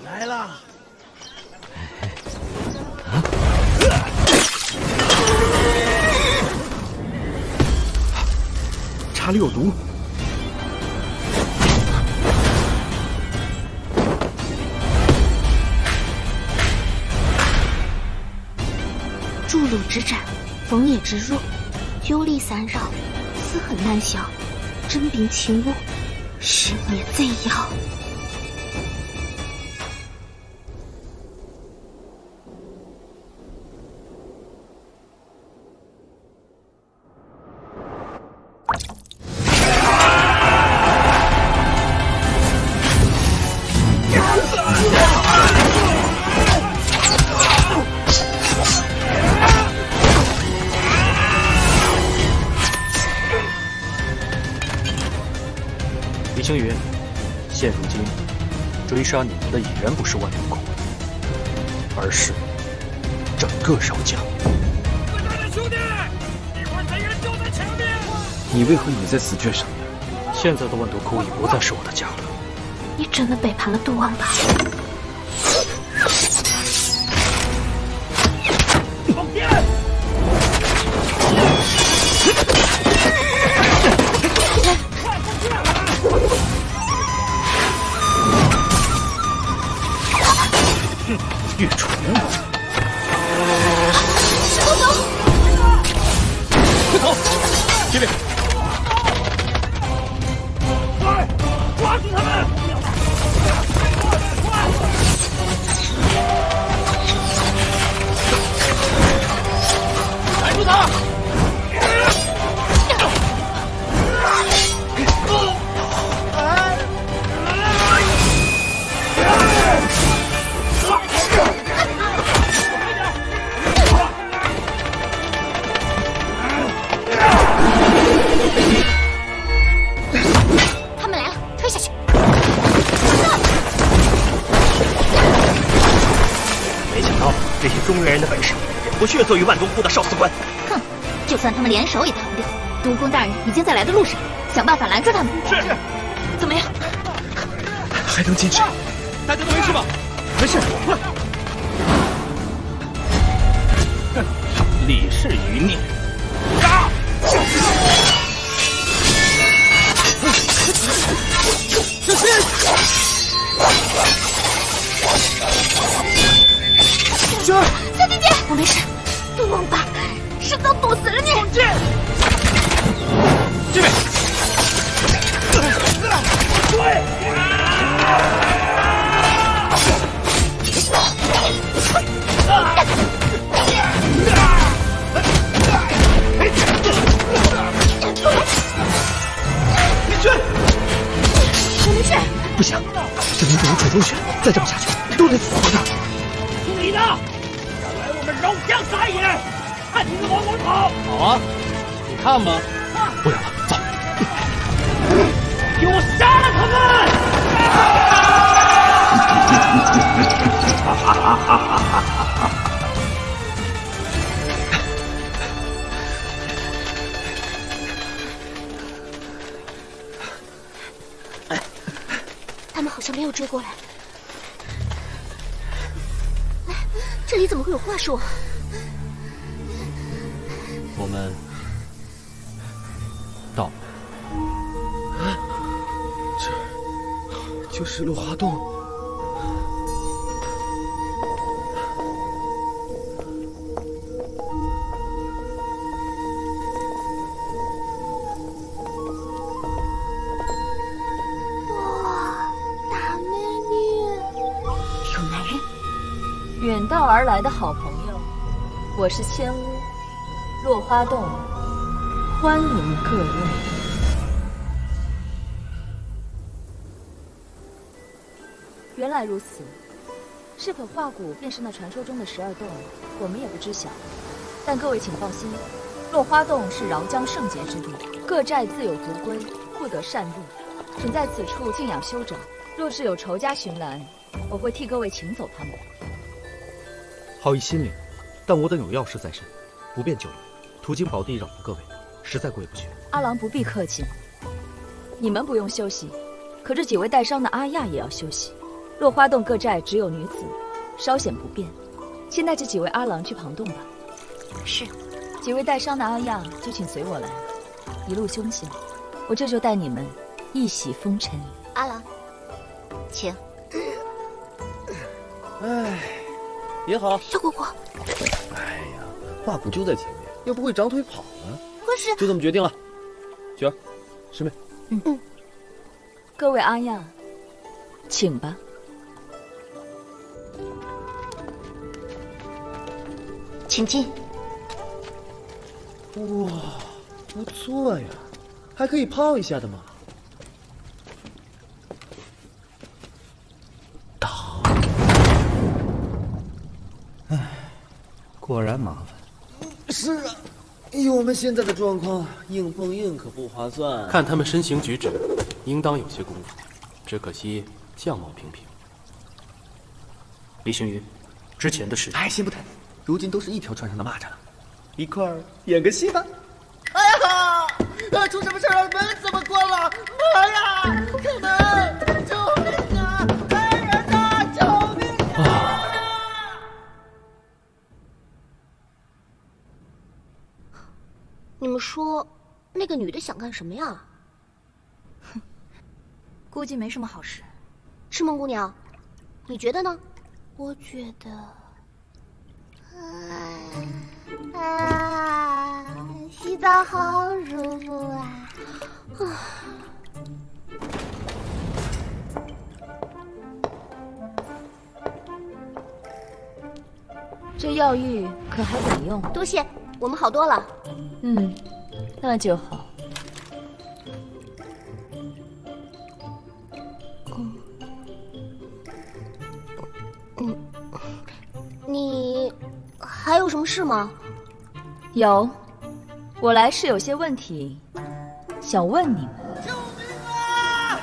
来了！茶里有毒。筑路之战，逢野之入，幽力散扰，丝痕难消。真兵轻误，是灭贼妖。李星云，现如今追杀你们的已然不是万人空，而是整个饶江。伟大的兄弟，一会儿贼人就在前面。你为何也在死卷上？现在的万毒窟已不再是我的家了。你真的背叛了毒王吧？放电！越蠢！快走！这边！快，抓住他们！拦住他！他们来了，推下去！没想到这些中原人的本事也不逊色于万毒窟的少司官。哼，就算他们联手也逃不掉。督工大人已经在来的路上，想办法拦住他们。是。怎么样？还能坚持？大家都没事吧？没事，快！李氏余孽！杀！小心！娟儿，小姐姐，我没事。毒王八，是都毒死了你！放箭！这边！李娟，我没事。不行，这名队伍楚中选，再这么下去都得死的。你呢？敢来我们饶江撒野，看你们往哪跑！好啊，你看吧。不了了，走。给我杀了他们！他们好像没有追过来。哎，这里怎么会有桦树？我们到了。就是落花洞。哇，大美女！有男人。远道而来的好朋友，我是仙巫，落花洞，欢迎各位。原来如此，是否化谷便是那传说中的12洞，我们也不知晓。但各位请放心，落花洞是饶江圣洁之地，各寨自有族规，不得擅入，请在此处静养休整。若是有仇家寻拦，我会替各位请走他们。好意心领，但我等有要事在身，不便久留。途经宝地扰了各位，实在过意不去。阿郎不必客气，你们不用休息，可这几位带伤的阿亚也要休息。落花洞各寨只有女子，稍显不便。先带这几位阿郎去旁洞吧。是。几位带伤的阿亚就请随我来，一路凶险，我这就带你们一洗风尘。阿郎，请。哎，也好。小果果。哎呀，画骨就在前面，又不会长腿跑了。可是，就这么决定了。雪儿，师妹。各位阿亚，请吧。请进。哇，不错呀，还可以泡一下的嘛。唉，果然麻烦。是啊，以我们现在的状况，硬碰硬可不划算。看他们身形举止，应当有些功夫，只可惜相貌平平。李星云，之前的事情，哎，先不谈，如今都是一条船上的蚂蚱了，一块儿演个戏吧。哎呀，出什么事了？门怎么关了？妈呀！开门！救命啊！来人呐！救命啊！你们说，那个女的想干什么呀？哼，估计没什么好事。赤梦姑娘，你觉得呢？我觉得，洗澡好舒服啊！这药浴可还管用？多谢，我们好多了。那就好。你还有什么事吗？有，我来是有些问题想问你们。救命啊！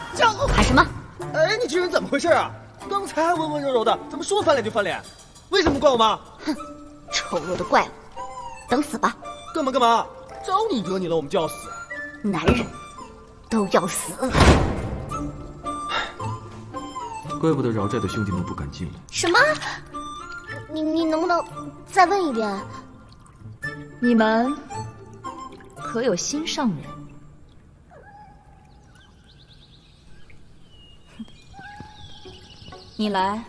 喊什么？哎，你这人怎么回事啊？刚才还温温柔柔的，怎么说翻脸就翻脸？为什么怪我妈？哼，丑陋的怪物，等死吧！干嘛干嘛？招你惹你了，我们就要死。男人都要死。怪不得饶寨的兄弟们不敢进来。什么？你能不能再问一遍？你们可有心上人？你来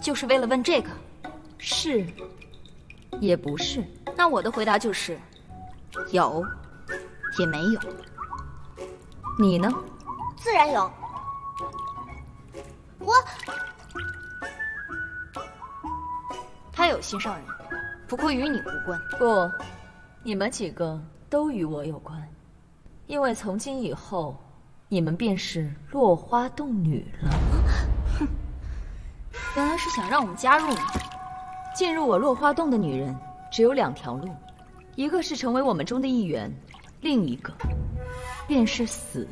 就是为了问这个？是，也不是。那我的回答就是有，也没有。你呢？自然有。他有心上人，不过与你无关。不，你们几个都与我有关，因为从今以后，你们便是落花洞女了。哼，原来是想让我们加入你。进入我落花洞的女人只有2条路，一个是成为我们中的一员，另一个便是死。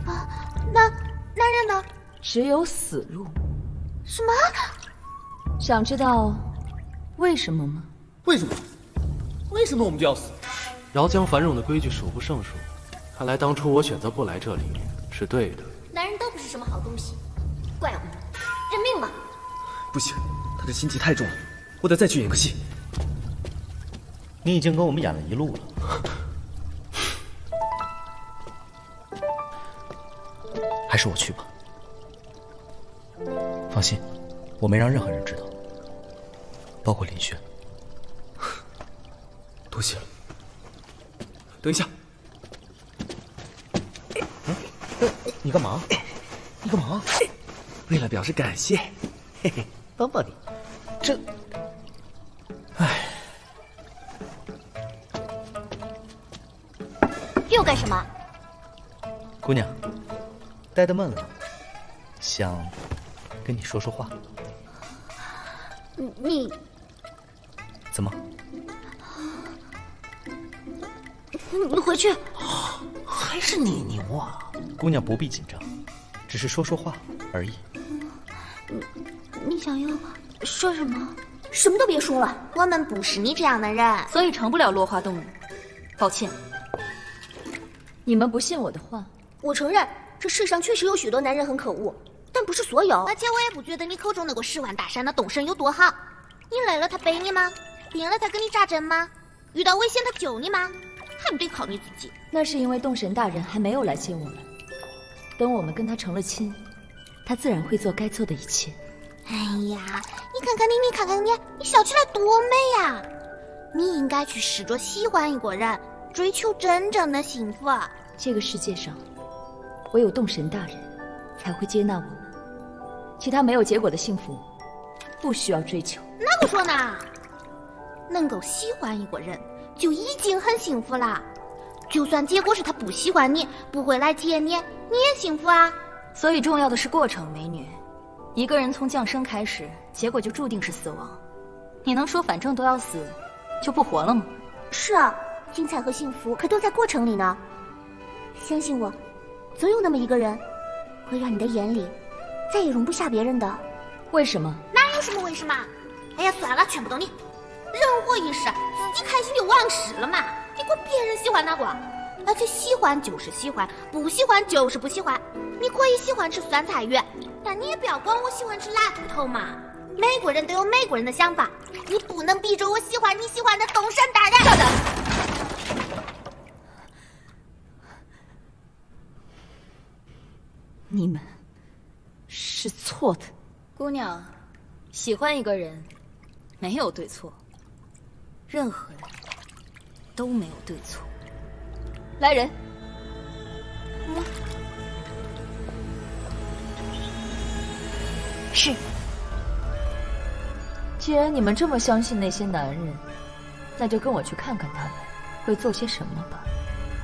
啊，那男人呢？只有死路。什么？想知道为什么吗？为什么？为什么我们就要死？饶江繁荣的规矩数不胜数，看来当初我选择不来这里是对的。男人都不是什么好东西，怪物，认命吧。不行，他的心机太重了，我得再去演个戏。你已经跟我们演了一路了。还是我去吧。放心，我没让任何人知道，包括林轩。多谢了。等一下，你干嘛？你干嘛？为了表示感谢，嘿嘿，帮帮你。这，唉，又干什么？姑娘，待得闷了，想跟你说说话。你怎么？你回去。还是你牛啊！姑娘不必紧张，只是说说话而已。你想要说什么？什么都别说了，我们不是你这样的人，所以成不了落花洞女。抱歉。你们不信我的话？我承认，这世上确实有许多男人很可恶，但然不是所有，而且我也不觉得你口中那个10万大山的东神有多好。你累了他背你吗？病了他给你扎针吗？遇到危险他救你吗？还不得靠你自己。那是因为洞神大人还没有来接我们，等我们跟他成了亲，他自然会做该做的一切。哎呀，你看看你，你看看你，你笑起来多美呀！你应该去试着喜欢一个人，追求真正的幸福。这个世界上，唯有洞神大人才会接纳我们，其他没有结果的幸福，不需要追求。哪个说呢？能够喜欢一个人，就已经很幸福啦。就算结果是他不喜欢你，不会来接你，你也幸福啊。所以重要的是过程，美女。一个人从降生开始，结果就注定是死亡。你能说反正都要死，就不活了吗？是啊，精彩和幸福可都在过程里呢。相信我，总有那么一个人，会让你的眼里再也容不下别人的。为什么？哪有什么为什么？哎呀，算了，劝不动你。人活一世，自己开心就完事了嘛，你管别人喜欢哪个？而且喜欢就是喜欢，不喜欢就是不喜欢。你可以喜欢吃酸菜鱼，但你也不要管我喜欢吃辣骨头嘛。每个人都有每个人的想法，你不能逼着我喜欢你喜欢的东山大人。稍等，你们是错的。姑娘，喜欢一个人没有对错，任何人都没有对错。来人！是。既然你们这么相信那些男人，那就跟我去看看他们会做些什么吧。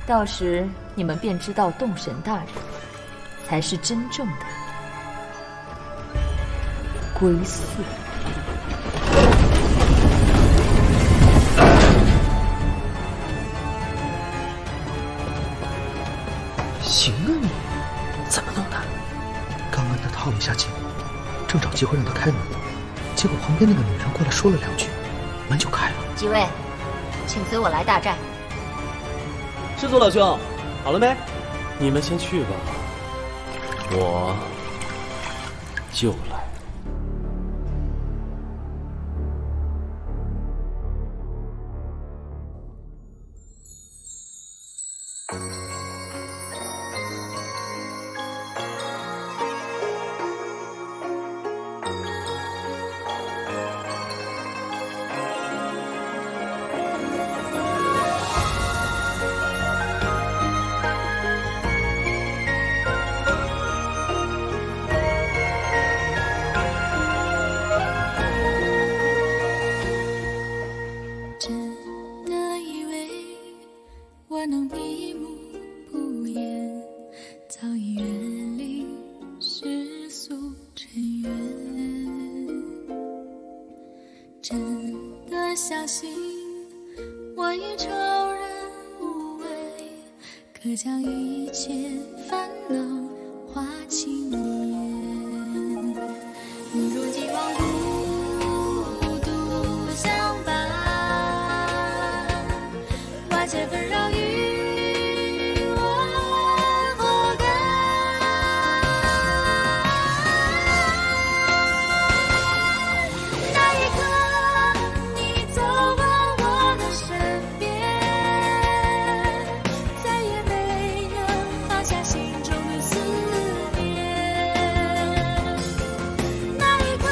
到时你们便知道洞神大人才是真正的归宿。行啊你，怎么弄的？刚刚他套了一下近乎，正找机会让他开门，结果旁边那个女人过来说了2句，门就开了。几位，请随我来大寨。师祖老兄，好了没？你们先去吧，我就来。可将一切烦恼化轻烟，一如既往孤独相伴，万千纷扰与我何干？那一刻，你走过我的身边。心中的思念，那一刻，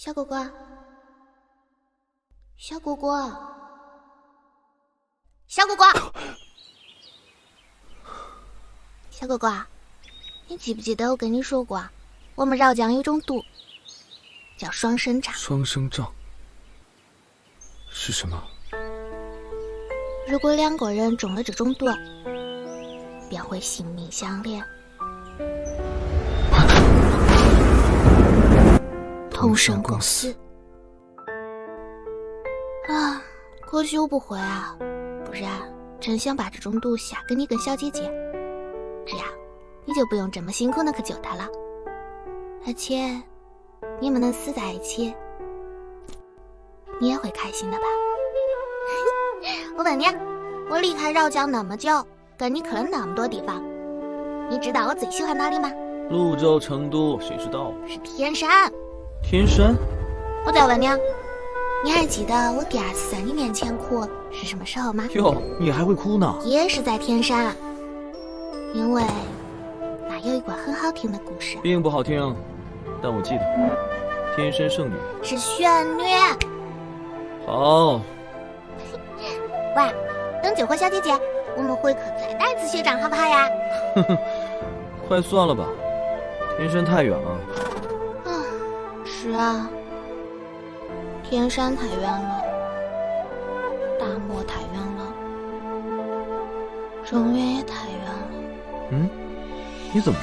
小果果，小果果，小果果，小果果，你记不记得我跟你说过，我们饶江有种毒，叫双生杖。双生杖是什么？如果两个人中了这种毒，便会性命相连，同生共死。啊，可惜我不会啊，不然真想把这种毒下给你跟小姐姐，这样你就不用这么辛苦的去救她了，而且你们能死在一起，你也会开心的吧？我问你，我离开饶江那么久，跟你去了那么多地方，你知道我最喜欢哪里吗？潞州、成都，谁知道？是天山。天山？我再问你，你还记得我第二次在你面前哭是什么时候吗？哟，你还会哭呢？也是在天山，因为那有一个很好听的故事。并不好听，但我记得，天山圣女是玄女。好。喂，等救活小姐姐，我们回去再打一次雪仗，好不好呀？哼哼，快算了吧，天山太远了。是啊，天山太远了，大漠太远了，中原也太远了。你怎么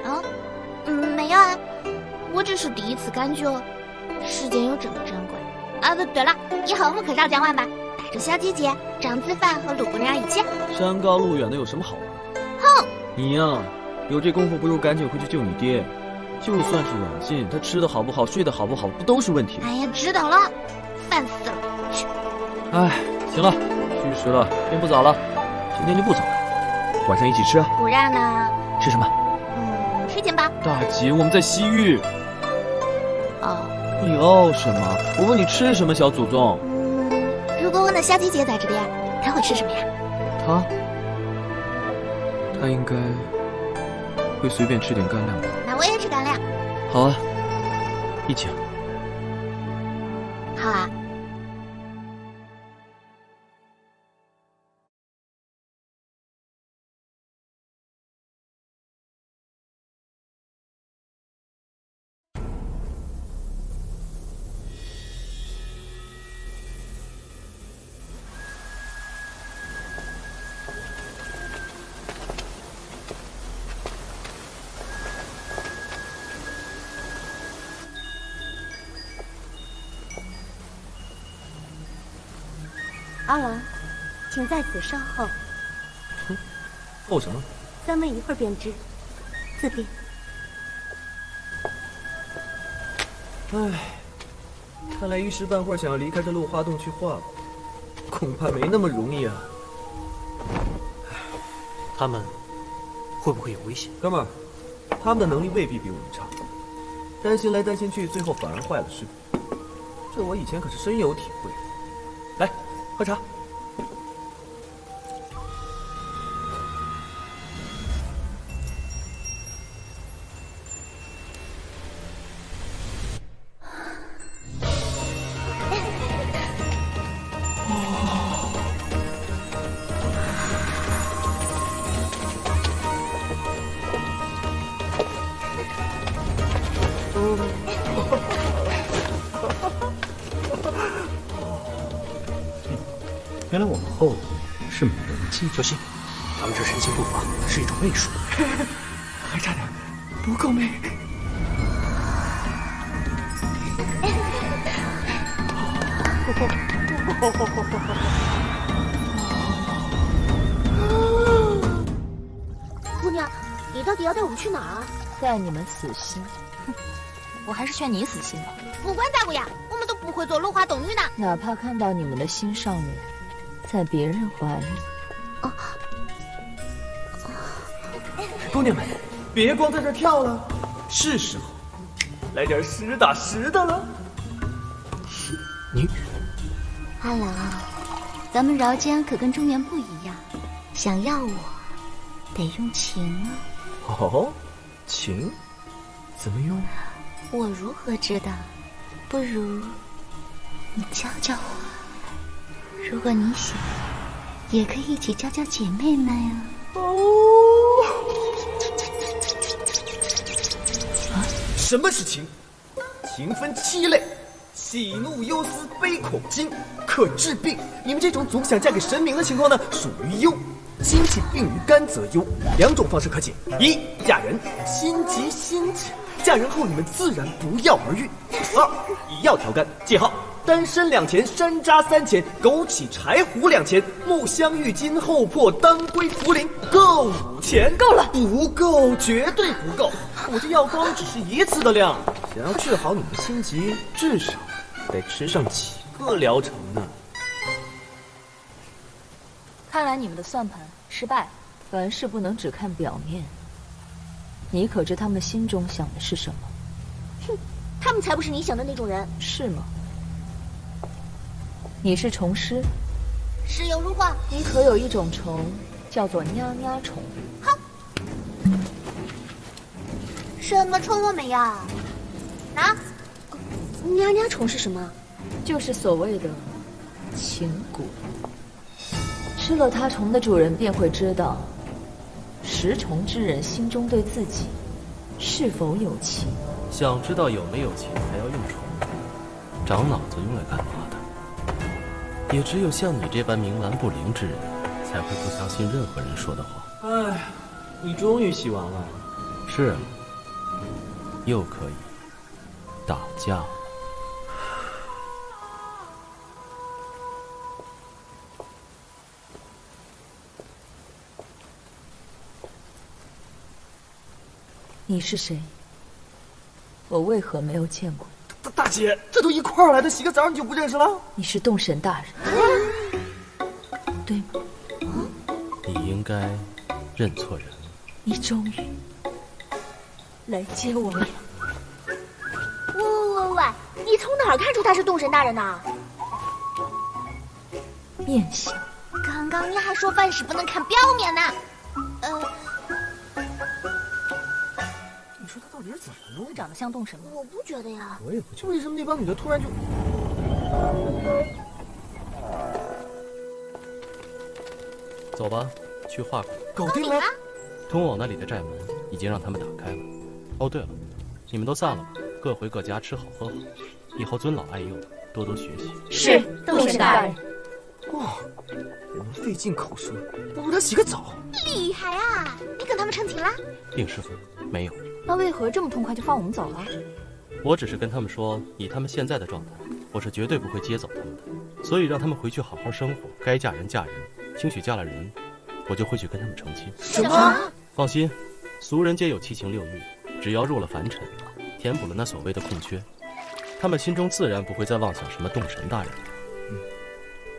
了？没有啊，我只是第一次感觉时间有这么珍贵。啊，对了，以后我们去饶江玩吧，带着小姐姐张子凡和陆姑娘一起。山高路远的有什么好玩？哼，你呀，有这功夫不如赶紧回去救你爹。就算是软禁，他吃的好不好，睡得好不好，不都是问题？哎呀，知道了，烦死了。去。哎，行了，去时了，天不早了，今天就不早了，晚上一起吃啊。不然呢？吃什么？水煎包。大姐，我们在西域。哦。你哦什么？我问你吃什么，小祖宗。如果我的小姐姐在这里，她会吃什么呀？她应该会随便吃点干粮吧。那我也吃干粮。好啊，一起啊。好啊。阿郎，请在此稍候。后什么？咱们一会儿便知。自便。唉，看来一时半会儿想要离开这落花洞去化国，恐怕没那么容易啊。他们会不会有危险？哥们儿，他们的能力未必比我们差，担心来担心去，最后反而坏了事。这我以前可是深有体会。来，喝茶。原来我们后是美人计。小心，他们这神行步伐是一种媚术。还差点，不够美。姑娘，你到底要带我们去哪儿啊？带你们死心。哼，我还是劝你死心吧。不管咋个样，我们都不会做落花洞女的。哪怕看到你们的心上人在别人怀里。姑娘们，别光在这跳了，是时候来点实打实的了。你，阿郎，咱们饶江可跟中原不一样，想要我得用情啊。哦，情怎么用？我如何知道？不如你教教我，如果你想，也可以一起教教姐妹们呀。什么是情？情分7类：喜怒忧思悲恐惊，可治病。你们这种总想嫁给神明的情况呢，属于忧。心气病于肝则忧，2种方式可解：一、嫁人，心急心切，嫁人后你们自然不药而愈；二、以药调肝，记好：丹参2钱，山楂3钱，枸杞柴胡2钱，木香郁金厚朴，当归茯苓各5钱。够了，不够，绝对不够。我这药方只是一次的量，想要治好你们心急，至少得吃上几个疗程呢。看来你们的算盘失败。凡事不能只看表面，你可知他们心中想的是什么？哼，他们才不是你想的那种人。是吗？你是虫师，是有如画。你可有一种虫叫做nha nha虫？哼，什么虫我没呀？啊nha nha虫是什么？就是所谓的情蛊。吃了它虫的主人便会知道，食虫之人心中对自己是否有情。想知道有没有情，还要用虫，长脑子用来干嘛的？也只有像你这般冥顽不灵之人，才会不相信任何人说的话。哎，你终于洗完了。是啊，又可以打架了。你是谁？我为何没有见过？大姐，这都一块儿来的，洗个澡你就不认识了？你是洞神大人，对吗？你应该认错人了。你终于来接我了。喂，你从哪儿看出他是洞神大人的？面相。刚刚你还说凡事不能看表面呢。你说他到底是怎么弄的？长得像洞神吗？我不觉得呀。我也不觉得。为什么那帮女的突然就……走吧，去画馆。搞定了。通往那里的寨门已经让他们打开了。哦，对了，你们都散了吧，各回各家，吃好喝好，以后尊老爱幼，多多学习。是，洞神大人。哇，我们费尽口舌，不如他洗个澡。厉害啊！你跟他们成亲了？禀师傅，没有。那为何这么痛快就放我们走了？我只是跟他们说，以他们现在的状态，我是绝对不会接走他们的，所以让他们回去好好生活，该嫁人嫁人，兴许嫁了人，我就会去跟他们成亲。什么？放心，俗人皆有7情6欲，只要入了凡尘，填补了那所谓的空缺，他们心中自然不会再妄想什么洞神大人了。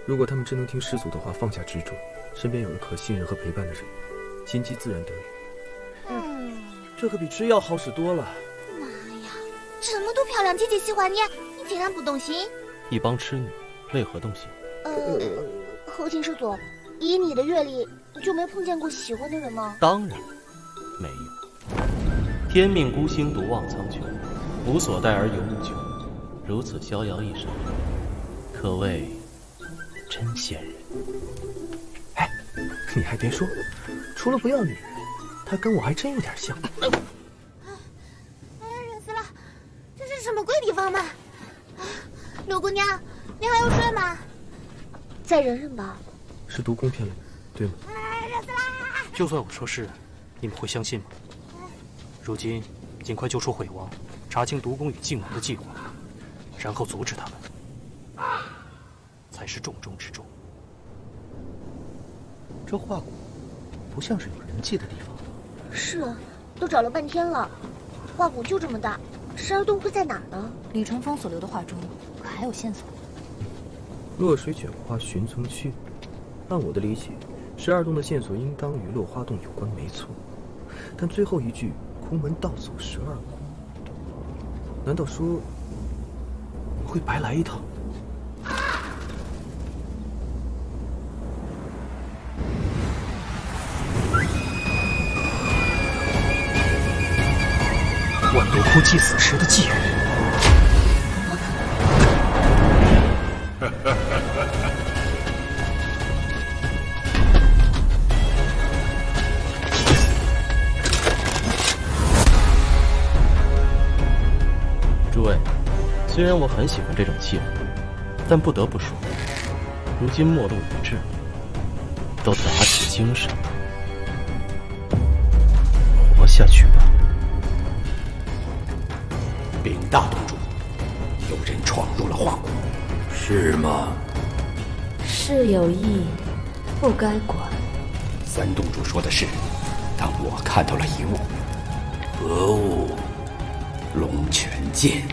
如果他们真能听师祖的话，放下执着，身边有了可信任和陪伴的人，心机自然得以。这可比吃药好使多了。妈呀，这么多漂亮姐姐喜欢你，你竟然不动心？一帮痴女，为何动心？后庭师祖，以你的阅历，就没碰见过喜欢的人吗？当然没有。天命孤星独望苍穹，无所待而游无穷，如此逍遥一生，可谓真仙人。哎，你还别说，除了不要女人，他跟我还真有点像。哎呀，热死了！这是什么鬼地方嘛？陆姑娘，你还有水吗？再忍忍吧。是毒宫骗了你，对吗？热死啦！就算我说是，你们会相信吗？如今，尽快救出毁王，查清毒宫与靖王的计划，然后阻止他们，才是重中之重。这画谷不像是有人迹的地方。是啊，都找了半天了，画谷就这么大，十二洞会在哪儿呢？李传风所留的画中，可还有线索？落水卷花寻踪去，按我的理解，12洞的线索应当与落花洞有关，没错。但最后一句“空门盗走12窟”，难道说会白来一趟？晚油库祭死时的祭语。诸位，虽然我很喜欢这种气氛，但不得不说，如今末路已至，都打起精神，活下去吧。禀大洞主，有人闯入了化谷，是吗？事有异，不该管。三洞主说的是，但我看到了一物，何物？龙泉剑。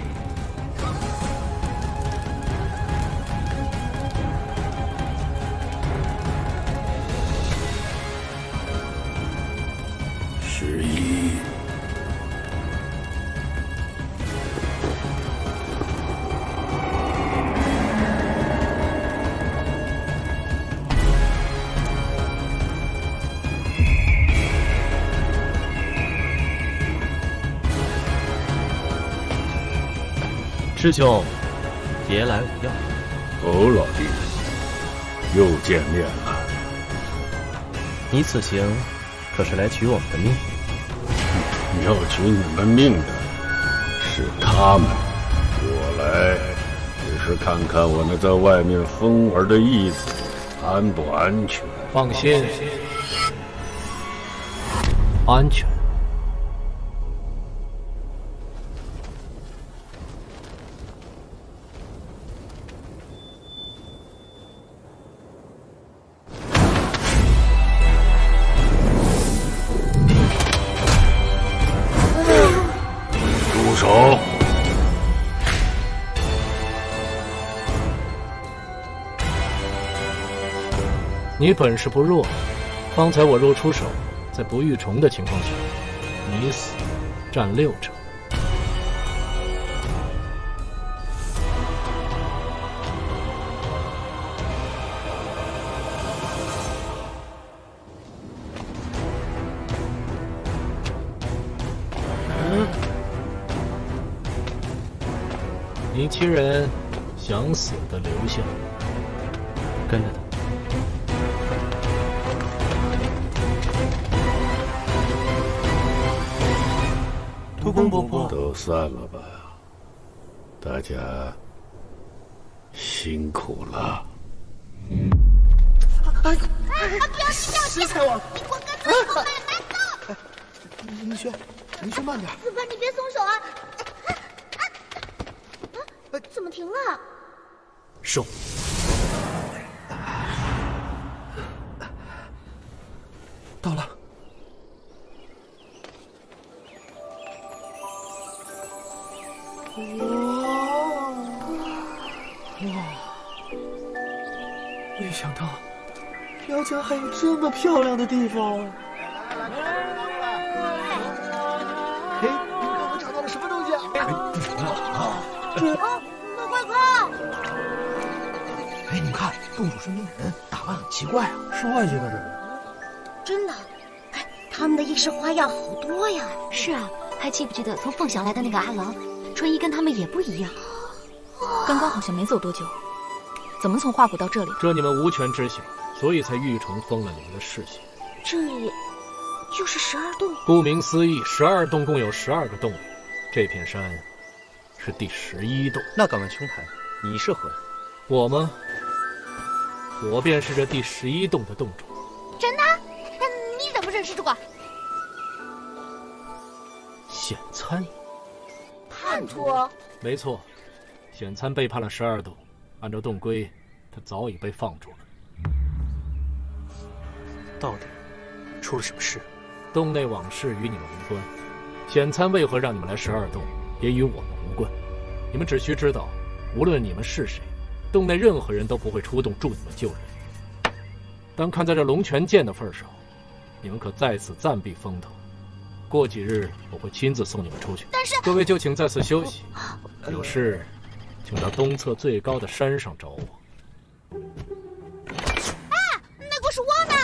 11。师兄，别来无恙。哦，老弟，又见面了。你此行可是来取我们的命？要取你们命的是他们，我来只是看看我那在外面疯玩的义子安不安全。放心，安全。住手！你本事不弱，方才我若出手，在不遇虫的情况下，你死占6成。你7人想死的留下，跟着他。土公伯伯，都散了吧，大家辛苦了。不要吃掉我！你给我跟着我拿走！明轩慢点。子凡，你别松手啊！怎么停了？收。到了。没想到苗家还有这么漂亮的地方。哎，你们看我找到了什么东西啊？快快看！哎，你们看，洞主身边的人打扮很奇怪啊，是外界的人。真的，哎，他们的衣饰花样好多呀。是啊，还记不记得从凤翔来的那个阿郎，穿衣跟他们也不一样。刚刚好像没走多久，怎么从化谷到这里？这你们无权知晓，所以才玉虫封了你们的视线。这里又是12洞。顾名思义，12洞共有12个洞里，这片山是第11洞。那敢问兄台，你是何人？我吗？我便是这第11洞的洞主。真的？你认不认识这个？显参。叛徒？没错，显参背叛了12洞，按照洞规，他早已被放逐了。到底出了什么事？洞内往事与你们无关，显参为何让你们来12洞，也与我们无关。你们只需知道，无论你们是谁，洞内任何人都不会出动助你们救人。但看在这龙泉剑的份上，你们可在此暂避风头。过几日我会亲自送你们出去。但是各位就请在此休息，有事请到东侧最高的山上找我。那个是我呢。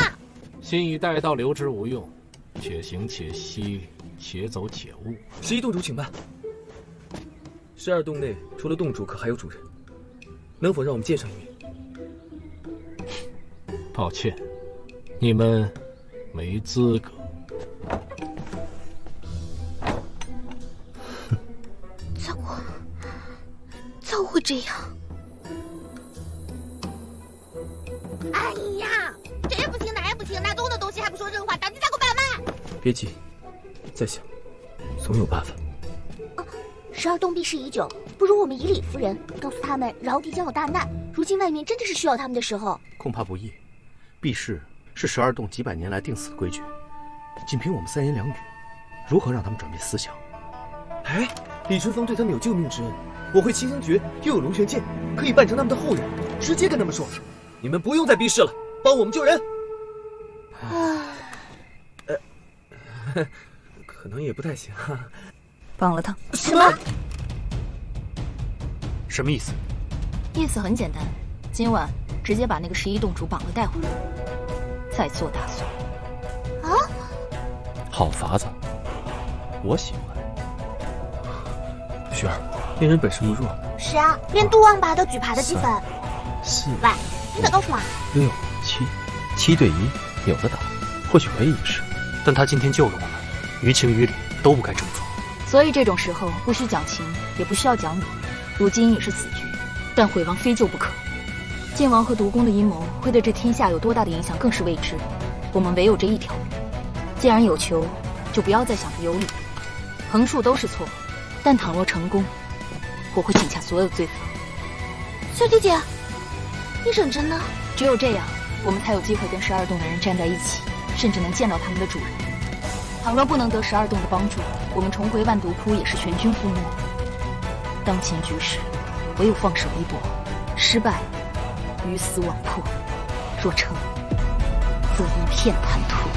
心已带到，留之无用。且行且息，且走且悟。11洞主，请办。12洞内除了洞主，可还有主人？能否让我们见上一面？抱歉，你们没资格。怎么会这样？哎呀，这不行那也不行，那么多东西还不说人话，到底咋个办嘛？别急，再想，总有办法。12洞避世已久，不如我们以理服人，告诉他们饶迪将有大难，如今外面真的是需要他们的时候。恐怕不易。避世是12洞几百年来定死的规矩，仅凭我们3言2语，如何让他们转变思想？哎，李春风对他们有救命之恩，我会清香诀，又有龙泉剑，可以扮成他们的后人，直接跟他们说，你们不用再避世了，帮我们救人。可能也不太行啊。绑了他。什么？什么意思？意思很简单，今晚直接把那个11洞主绑了带回来，再做大蒜。啊？好法子，我喜欢。雪儿，那人本事不弱。是啊，连毒王把都惧怕的几分。4，喂，你在告诉我6、7，7对1，有的打，或许可以一试。但他今天救了我们，于情于理都不该这么做。所以这种时候不需讲情，也不需要讲理。如今已是死局，但毁王非救不可。晋王和毒公的阴谋会对这天下有多大的影响，更是未知。我们唯有这一条路。既然有求，就不要再想着有理。横竖都是错，但倘若成功，我会请下所有罪犯。小姐姐，你认真的？只有这样，我们才有机会跟12洞的人站在一起，甚至能见到他们的主人。倘若不能得12洞的帮助，我们重回万毒窟也是全军覆没。当前局势，唯有放手一搏，失败，鱼死网破；若成，则一片坦途。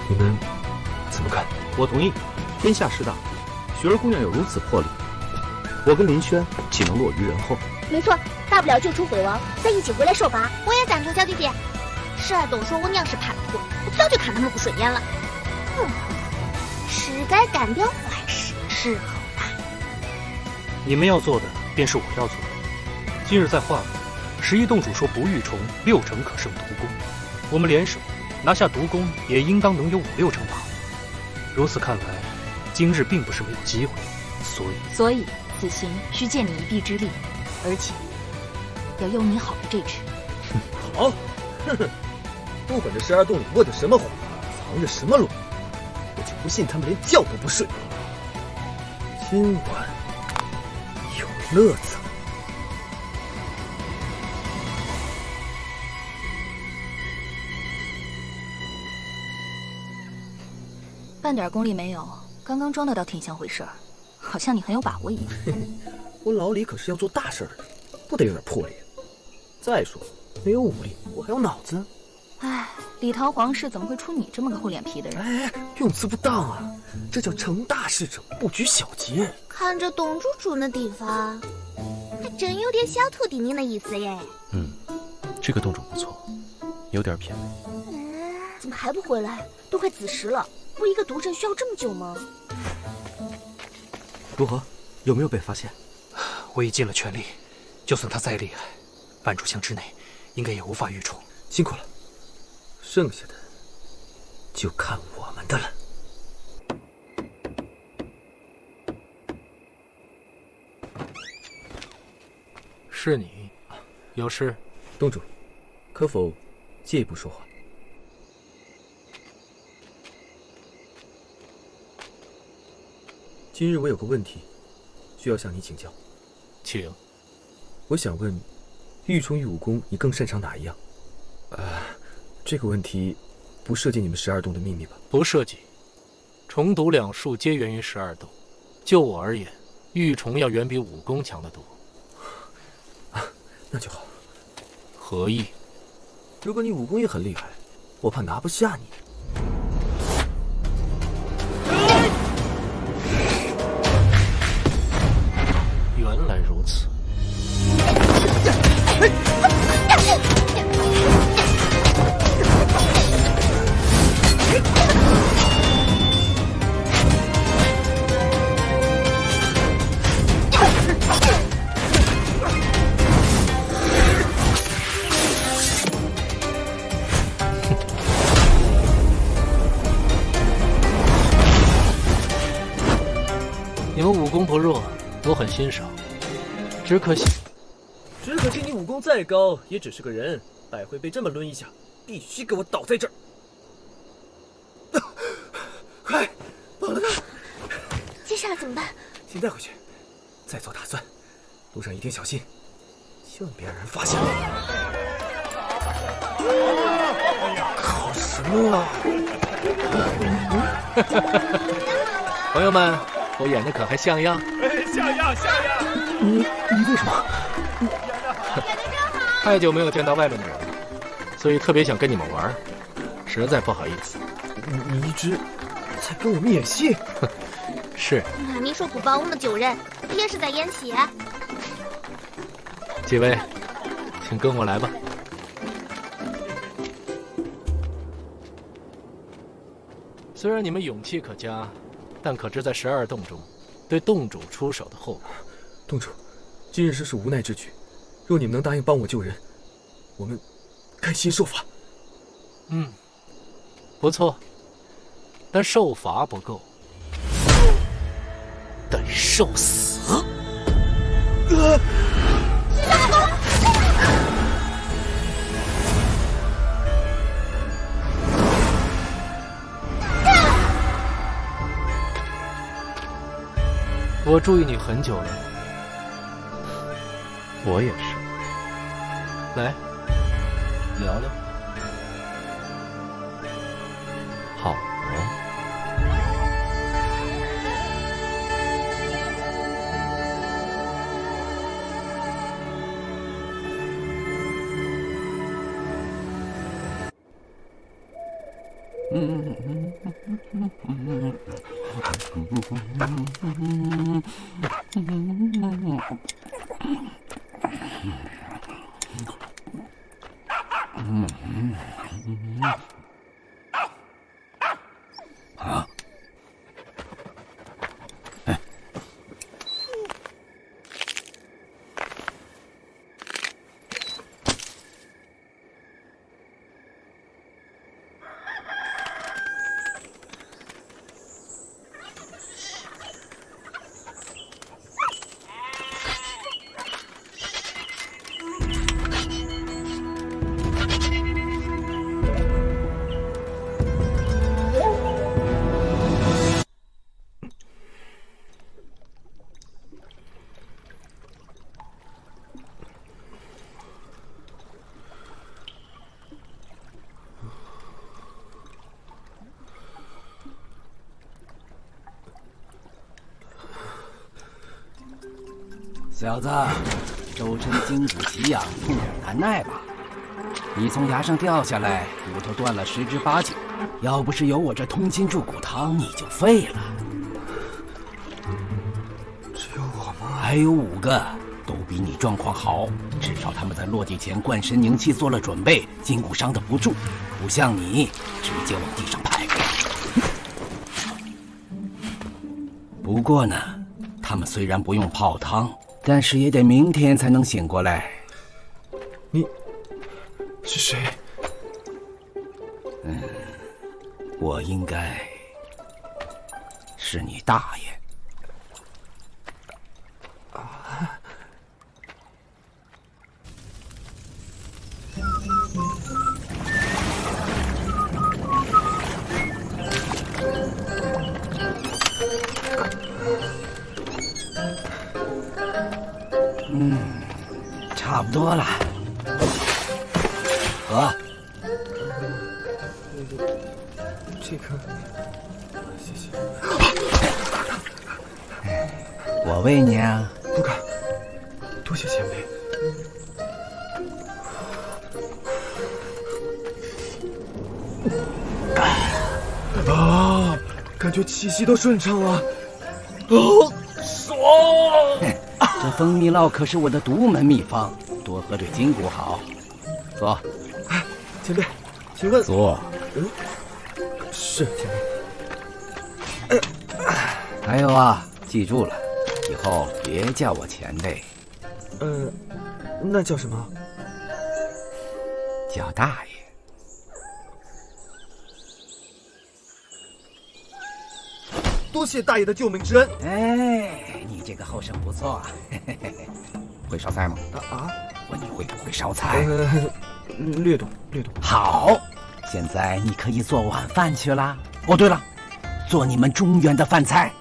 你们怎么看？我同意。天下事大，雪儿姑娘有如此魄力，我跟林轩岂能落于人后？没错，大不了救出鬼王，再一起回来受罚。我也赞成小姐姐。12洞说我娘是叛徒，我早就看他们不顺眼了。是该干点坏事，时候到。你们要做的，便是我要做的。今日在画里，11洞主说不遇虫，6成可胜毒公。我们联手拿下毒公，也应当能有5、6成把握。如此看来，今日并不是没有机会，所以此行需借你一臂之力，而且要用你好的这只。好，不管这12洞里窝着什么虎，藏着什么龙，我就不信他们连觉都不睡。今晚有乐子。半点功力没有，刚刚装的倒挺像回事儿，好像你很有把握一样。我老李可是要做大事的，不得有点魄力。再说，没有武力，我还有脑子。唉，李唐皇室怎么会出你这么个厚脸皮的人？哎，用词不当啊！这叫成大事者不拘小节。看着洞主住那地方，还真有点小徒弟你那意思耶。这个洞主不错，有点品味。怎么还不回来？都快子时了，不一个毒阵需要这么久吗？如何？有没有被发现？我已尽了全力，就算他再厉害，半炷香之内应该也无法御虫。辛苦了，剩下的就看我们的了。是你，有事？洞主，可否借一步说话？今日我有个问题，需要向你请教。请。我想问，御虫与武功，你更擅长哪一样？这个问题不涉及你们12洞的秘密吧？不涉及。虫毒两术皆源于12洞。就我而言，御虫要远比武功强得多。那就好。何意？如果你武功也很厉害，我怕拿不下你。原来如此。功不弱，我很欣赏。只可惜你武功再高，也只是个人，百会被这么抡一下，必须给我倒在这儿！快，绑了他！接下来怎么办？先带回去，再做打算。路上一定小心，千万别让人发现。靠什么啊？朋友们，我演的可还像样？像样。你为什么？太久没有见到外面的人了，所以特别想跟你们玩，实在不好意思。你一直在跟我们演戏？是。你说古包屋的9人也是在演戏？几位，请跟我来吧。虽然你们勇气可嘉，但可知在12洞中，对洞主出手的后果。洞主，今日实属无奈之举。若你们能答应帮我救人，我们甘心受罚。不错，但受罚不够，得受死。我注意你很久了，我也是。来，聊聊。好啊。小子，周身筋骨奇痒，痛点难耐吧？你从崖上掉下来，骨头断了10之8九，要不是有我这通筋助骨汤，你就废了。只有我吗？还有5个，都比你状况好，至少他们在落地前灌神凝气做了准备，筋骨伤得不住，不像你直接往地上拍。不过呢，他们虽然不用泡汤，但是也得明天才能醒过来。你是谁？我应该是你大爷。差不多了。喝。这个，谢谢。我喂你啊。不敢，多谢前辈。啊，感觉气息都顺畅了。爽！这蜂蜜酪可是我的独门秘方，多喝对筋骨好。坐。前辈，请问。坐。是前辈。还有啊，记住了，以后别叫我前辈。那叫什么？叫大爷。多谢大爷的救命之恩。哎，你这个后生不错，会烧菜吗？问你会不会烧菜？略懂。好，现在你可以做晚饭去啦。哦，对了，做你们中原的饭菜。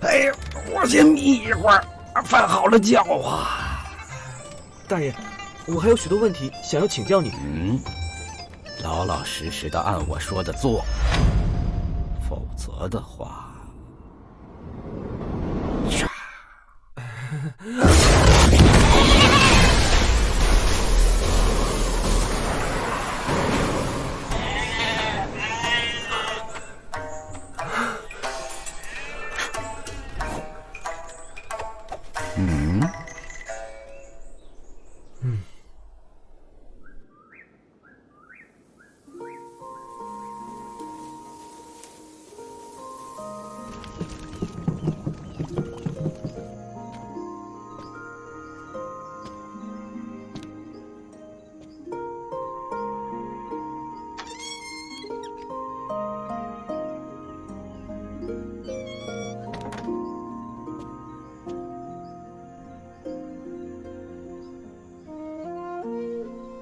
哎呀，我先眯一会儿，饭好了叫啊。大爷，我还有许多问题想要请教你。老老实实的按我说的做，否则的话，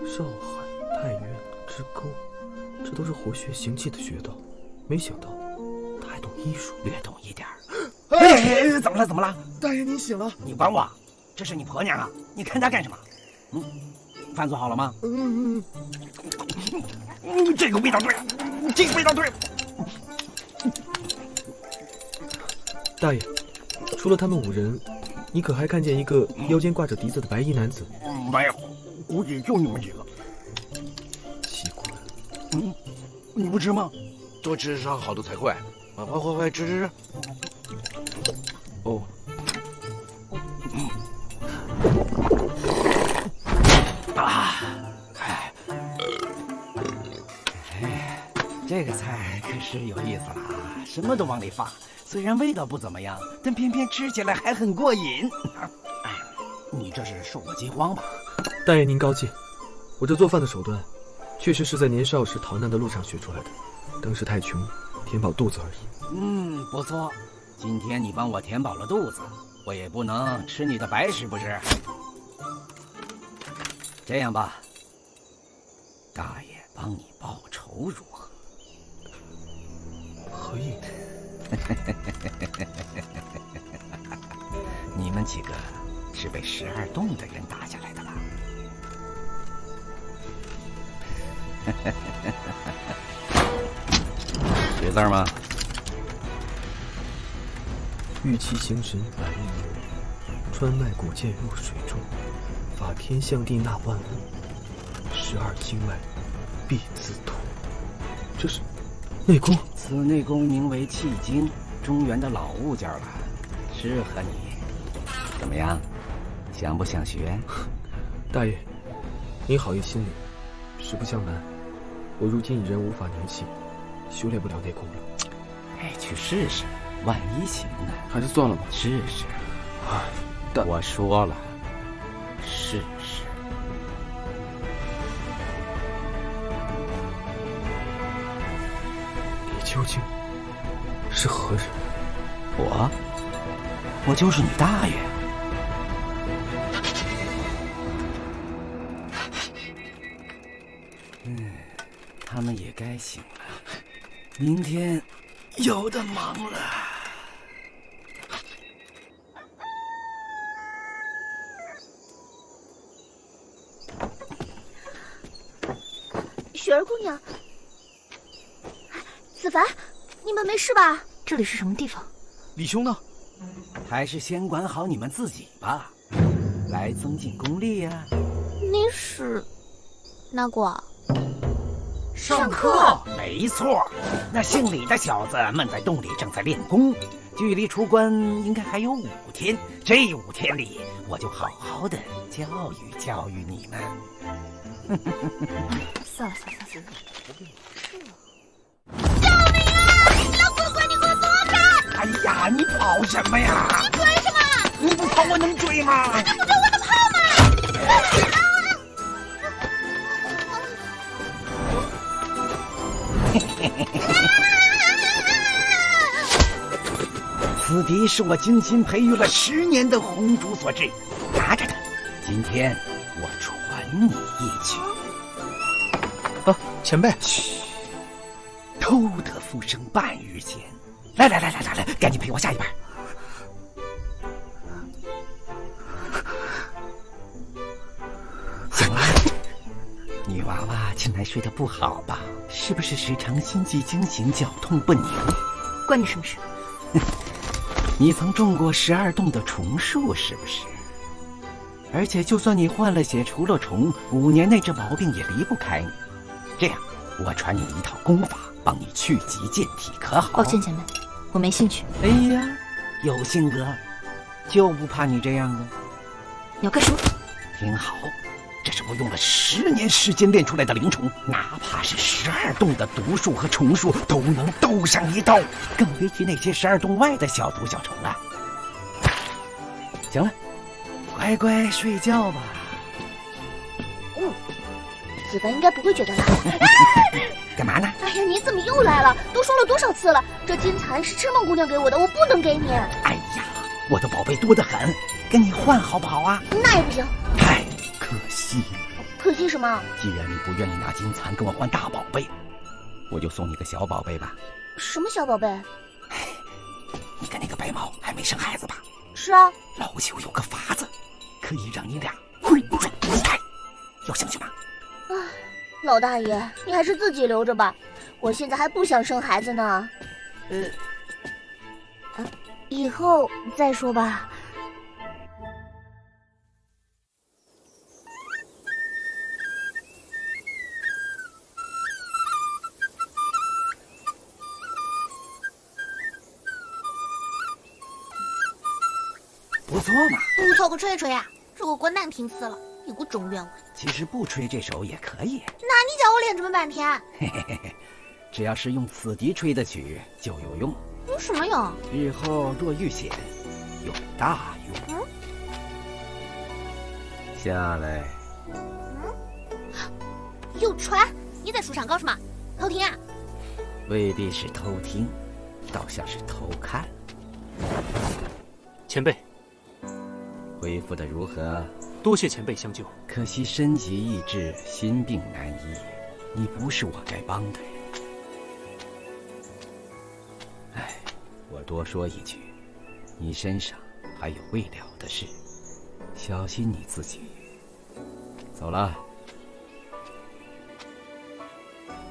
少海太渊之沟，这都是活血行气的穴道，没想到他还懂医术，略懂一点。哎，怎么了？怎么了？大爷您醒了。你管我？这是你婆娘啊！你看她干什么？饭做好了吗？这个味道对，这个味道对。大爷，除了他们5人，你可还看见一个腰间挂着笛子的白衣男子？没有，估计就你们几个。奇怪，你不吃吗？多吃上好多才怪。快吃。哦。这个菜可是有意思了啊！什么都往里放，虽然味道不怎么样，但偏偏吃起来还很过瘾。哎，你这是受过饥荒吧？大爷您高见，我这做饭的手段，确实是在年少时逃难的路上学出来的。当时太穷，填饱肚子而已。不错。今天你帮我填饱了肚子，我也不能吃你的白食，不是？这样吧，大爷帮你报仇如何？何意？你们几个是被12洞的人打下来的吧？识字吗？欲其形神百亿年，穿脉骨剑入水中，法天象地纳万物，12经外必自吐。这是内功。此内功名为气经，中原的老物件了，适合你。怎么样，想不想学？大爷，您好意心领。实不相瞒，我如今已然无法年气，修炼不了内功了。哎，去试试，万一行呢？还是算了吧。试试。我说了，试试。你究竟是何人？我就是你大爷。他们也该醒了，明天有的忙了。雪儿姑娘，子凡，你们没事吧？这里是什么地方？李兄呢？还是先管好你们自己吧，来增进功力呀。你是哪个？上课？没错，那姓李的小子闷在洞里正在练功，距离出关应该还有5天。这5天里，我就好好的教育教育你们。算了，救命啊！老鬼鬼，你给我躲开！哎呀，你跑什么呀？你追什么？你不跑我能追吗？这不就我的炮吗？此笛是我精心培育了10年的红烛所制，拿着它。今天我传你一曲。啊，前辈。嘘，偷得浮生半日闲。来，赶紧陪我下一盘。醒了，女娃娃近来睡得不好吧？是不是时常心悸惊醒，绞痛不宁？关你什么事？你曾种过12洞的虫树是不是？而且就算你换了血除了虫，5年内这毛病也离不开你。这样，我传你一套功法，帮你去疾健体，可好？抱歉，前辈，我没兴趣。哎呀，有性格，就不怕你这样的。你要干什么？听好，这是我用了10年时间练出来的灵虫，哪怕是12洞的毒树和虫树都能斗上一刀，更别提那些12洞外的小毒小虫了。行了，乖乖睡觉吧。子凡应该不会觉得辣。干嘛呢？哎呀，你怎么又来了？都说了多少次了，这金蚕是赤梦姑娘给我的，我不能给你。哎呀，我的宝贝多得很，跟你换好不好啊？那也不行。太可惜了。可惜什么？既然你不愿意拿金蚕跟我换大宝贝，我就送你个小宝贝吧。什么小宝贝？你跟那个白毛还没生孩子吧？是啊。老朽有个法子，可以让你俩回转投胎，有兴趣吗？唉，老大爷，你还是自己留着吧，我现在还不想生孩子呢。以后再说吧。不错嘛，不错个吹吹呀！这个滚蛋听死了，有个中原味。其实不吹这首也可以。那你叫我练这么半天？嘿嘿嘿嘿，只要是用此笛吹的曲就有用。有什么用？日后若遇险，有大用。下来。又传？你在书上搞什么？偷听啊？未必是偷听，倒像是偷看。前辈。恢复的如何？多谢前辈相救。可惜身疾易治，心病难医，你不是我该帮的人。哎，我多说一句，你身上还有未了的事，小心你自己。走了。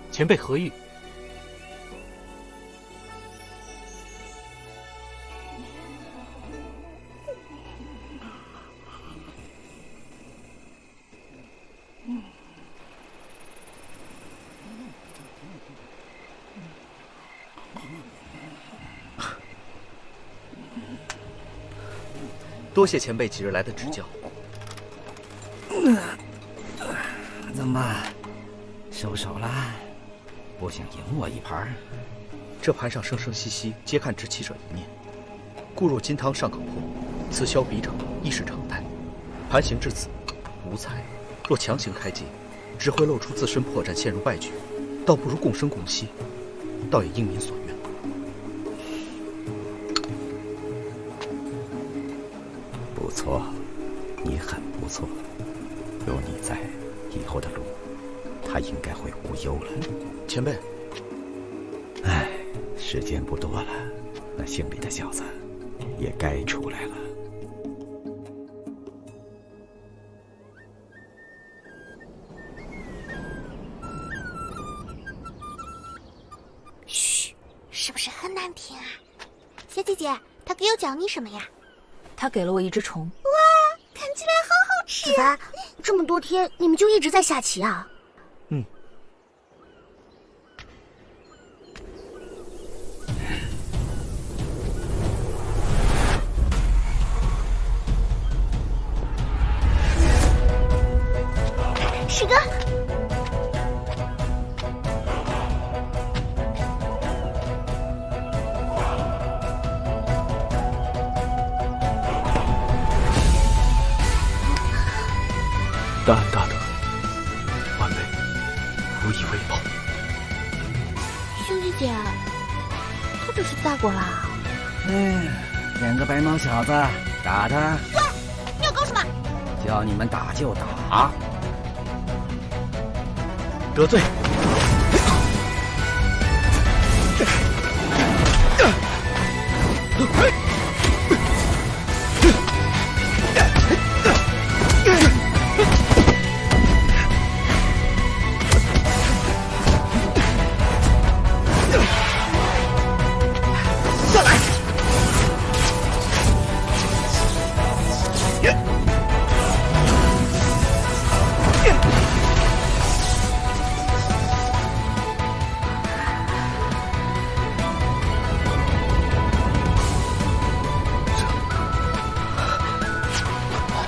前辈何意？多谢前辈几日来的指教。怎么，收手了？不想赢我一盘？这盘上生生息息，皆看执棋者一面。固若金汤尚可破，此消彼长，亦是常态。盘行至此，无猜。若强行开解，只会露出自身破绽，陷入败局。倒不如共生共息，倒也应民所愿。不错，你很不错。有你在，以后的路，他应该会无忧了。前辈，唉，时间不多了，那姓李的小子也该出来了。嘘，是不是很难听啊？小姐姐，他给我讲你什么呀？他给了我一只虫。哇，看起来好好吃。子凡，这么多天你们就一直在下棋啊？嗯。师哥。大恩大德，晚辈无以为报。兄弟姐，他这是咋过啦？两个白毛小子打他！喂，你要搞什么？叫你们打就打。得罪。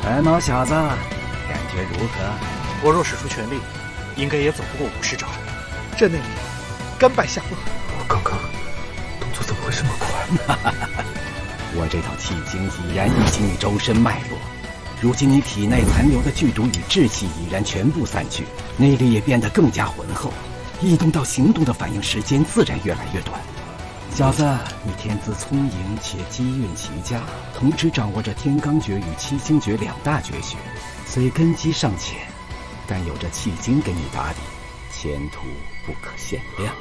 白毛小子，感觉如何？我若使出全力，应该也走不过50掌。这内力，甘拜下风。我刚刚动作怎么会这么快？我这套气经已然溢进你周身脉络，如今你体内残留的剧毒与志气已然全部散去，内力也变得更加浑厚，异动到行动的反应时间自然越来越短。小子，你天资聪颖且机运奇佳，同时掌握着天罡诀与七星诀2大绝学，虽根基尚浅，但有着气经给你打底，前途不可限量。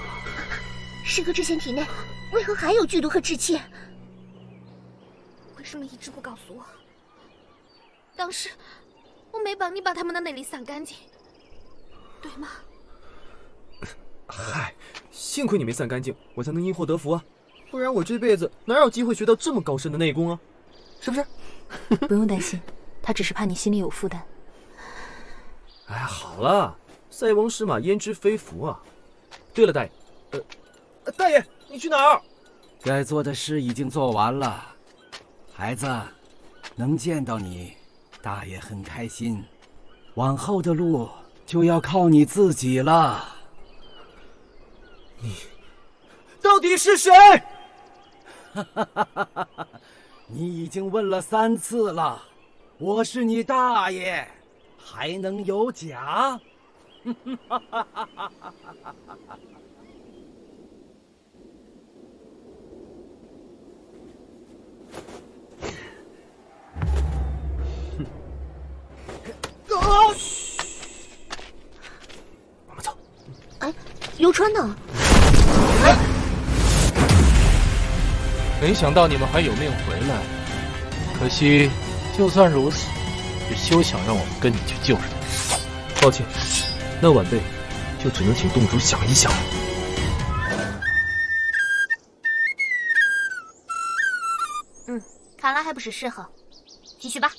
师哥之前体内为何还有剧毒和志气？为什么一直不告诉我？当时我没帮你把他们的内力散干净，对吗？嗨，幸亏你没散干净，我才能因祸得福啊！不然我这辈子哪有机会学到这么高深的内功啊？是不是？不用担心，他只是怕你心里有负担。哎，好了，塞翁失马焉知非福啊！对了，大爷，大爷，你去哪儿？该做的事已经做完了，孩子，能见到你，大爷很开心。往后的路就要靠你自己了。你到底是谁？你已经问了3次了，我是你大爷，还能有假？我们走。哎，刘川呢？没想到你们还有命回来，可惜，就算如此，也休想让我们跟你去救人。抱歉，那晚辈就只能请洞主想一想。看来还不是时候，继续吧。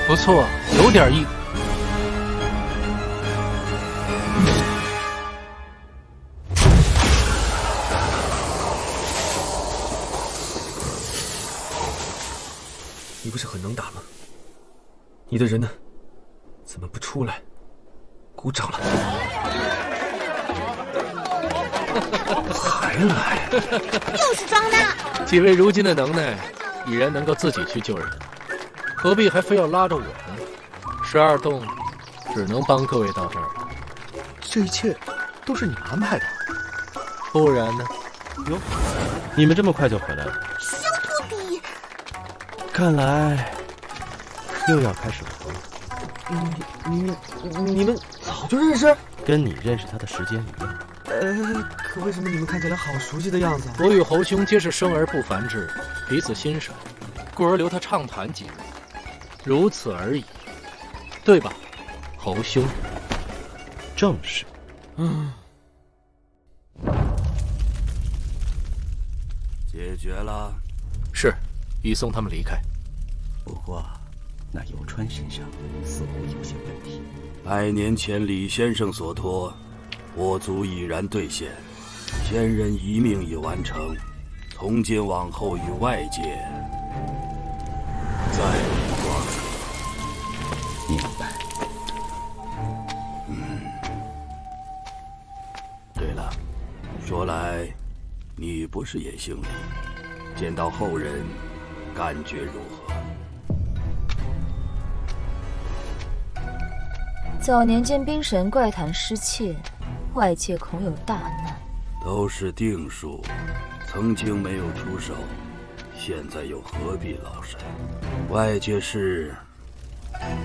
不错，有点意。你不是很能打吗？你的人呢？怎么不出来？鼓掌了？还来？又是装的。几位如今的能耐，已然能够自己去救人。何必还非要拉着我呢？12洞只能帮各位到这儿。这一切都是你们安排的，不然呢？哟，你们这么快就回来了？小徒弟，看来又要开始活了。你们早就认识？跟你认识他的时间一样。可为什么你们看起来好熟悉的样子？我与侯兄皆是生而不凡之人，彼此欣赏，故而留他畅谈几日。如此而已，对吧，侯兄？正是。解决了。是，已送他们离开。不过，那游川身上似乎有些问题。100年前李先生所托，我族已然兑现，仙人遗命已完成，从今往后与外界再无瓜葛。明白。对了，说来，你不是野性灵，见到后人，感觉如何？早年间冰神怪谈失窃，外界恐有大难。都是定数，曾经没有出手，现在又何必劳神？外界事，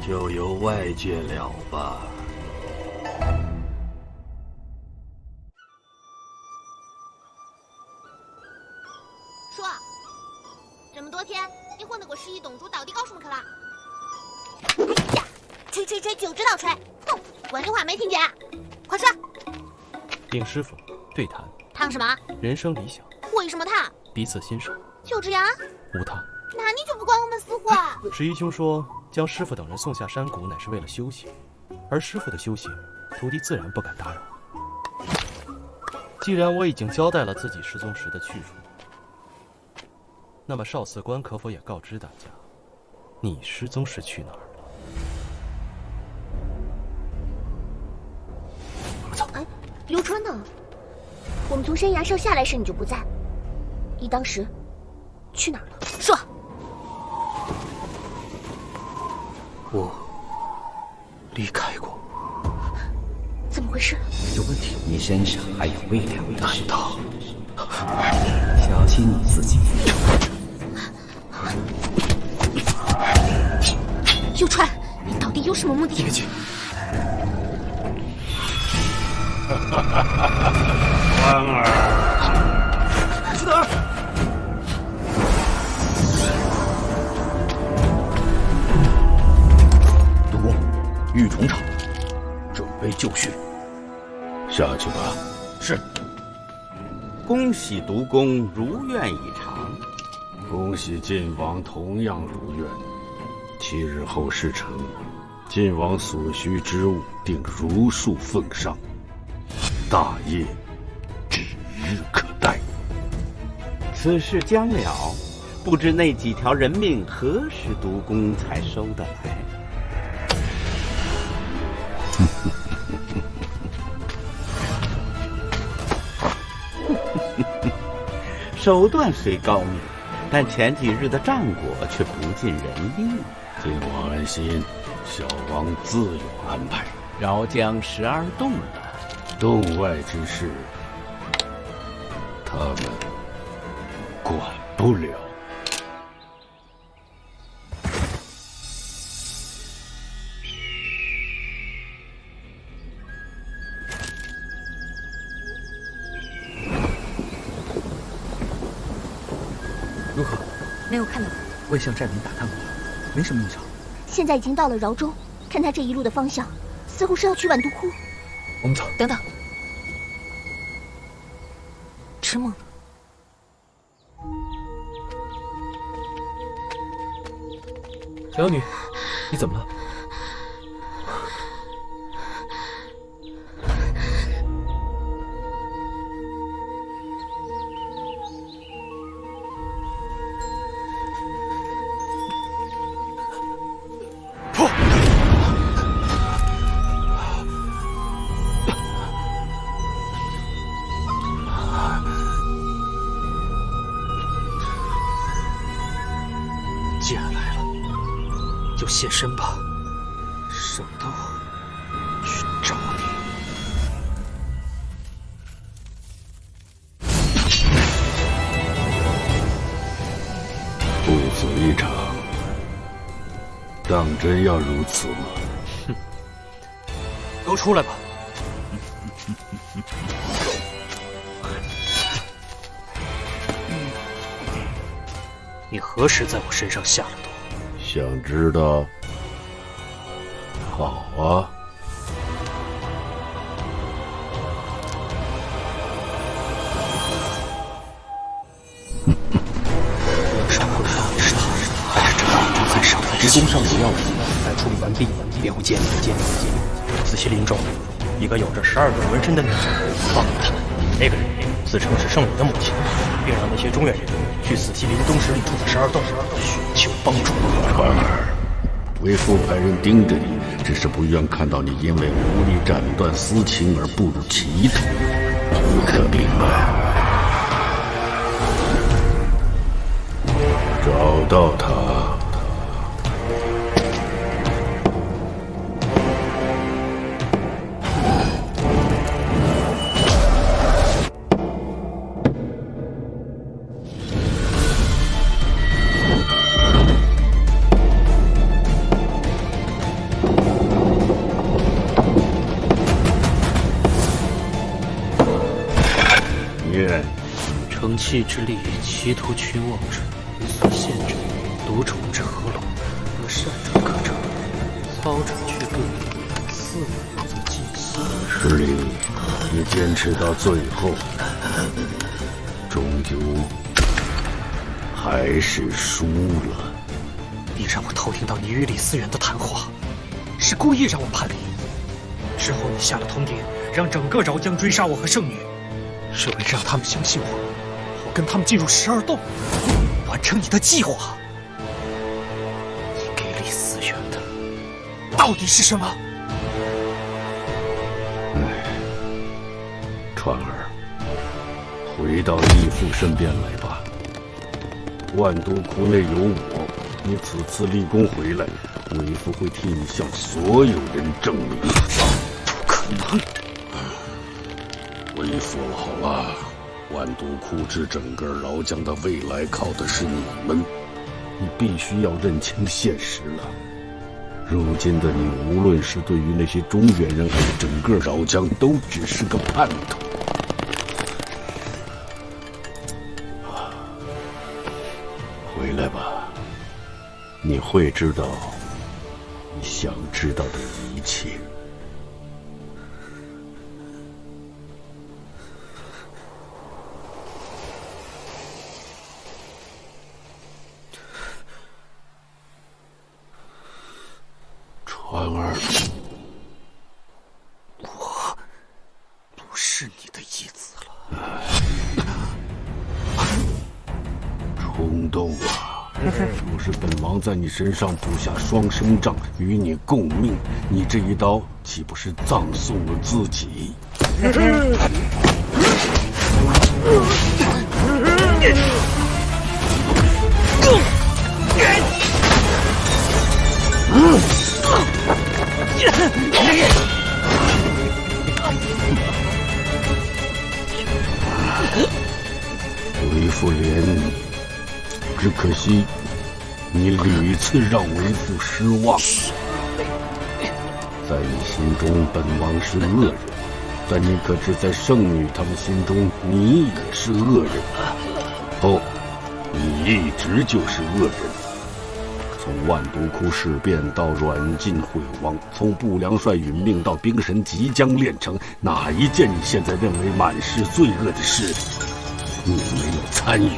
就由外界了吧。说，这么多天，你混得过11董主，到底搞什么去了？哎呀，吹就知道吹，哼，问你话没听见？快说。禀师傅，对谈。谈什么？人生理想。为什么谈？彼此欣赏。就这样？无他。那你就不管我们死活？十一兄说，将师傅等人送下山谷，乃是为了修行，而师傅的修行，徒弟自然不敢打扰。既然我已经交代了自己失踪时的去处，那么少司官可否也告知大家，你失踪时去哪儿了？哎，刘川呢？我们从山崖上下来时你就不在，你当时去哪儿了？说。我离开过。怎么回事？有问题。你身上还有未了的事，难道？小心你自己。刘川，你到底有什么目的？别去。欢儿，去哪儿？督公，玉虫场，准备就绪。下去吧。是。恭喜督公如愿以偿。恭喜晋王同样如愿。7日后事成，晋王所需之物定如数奉上。大业指日可待。此事将了，不知那几条人命何时督公才收得来？手段虽高明，但前几日的战果却不尽人意。晋王安心，小王自有安排。饶江12洞的洞外之事，他们管不了。如何？没有看到他。我也向寨民打探过了，没什么异常。现在已经到了饶州，看他这一路的方向，似乎是要去宛都窟。我们走。等等，迟梦。小妖女，你怎么了？既然来了，就现身吧，省得我去找你。不死一场，当真要如此吗？哼，都出来吧。你何时在我身上下了毒？想知道？好啊。上回是他，还是这个在上台之前，职工上的药剂待处理完毕，便会见你。仔细灵州，一个有着12个纹身的女人放了他们。那个人自称是圣女的母亲，并让那些中原人去死麒麟东石里住的12洞寻求帮助。川儿，为父派人盯着你，只是不愿看到你因为无力斩断私情而步入歧途。你可明白？找到他。乘气之力，企图去望之，所限制；独宠之合拢，不善者可成；操者却各异，似我则尽息。是你坚持到最后，终究还是输了。你让我偷听到你与李思远的谈话，是故意让我叛离。之后你下了通牒，让整个饶江追杀我和圣女，是为了让他们相信我。跟他们进入12洞，完成你的计划。你给李思远的到底是什么？川儿，回到义父身边来吧。万毒窟内有我，你此次立功回来，为父会替你向所有人证明。不可能！为父老了。万毒窟之整个饶江的未来靠的是你们，你必须要认清现实了。如今的你，无论是对于那些中原人，还是整个饶江，都只是个叛徒。回来吧，你会知道你想知道的一切。川儿，我不是你的义子了。冲动啊！若是本王在你身上布下双生杖，与你共命，你这一刀岂不是葬送了自己？为父怜你，只可惜你屡次让为父失望。在你心中，本王是恶人，但你可知，在圣女他们心中，你也是恶人。不，你一直就是恶人。从万毒窟事变到软禁毁亡，从不良帅殒命到冰神即将炼成，哪一件你现在认为满是罪恶的事，你没有参与？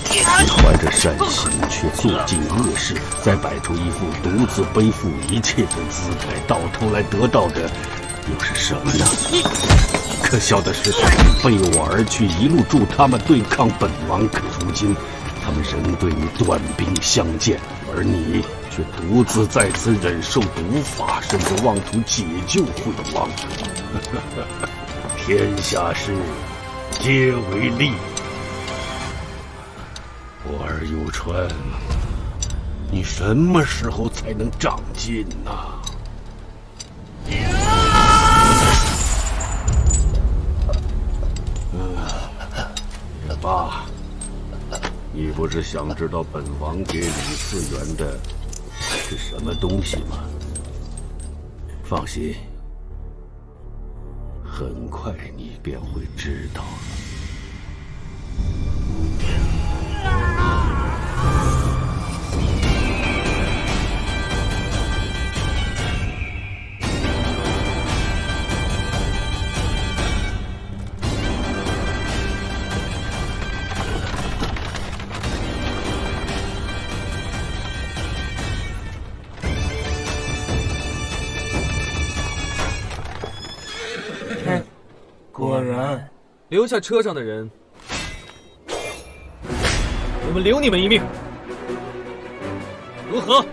你怀着善心，却做尽恶事，再摆出一副独自背负一切的姿态，到头来得到的又是什么呢？可笑的是，废我而去，一路助他们对抗本王，可如今他们仍对你短兵相见，而你却独自在此忍受毒法，甚至妄图解救惠王。天下事皆为利。我儿游川，你什么时候才能长进呢？也罢，你不是想知道本王给李嗣源的是什么东西吗？放心，很快你便会知道了。然，留下车上的人，我们留你们一命，如何？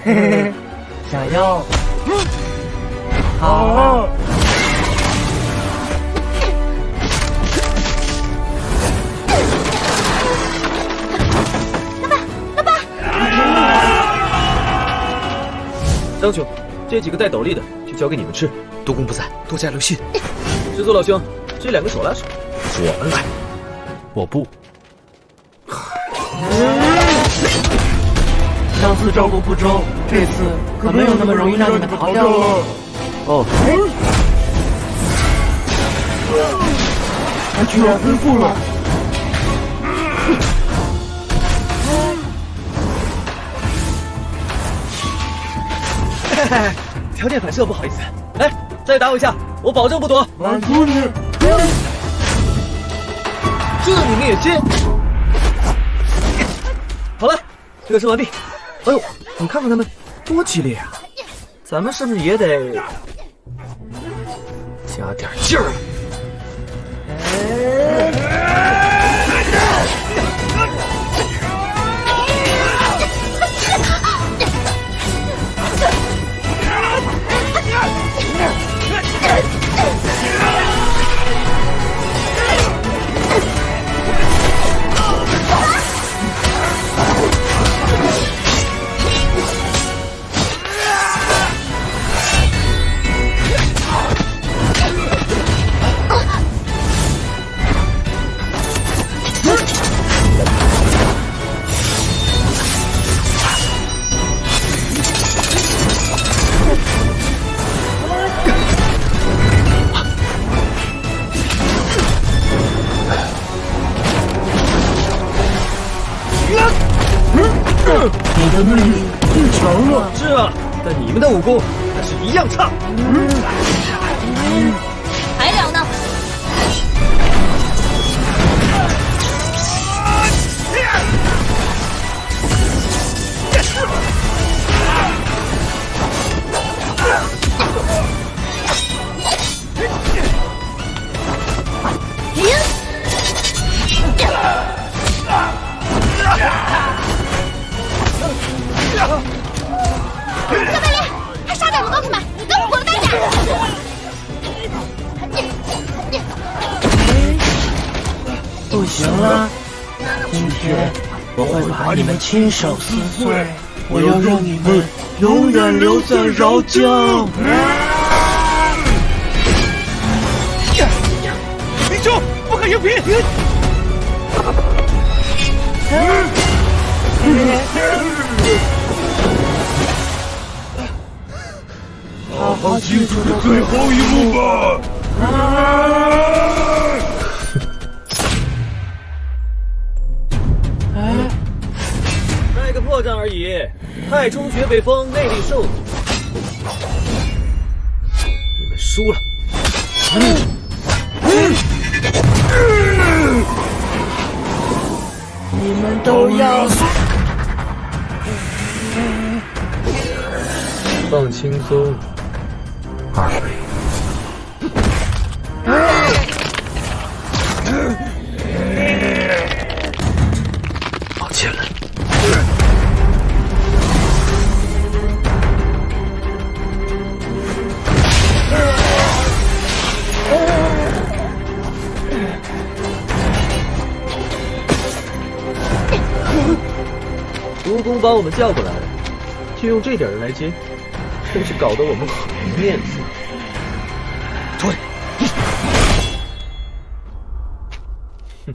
嘿嘿，想要？好。张兄，这几个带斗笠的就交给你们吃。督工不在，多加留心。师祖老兄，这2个手拉手，我们来。我不。上次照顾不周，这次可没有那么容易让你们逃掉了。哦。他居然恢复了。条件反射，不好意思。来，再打我一下，我保证不躲。满足你。这你们也接？好了，热身完毕。哎呦，你看看他们多激烈啊！咱们是不是也得加点劲儿？你的内力变强了。是啊，但你们的武功还是一样差。还了呢？小美丽，还傻等着东西吗？你给我滚蛋点！不行了，今天我会把你们亲手撕碎，我要让你们永远留在饶江。林兄，不可硬拼！好好记住这最后一幕吧。卖个破绽而已。太冲诀北风内力受阻，你们输了。你们都要死！放轻松，二位。抱歉了。督工把我们叫过来，就用这点人来接，真是搞得我们很没面子。对，哼，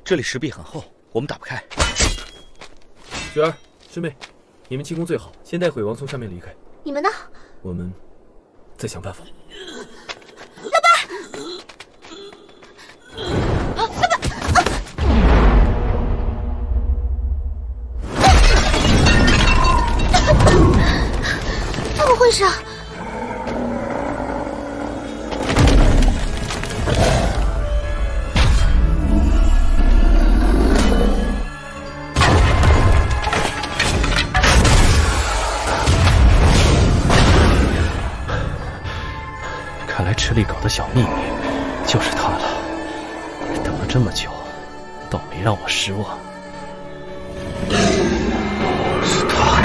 这里石壁很厚，我们打不开。雪儿、师妹，你们气功最好，先带鬼王从上面离开。你们呢？我们再想办法。老板，老板，怎么回事啊？看来池里搞的小秘密，就是他了，等了这么久，都没让我失望。是他！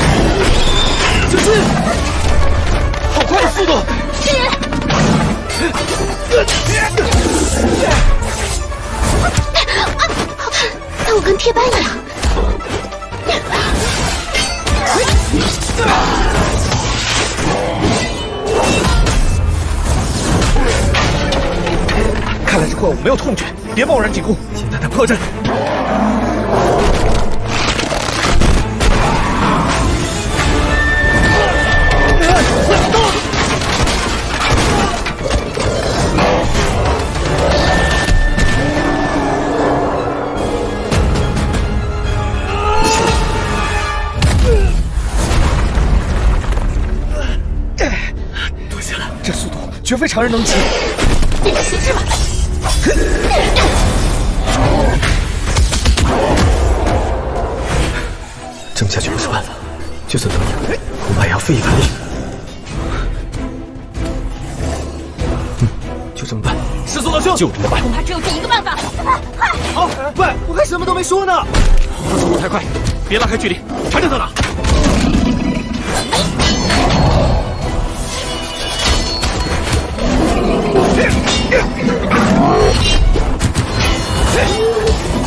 小心！好快的速度！在我跟铁板一样。看来这怪物没有痛觉，别贸然进攻，先带他破阵。多谢了，这速度绝非常人能及。吸之吧。这么下去不是办法，就算得赢，恐怕也要费一番力。就这么办。师祖老兄，就这么办。恐怕只有这一个办法。快！好，喂，我还什么都没说呢。他速度太快，别拉开距离，缠着他打。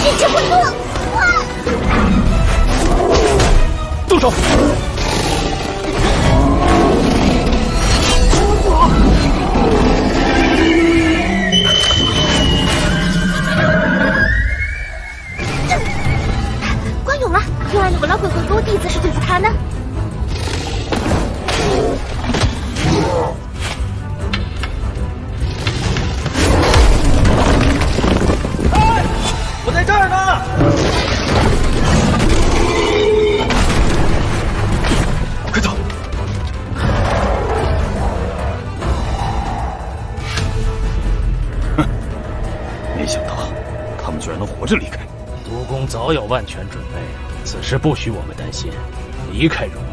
坚持不住，快！动手！关勇了，原来那个老鬼会给我弟子是对付他呢。我在这儿呢。快走！哼，没想到他们居然能活着离开。毒公早有万全准备，此事不许我们担心。离开容易，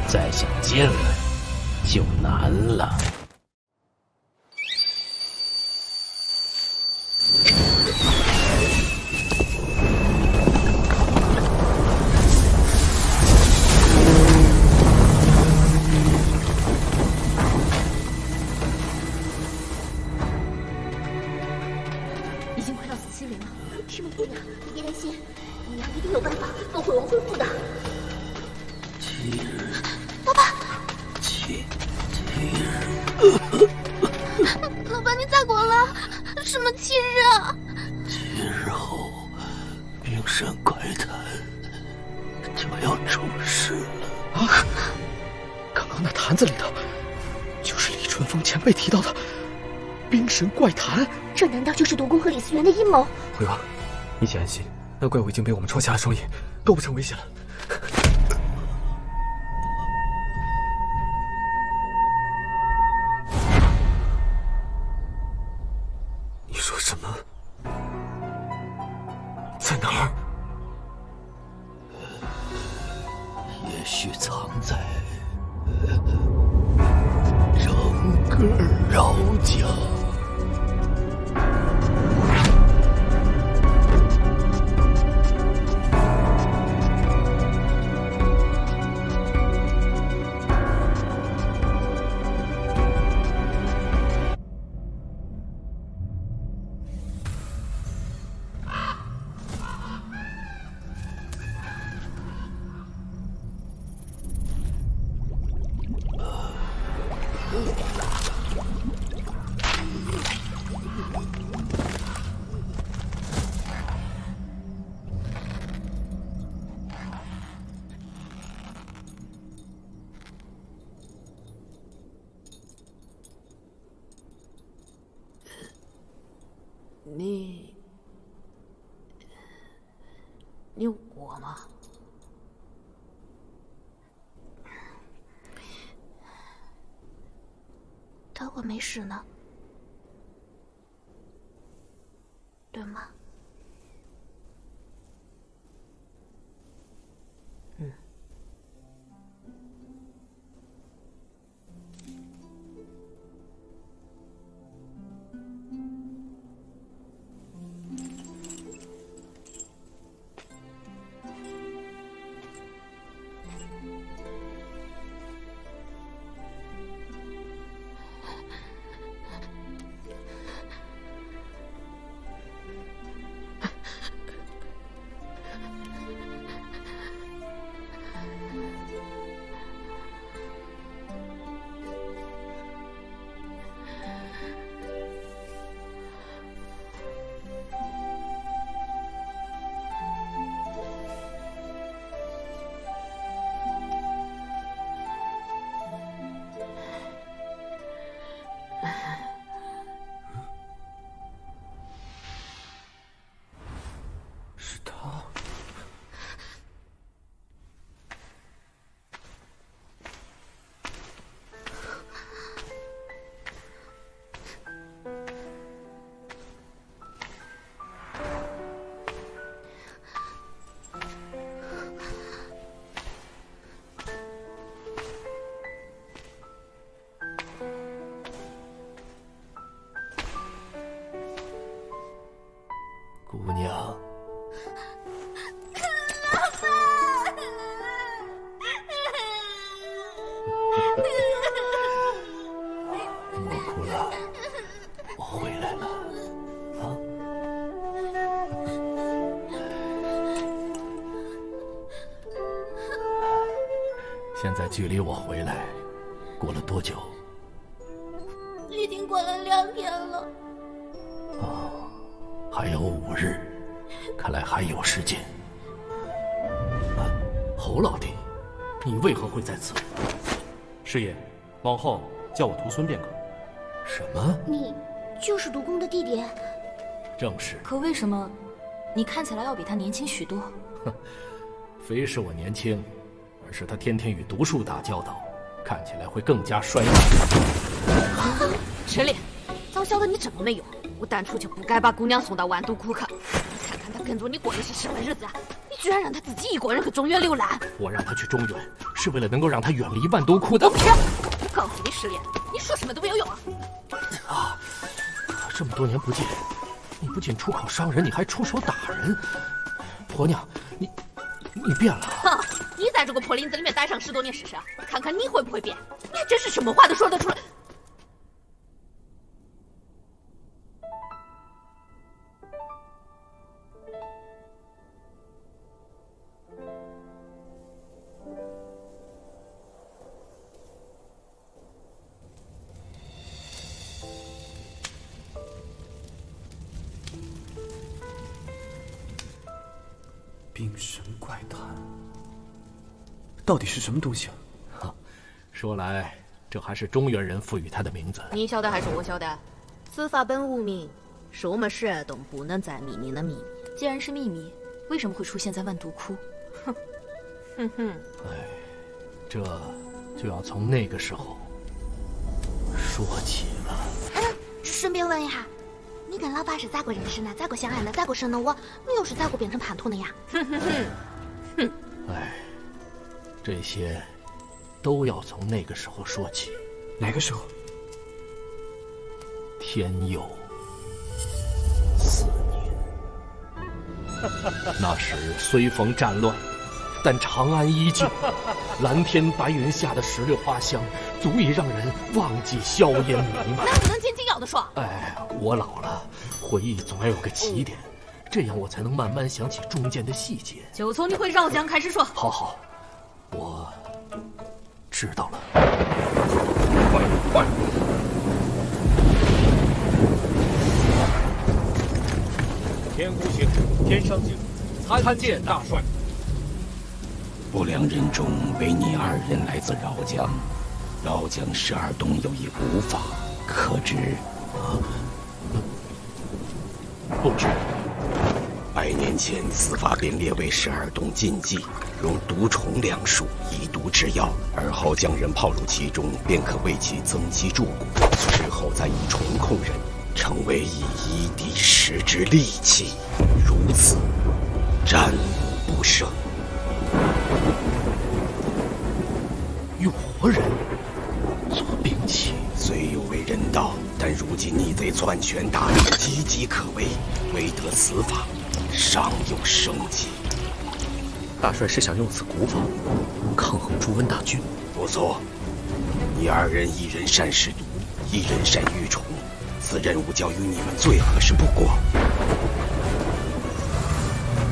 再想进来就难了。已经快到死期里了，师妹姑娘，你别担心，你娘一定有办法帮鬼王恢复的。老板，老板你再给我拉，什么7日啊7日后，冰山怪谈就要出世了。啊！刚刚那坛子里的，就是李春风前辈提到的冰神怪坛。这难道就是毒公和李思源的阴谋？鬼王，你且安心，那怪物已经被我们戳瞎了双眼，构不成危险了。你说什么？在哪儿？也许藏在整个饶江。你我吗？他会没事呢，对吗？嗯。莫哭了，我回来了。啊！现在距离我回来过了多久？已经过了2天了。哦，还有5日，看来还有时间。侯老弟，你为何会在此？师爷，往后叫我徒孙便可。什么？你就是毒公的弟弟？正是。可为什么你看起来要比他年轻许多？非是我年轻，而是他天天与毒术打交道，看起来会更加衰老。陈烈，早晓得你这么没用，我当初就不该把姑娘送到万毒窟去。你看看她跟着你过的是什么日子啊！你居然让她自己一个人去中原流浪。我让她去中原，是为了能够让她远离万毒窟的。我告诉你，失恋，你说什么都没有用啊！这么多年不见，你不仅出口伤人，你还出手打人。婆娘，你变了。哼！你在这个破林子里面待上10多年试试，看看你会不会变？你还真是什么话都说得出来。冰神怪谈，到底是什么东西啊？说来，这还是中原人赋予它的名字。你晓得还是我晓得？此法本无名，是我们12洞不能再命名的秘密。既然是秘密，为什么会出现在万毒窟？哼哼。哎，这就要从那个时候说起了。顺便问一下，你跟老爸是咋个认识呢？咋个相爱的？咋个生的我？你又是咋个变成叛徒的呀？哼哼哼，哼！哎，这些都要从那个时候说起。哪个时候？天佑4年，那时虽逢战乱，但长安依旧，蓝天白云下的石榴花香，足以让人忘记硝烟弥漫。能不能简简要的说？哎，我老了，回忆总要有个起点，这样我才能慢慢想起中间的细节。就从你会绕江开始说。好好，我知道了。快！天孤星，天上星，参见大帅。不良人中唯你2人来自饶江，饶江12洞有一古法，可知？不知。100年前，此法便列为12洞禁忌，用毒虫两术以毒制药，而后将人泡入其中，便可为其增肌筑骨。之后再以虫控人，成为以一敌10之利器，如此战无不胜。用活人做兵器，虽有违人道，但如今逆贼篡权大量，岌岌可危，唯得此法尚有生机。大帅是想用此古法抗衡朱温大军？不错，你2人一人善使毒，一人善御虫，此任务交于你们最合适不过。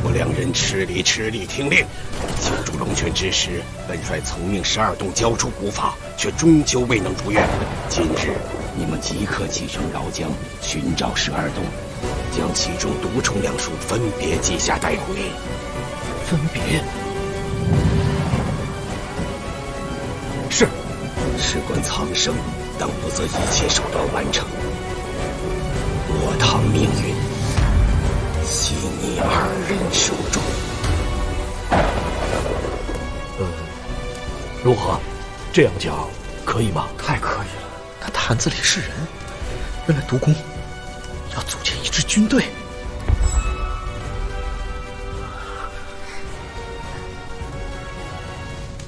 我2人吃力听令，救助龙泉之时，本帅曾命12洞交出古法，却终究未能如愿。今日你们即刻启程饶江，寻找12洞，将其中毒虫两术分别记下带回。分别？是。事关苍生，当不择一切手段完成。我唐命运系你2人手中。如何？这样讲可以吗？太可以了！他坛子里是人，原来毒公要组建一支军队。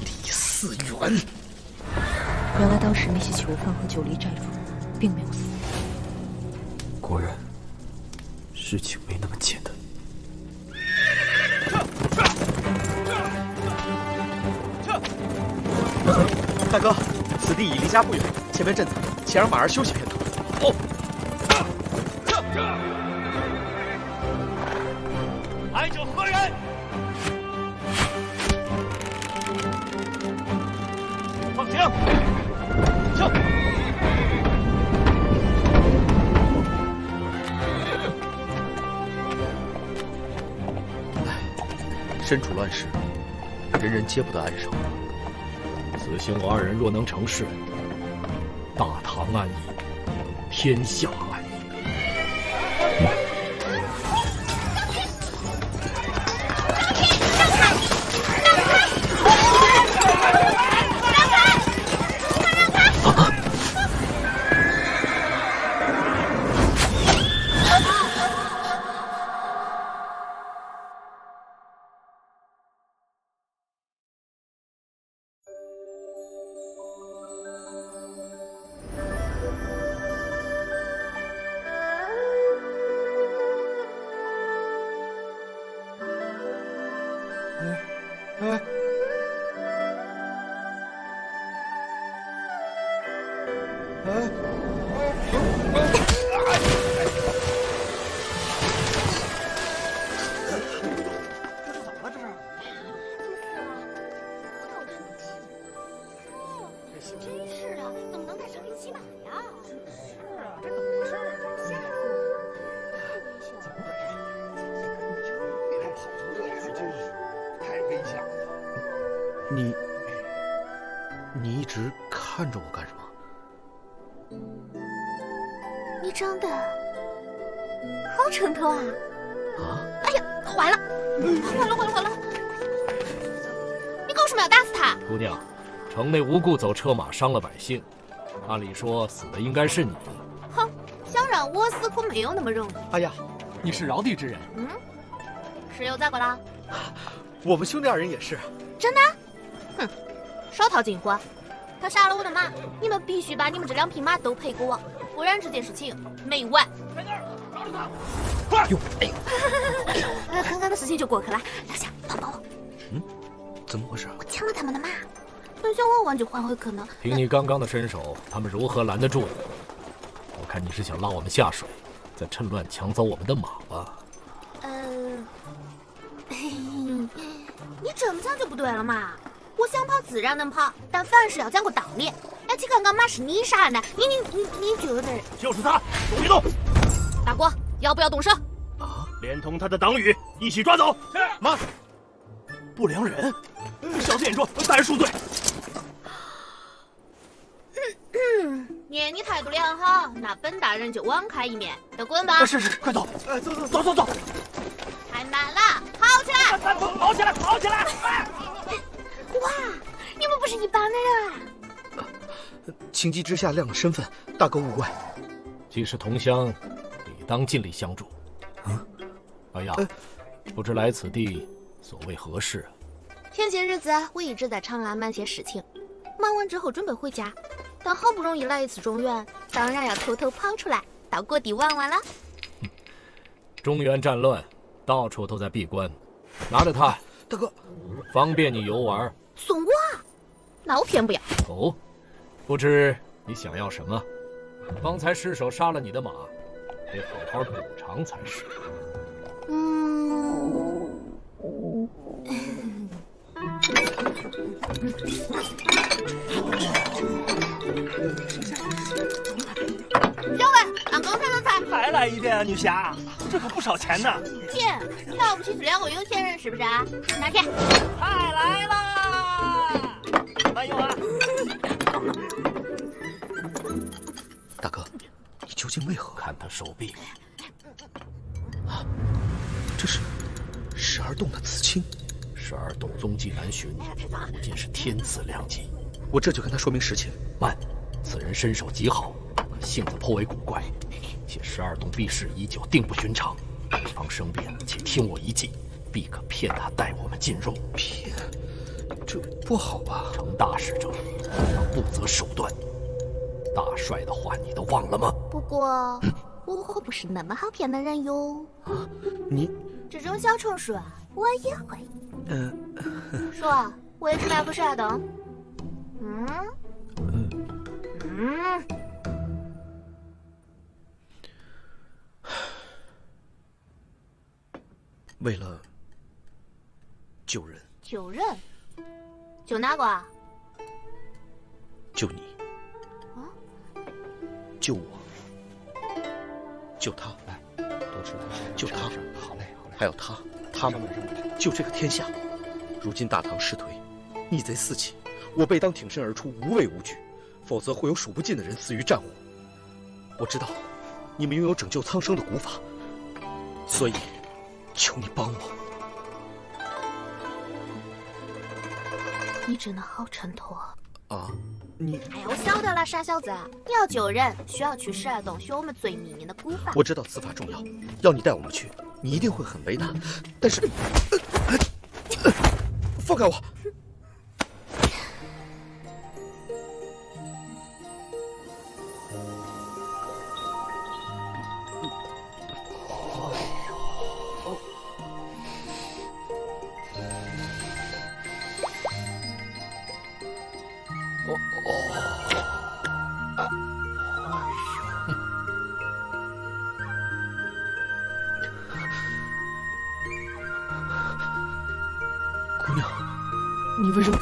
李嗣源，原来当时那些囚犯和9黎寨主并没有死。果然，事情没那么简单。大哥，此地已离家不远，前面阵子，且让马儿休息片刻。哦。来者何人？放行。行。身处乱世，人人皆不得安生。此行我二人若能成事，大唐安逸，天下安逸。你一直看着我干什么？你长得好成头啊！啊！哎呀，坏了！坏了！你搞什么要打死他？姑娘，城内无故走车马伤了百姓，按理说死的应该是你。哼，想让我死可没有那么容易。哎呀，你是饶地之人。嗯，是又咋个了？我们兄弟二人也是。真的？哼，少套近乎！他杀了我的马，你们必须把你们这2匹马都赔给我，不然这件事情没完。在那儿，抓住他！快！哟，哎呦！刚刚的事情就过去了，大侠，帮我。嗯，怎么回事？我抢了他们的马，等小王王就还回去呢。凭你刚刚的身手，他们如何拦得住你？我看你是想拉我们下水，再趁乱抢走我们的马吧？你这么讲就不对了嘛！我想跑自然能跑，但凡事要讲个道理。而且刚刚马是你杀的，你觉得？就是他，动一动！大哥，要不要动手？啊！连同他的党羽一起抓走。是。慢！不良人，小心眼拙，带人恕罪。念你态度良好，那本大人就网开一面。都滚吧！是，快走！走！太慢了，跑起来！跑起来！哇，你们不是一般的人啊！情急之下亮了身份，大哥勿怪。既是同乡，理当尽力相助。哎呀，不知来此地所谓何事啊？前些日子我一直在长安办些事情，忙完之后准备回家，但好不容易来一次中原，当然要偷偷跑出来到各地玩玩了。中原战乱，到处都在闭关，拿着它，大哥，方便你游玩。送我？那我偏不要。哦，不知你想要什么？方才失手杀了你的马，得好好补偿才是。小伟，按刚才的菜。再来一点啊，女侠，这可不少钱呢。钱，瞧不起这2个有钱人是不是啊？拿去。菜来啦！慢用啊！大哥，你究竟为何？看他手臂。啊，这是12洞的刺青。12洞踪迹难寻，不仅是天赐良机。我这就跟他说明实情。慢，此人身手极好，性子颇为古怪，且12洞避世已久，定不寻常。以防生变，且听我一计，必可骗他带我们进入。骗？这不好吧？成大事者，要不择手段。大帅的话你都忘了吗？不过，我可不是那么好骗的人哟。啊，你这种小程序我也会。说，为什么要不12洞？为了救人。救人？救哪个啊？救你。啊？救我。救他。来，多吃点。救他。好嘞，好嘞。还有他们，救这个天下。如今大唐失颓，逆贼四起，我辈当挺身而出，无畏无惧，否则会有数不尽的人死于战火。我知道你们拥有拯救苍生的古法，所以求你帮我。你真的好衬托啊！你……哎呀，我晓得了，傻小子，你要救人，需要去12洞学我们最秘密的古法。我知道此法重要，要你带我们去，你一定会很为难，但是……放开我！姑娘，你为什么？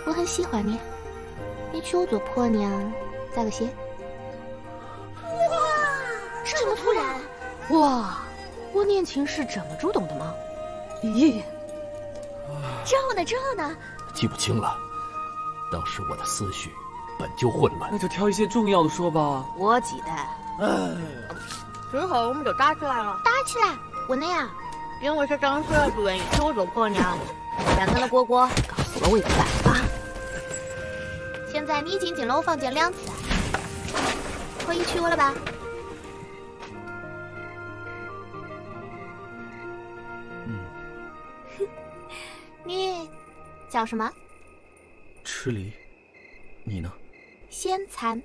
我很喜欢你，你娶我做婆娘，咋个些？哇，这么突然！哇，我年轻时这么主动的吗？咦，这呢？记不清了，当时我的思绪本就混乱。那就挑一些重要的说吧。我记得。之后我们就打起来了。打起来？为哪呀？因为是张雪不愿意娶我做婆娘，天子的果果告诉了我一个办法。现在你已经进了我房间2次，可以娶我了吧？你叫什么？池离，你呢？仙蚕。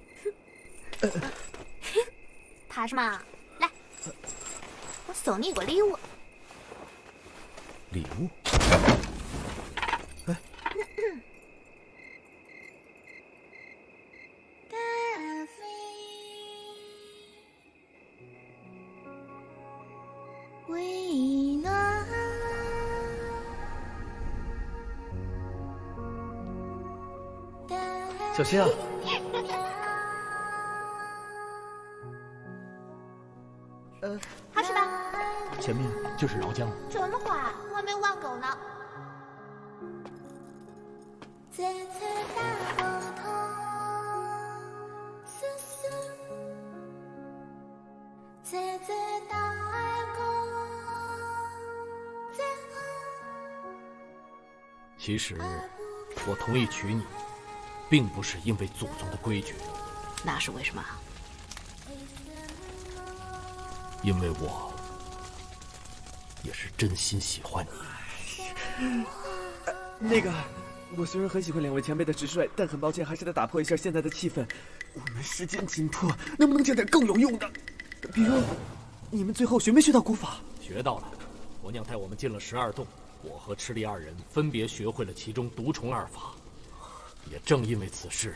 怕什么？来，我送你一个礼物。礼物？哎。为暖。小心啊！好吃吧？前面就是饶江。这么快，我还没玩够呢。其实，我同意娶你，并不是因为祖宗的规矩。那是为什么？因为我也是真心喜欢你。那个，我虽然很喜欢2位前辈的直率，但很抱歉，还是得打破一下现在的气氛。我们时间紧迫，能不能讲点更有用的？比如，你们最后学没学到古法？学到了，婆娘带我们进了12洞，我和赤力2人分别学会了其中毒虫2法。也正因为此事，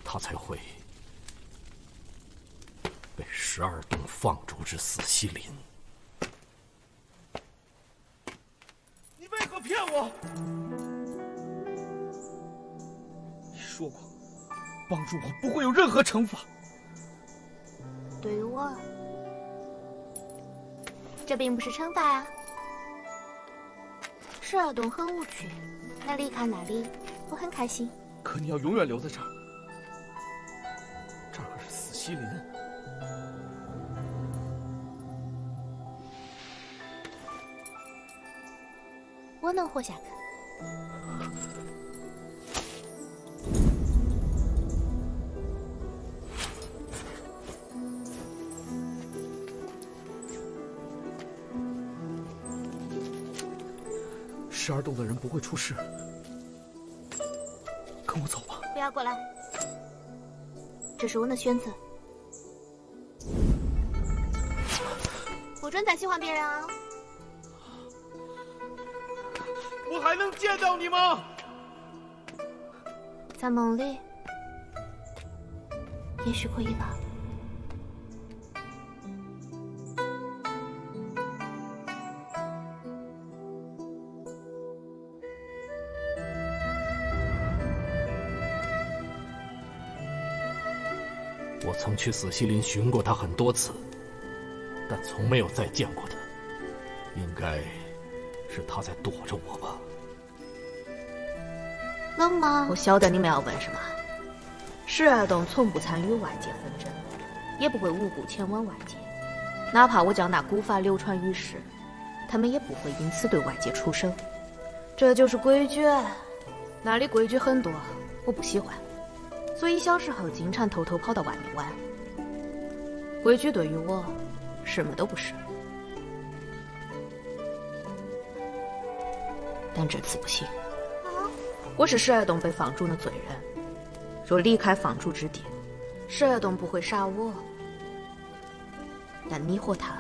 他才会被12洞放逐至死西林。你为何骗我？你说过，帮助我不会有任何惩罚。对于我，这并不是惩罚呀。12洞很无趣，能离开那里，我很开心。可你要永远留在这儿，这儿可是死西林。我能活下去。12洞的人不会出事，跟我走吧。不要过来，这是我的选择。不准再喜欢别人啊！我还能见到你吗？在梦里，也许可以吧。我曾去死西林寻过他很多次，但从没有再见过他。应该是他在躲着我吧。冷吗？我晓得你们要问什么。十二洞从不参与外界纷争，也不会无故前往外界。哪怕我将那古法流传于世，他们也不会因此对外界出手。这就是规矩，那里规矩很多，我不喜欢，所以小时候经常偷偷跑到外面玩。规矩对于我，什么都不是。但这次不行，我是十二洞被放逐的罪人。若离开放逐之地，十二洞不会杀我，但你和他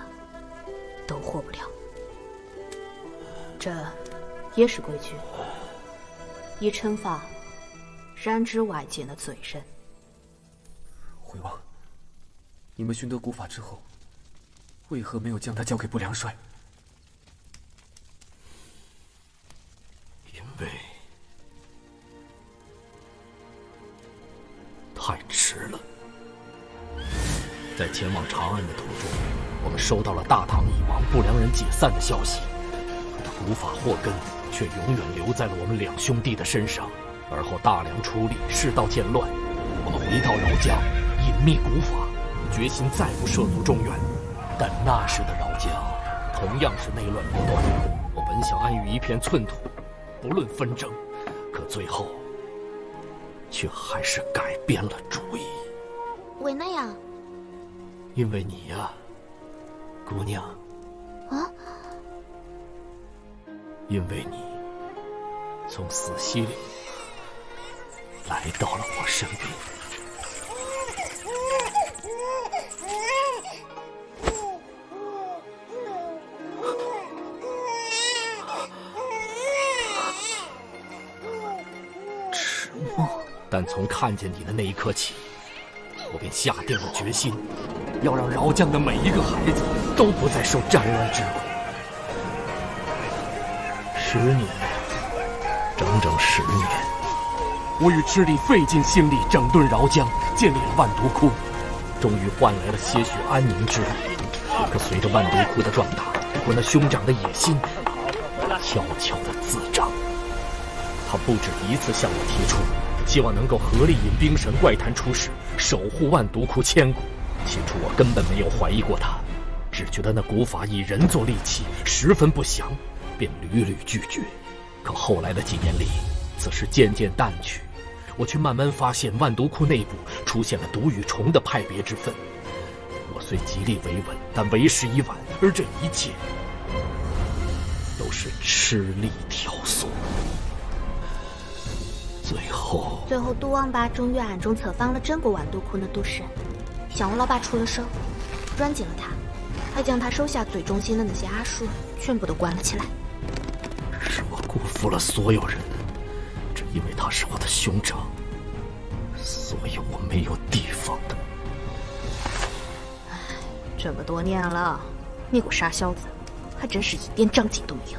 都活不了。这也是规矩，以惩罚染指外界的罪人。回王，你们寻得古法之后，为何没有将它交给不良帅？因为太迟了。在前往长安的途中，我们收到了大唐已亡、不良人解散的消息，可他古法祸根却永远留在了我们两兄弟的身上。而后大梁出力，世道渐乱，我们回到饶江，隐秘古法，决心再不涉足中原。但那时的饶江同样是内乱不断，我本想安于一片寸土，不论纷争，可最后却还是改变了主意。为哪样？因为你呀，姑娘。啊？因为你从死溪里来到了我身边。迟梦。但从看见你的那一刻起，我便下定了决心，要让饶江的每一个孩子都不再受战乱之苦。10年，整整10年，我与支理费尽心力整顿饶江，建立了万毒窟，终于换来了些许安宁之地。可随着万毒窟的壮大，我那兄长的野心悄悄地滋长。他不止一次向我提出，希望能够合力引冰神怪坛出世，守护万毒窟千古。起初我根本没有怀疑过他，只觉得那古法以人做利器，十分不祥，便屡屡拒绝。可后来的几年里，此事渐渐淡去，我却慢慢发现万毒窟内部出现了毒与虫的派别之分。我虽极力维稳，但为时已晚，而这一切都是吃力挑唆。最后毒王八终于暗中策反了整个万毒窟的毒士，向我老爸出了手，软禁了他，还将他手下最忠心的那些阿叔全部都关了起来。是我辜负了所有人，只因为他是我的兄长，所以我没有地方的。这么多年了，你个傻小子，还真是一点长进都没有。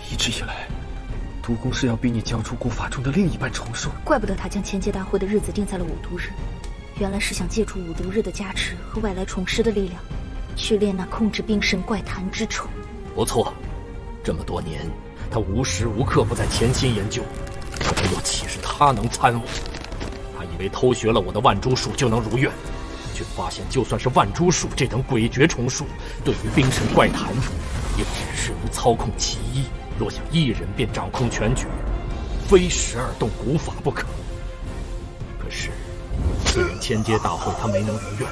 一直以来，毒公是要逼你交出古法中的另一半重数。怪不得他将签界大会的日子定在了5毒日，原来是想借助5毒日的加持和外来虫师的力量，去炼那控制冰神怪坛之虫。不错，这么多年，他无时无刻不在潜心研究，可这又岂是他能参悟？他以为偷学了我的万蛛术就能如愿，却发现就算是万蛛术这等诡谲虫术，对于冰神怪坛，也只是能操控其一。若想一人便掌控全局，非12洞古法不可。可是，虽然千阶大会他没能如愿，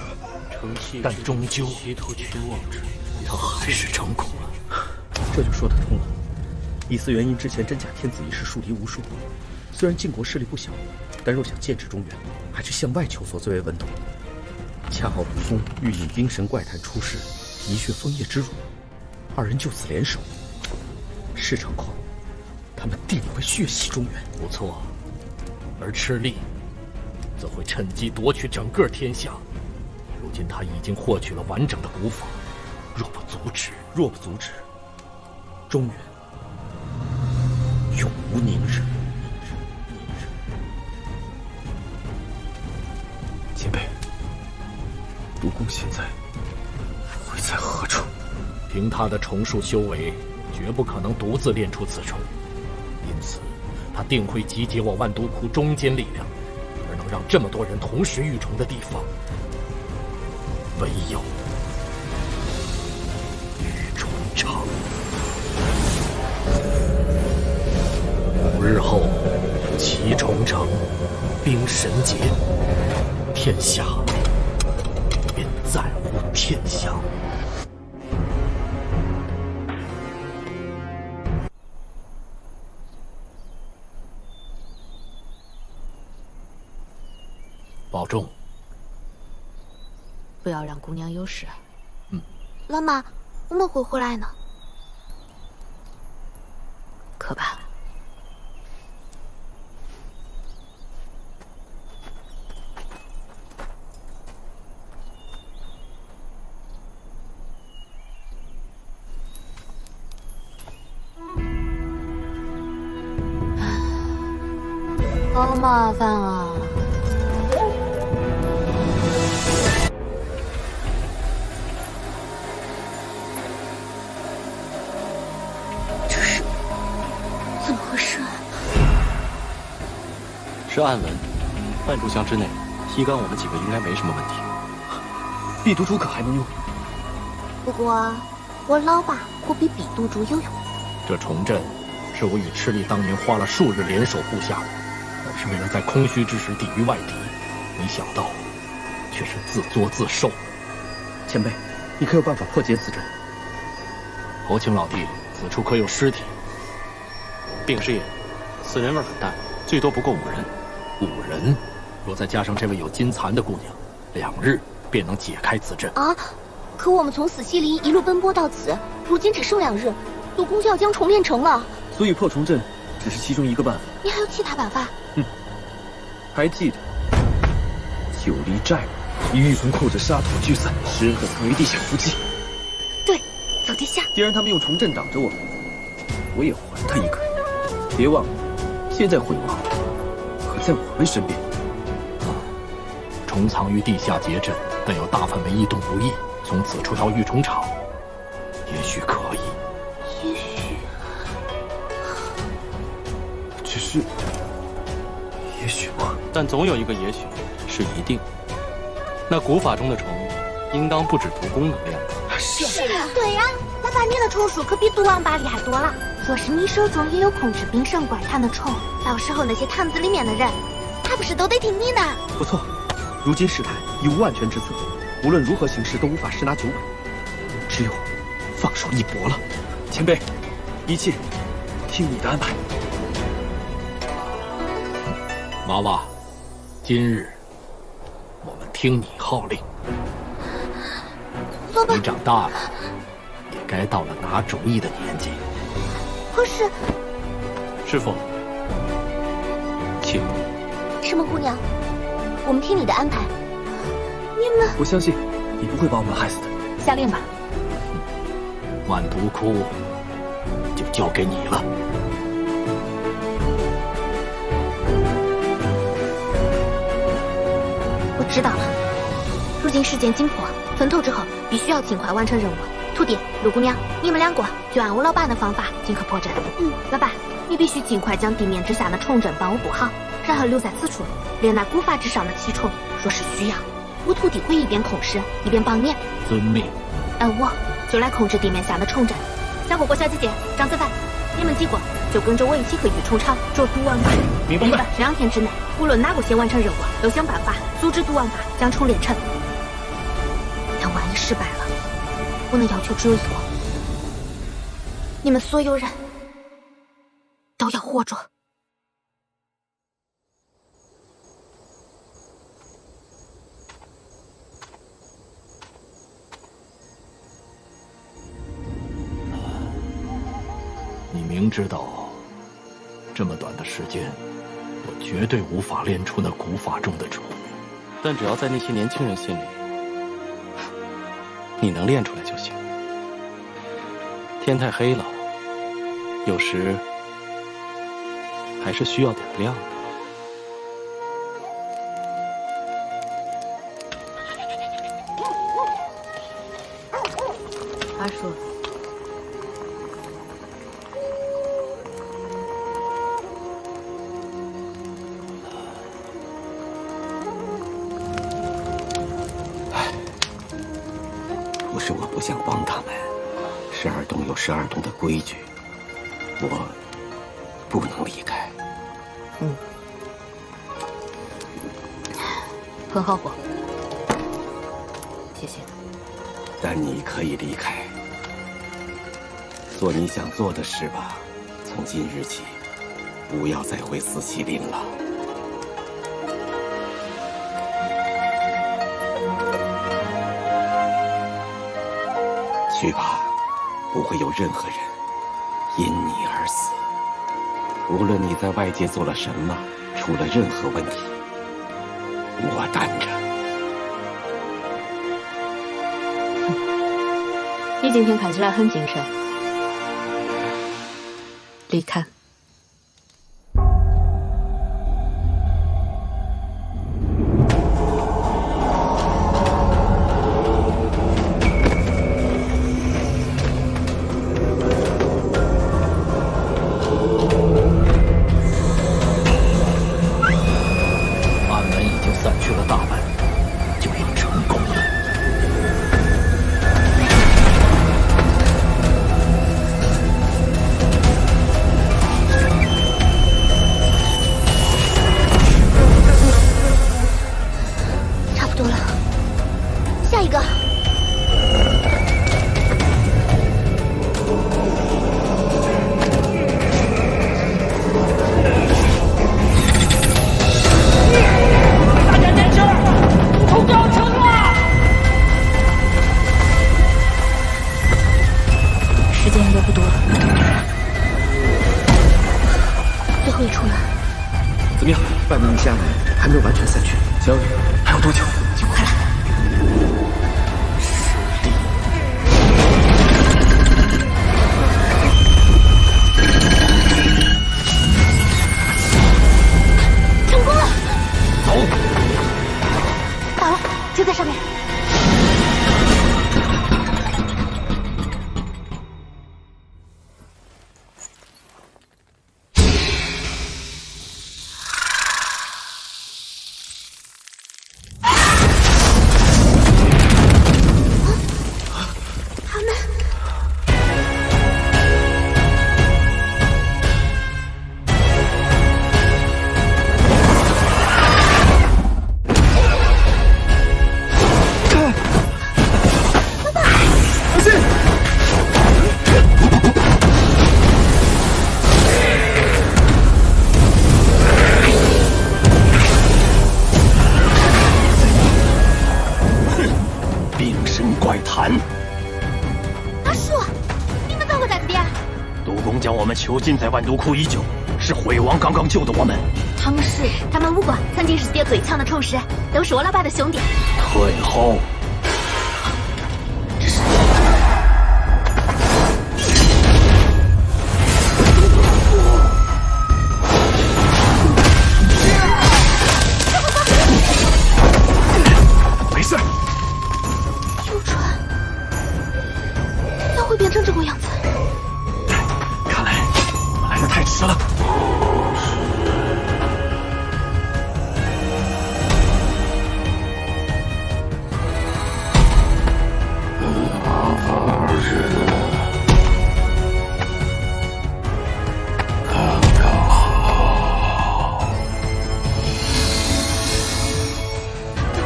但终究他还是成功了。这就说得通了。李嗣元因之前真假天子一事树敌无数，虽然晋国势力不小，但若想建制中原，还是向外求索最为稳妥。恰好毒蜂欲引冰神怪谈出世，一血枫叶之辱，二人就此联手。事成后，他们定会血洗中原。不错，而赤力则会趁机夺取整个天下。如今他已经获取了完整的古法，若不阻止，中原永无宁日。前辈，毒公现在会在何处？凭他的重术修为，绝不可能独自炼出此虫，因此他定会集结我万毒窟中坚力量，而能让这么多人同时遇虫的地方，唯有玉虫场。5日后，七重城，冰神节，天下便再无天下。保重，不要让姑娘有事。老妈，我们会回来呢。可怕了。好麻烦啊！这是怎么回事啊？是暗纹，半炷香之内吸干我们几个应该没什么问题。避毒珠可还能用？不过我老爸可比避毒珠有用。这重阵是我与赤力当年花了数日联手布下的，本是为了在空虚之时抵御外敌，没想到却是自作自受。前辈，你可有办法破解此阵？侯请老弟，此处可有尸体？病尸也，死人味很淡，最多不过5人。5人，若再加上这位有金蚕的姑娘，2日便能解开此阵。啊！可我们从死西林一路奔波到此，如今只剩2日，毒公就要将虫炼成了。所以破虫阵只是其中一个办法。你还有其他办法？还记得9黎寨以玉魂扣着沙土聚散，食人可藏于地下伏击。对，走地下。既然他们用虫阵挡着我们，我也还他一个。别忘了，现在毁王可在我们身边。虫藏于地下结阵，但有大范围移动不易。从此处到玉虫场，也许可以。也许，只是也许吗？但总有一个也许是一定。那古法中的虫，应当不止毒功能量吧？是啊，对呀，老爸，你的虫术可比毒王八厉害多了。若是你手中也有控制冰神怪谈的虫，到时候那些坛子里面的人，还不是都得听你的？不错，如今事态已无万全之策，无论如何行事都无法十拿9稳，只有放手一搏了。前辈，一切听你的安排。娃娃，今日我们听你号令。老爸，你长大了，也该到了拿主意的年纪。可是，师父，请。什么姑娘？我们听你的安排。你们，我相信你不会把我们害死的。下令吧。万毒窟就交给你了。我知道了。如今事件紧迫，分头之后必须要尽快完成任务。徒弟，陆姑娘，你们2个就按我老爸的方法尽可破阵。老爸，你必须尽快将地面之下的虫阵帮我布好，然后留在此处，连那古法之上的奇虫，若是需要，我徒弟会一边控尸一边帮你。遵命。我就来控制地面下的虫阵。小果果、小姐姐、张子凡，你们几个就跟着我一起和玉虫场捉毒王吧。明白。这2天之内，无论哪个先完成任务，都想办法阻止毒王法将虫炼成。但万一失败了，我的要求只有一个：你们所有人都要活着。你明知道这么短的时间，我绝对无法练出那古法中的主，但只要在那些年轻人心里，你能练出来就行。天太黑了，有时还是需要点亮的。阿叔，不是我不想帮他们，12洞有12洞的规矩，我不能离开。很好火，谢谢。但你可以离开，做你想做的事吧。从今日起，不要再回四麒麟了。去吧，不会有任何人因你而死。无论你在外界做了什么，出了任何问题，我担着。你今天看起来很精神，离开。暗门已经散去了大半，就要成功了。差不多了，下一个。大家年轻，悟空就要成了。时间应该不多了，最后一出了。怎么样？外面那些暗门还没有完全散去，小雨，还有多久？就快了。成功了！走。到了，就在上面。他们小心！冰神怪谈。阿树，你们找我干的？毒公将我们囚禁在万毒窟已久，是鬼王刚刚救的我们。他们5个曾经是世界最强的虫师，都是我老爸的兄弟。退后！没事。游船怎会变成这个样子？看来我们来得太迟了。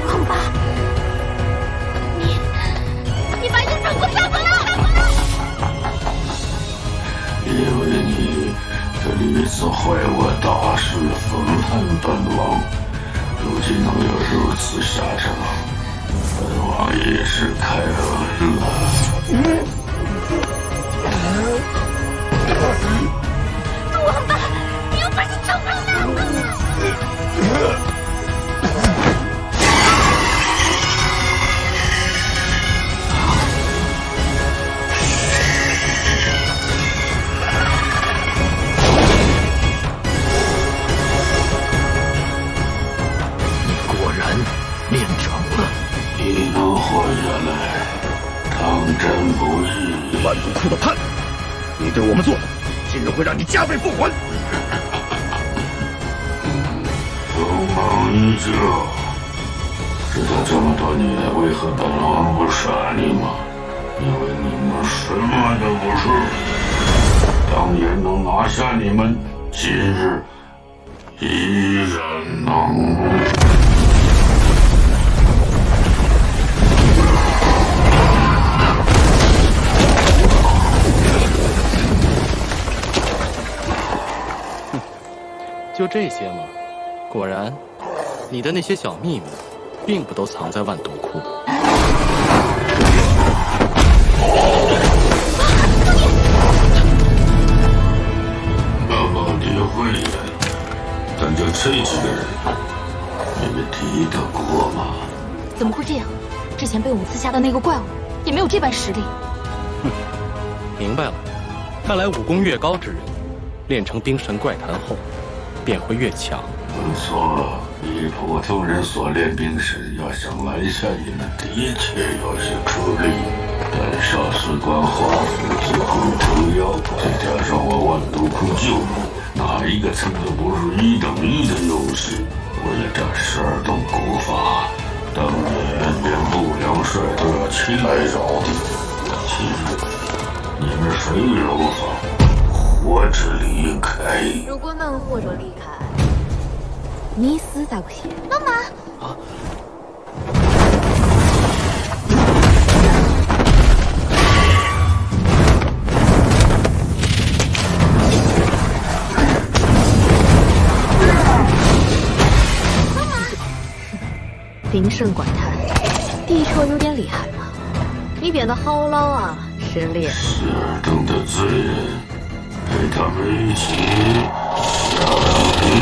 空吧，你把游船给我跳走了！因为你这屡次坏我大事，愤恨本王，如今能有如此下场，本王也是开恩了。万毒窟的叛徒，你对我们做的，今日会让你加倍奉还。锋芒依旧，知道这么多年来为何本王不杀你吗？因为你们什么都不是。当年能拿下你们，今日依然能。就这些吗？果然，你的那些小秘密，并不都藏在万毒窟。那么你会演，但就这几个人，你们敌得过吗？怎么会这样？之前被我们刺杀的那个怪物，也没有这般实力。明白了，看来武功越高之人，练成冰神怪坛后，便会越强。不错，以普通人所练冰神，要想拦下你们，的确有些出力。但少司官华府自古除妖，再加上我万毒窟救你，哪一个称得不是1等1的优势？为了这12洞古法，当年连不良帅都要亲来扰地。今日你们谁有法活着离开？如果能活着离开，你死才不行。妈妈。啊！冰神怪坛的确有点厉害嘛，你变得好老啊，实力。12洞的罪人，陪他们一起下地。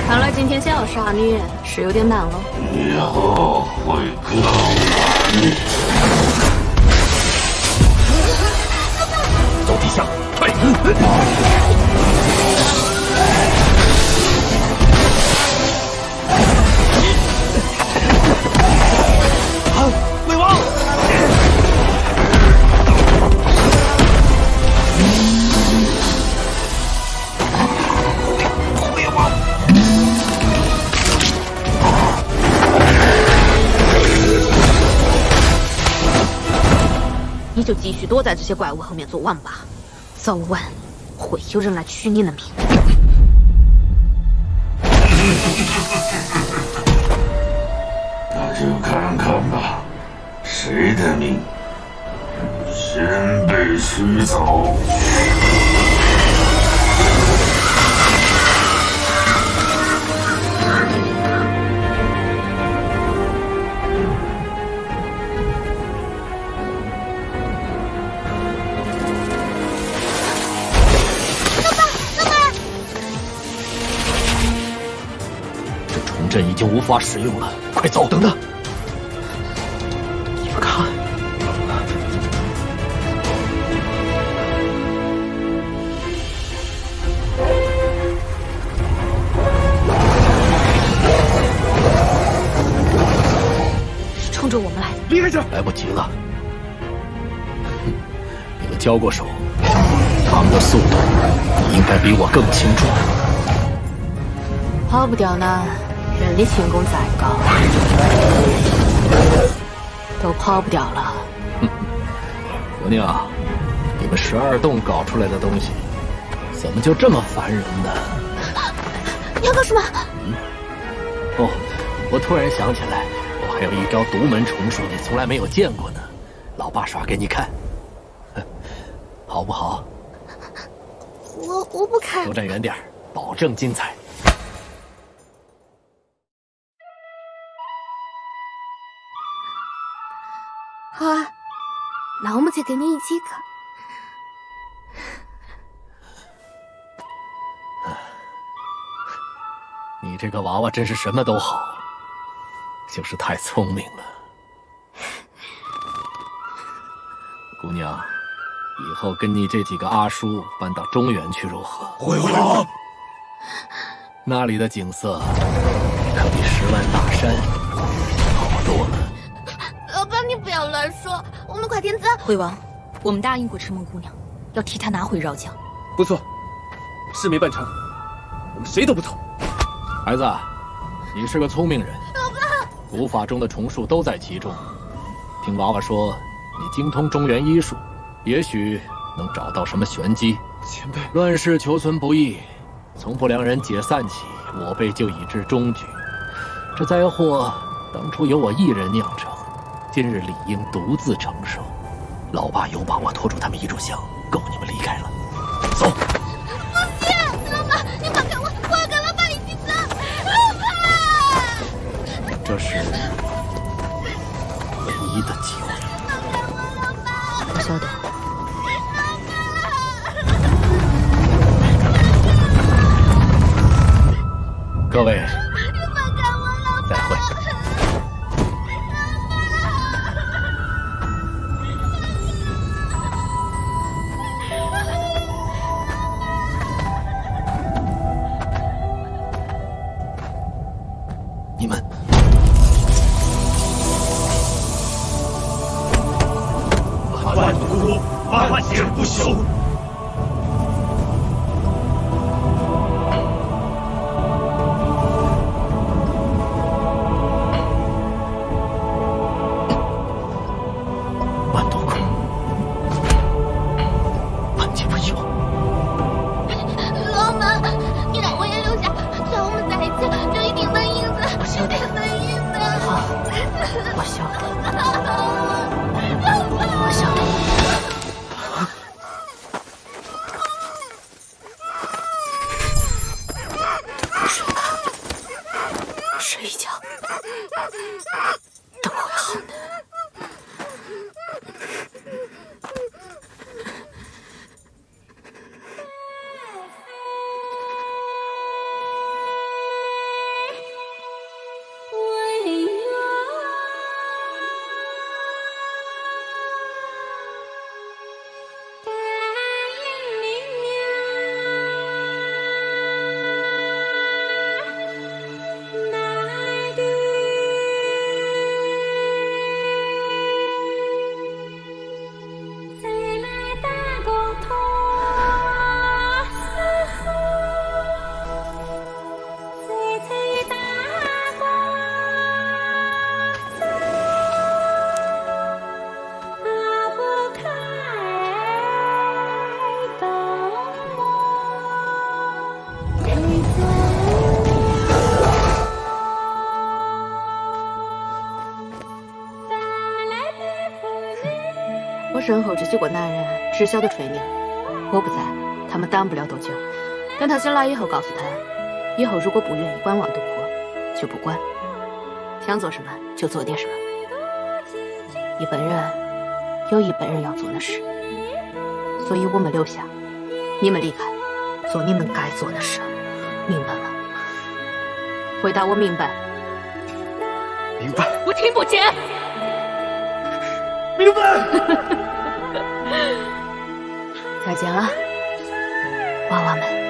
看来今天想要杀你是有点难了。以后会更难。走地下，快！啊，魏王！魏王！你就继续躲在这些怪物后面做王吧，早晚会有人来取你的命。那就看看吧，谁的命先被取走。阵已经无法使用了，快走！等等，你们看，是冲着我们来的，离开这！来不及了，你们交过手，他们的速度应该比我更清楚。跑不掉呢。任你轻功再高，都跑不掉了。姑娘，你们12洞搞出来的东西，怎么就这么烦人呢？你要干什么？哦，我突然想起来，我还有一招独门重术，你从来没有见过呢。老爸耍给你看，好不好？我不看。都站远点，保证精彩。好啊，那我们就给你一起看。你这个娃娃真是什么都好，就是太聪明了。姑娘，以后跟你这几个阿叔搬到中原去如何？回王，那里的景色可比10万大山好多了。老爸，你不要乱说，我们快点走。惠王，我们答应过赤梦姑娘，要替她拿回饶江。不错，事没办成，我们谁都不走。孩子，你是个聪明人，老爸，古法中的重术都在其中。听娃娃说，你精通中原医术，也许能找到什么玄机。前辈，乱世求存不易，从不良人解散起，我辈就已至终局。这灾祸当初由我一人酿成，今日理应独自承受。老爸有把握拖住他们一炷香，够你们离开了。走。不行，老爸，你放开我，我要跟老爸一起走。老爸，这是唯一的机会。我晓得。各位，再会。你们万古万劫不休。身后这几个男人只晓得吹牛，我不在，他们挡不了多久。等他醒来以后，告诉他，以后如果不愿意管王东坡，就不管，想做什么就做点什么。一本人有一本人要做的事，所以我们留下，你们离开，做你们该做的事，明白吗？回答我明白。明白。我听不见。明白。再见了，娃娃们。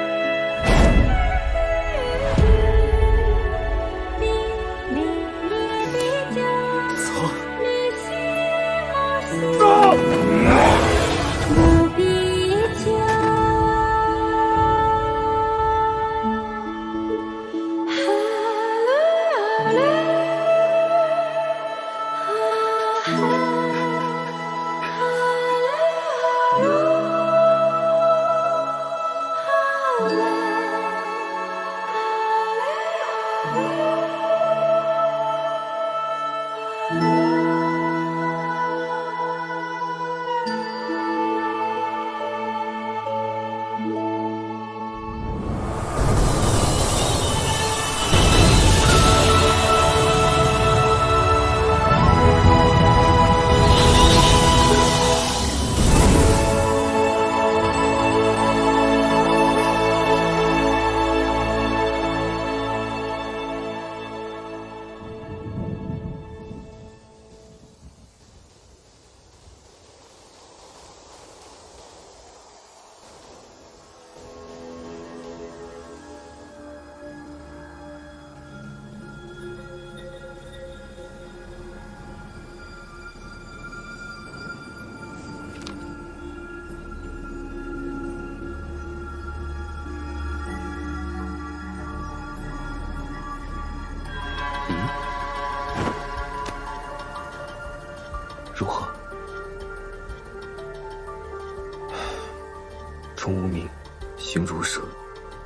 蛇，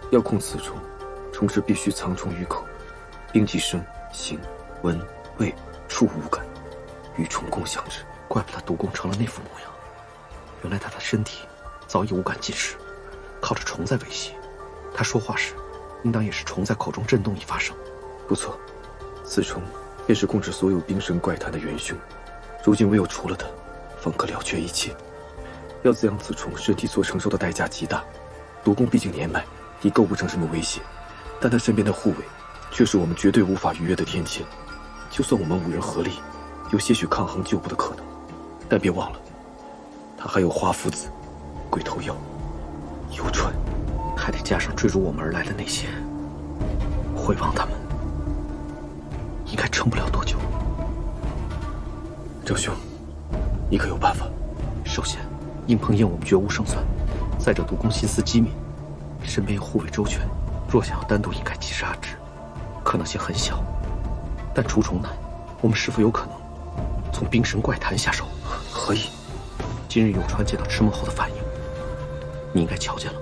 要控此虫，虫是必须藏虫于口，并即身、形、闻、味、触五感，与虫共享之。怪不得毒公成了那副模样，原来他的身体早已无感尽失，靠着虫在维系。他说话时，应当也是虫在口中震动以发声。不错，此虫便是控制所有冰神怪谈的元凶。如今唯有除了它，方可了却一切。要滋养此虫，身体所承受的代价极大。毒公毕竟年迈，已构不成什么威胁，但他身边的护卫，却是我们绝对无法逾越的天堑。就算我们5人合力，有些许抗衡救不的可能，但别忘了，他还有花夫子、鬼头妖、游川，还得加上追逐我们而来的那些。回望他们，应该撑不了多久。赵兄，你可有办法？首先，应彭燕我们绝无胜算；再者，毒公心思机敏，身边有护卫周全，若想要单独引开击杀之，可能性很小。但除虫难，我们是否有可能从冰神怪谈下手？何以？今日有川见到赤梦后的反应，你应该瞧见了。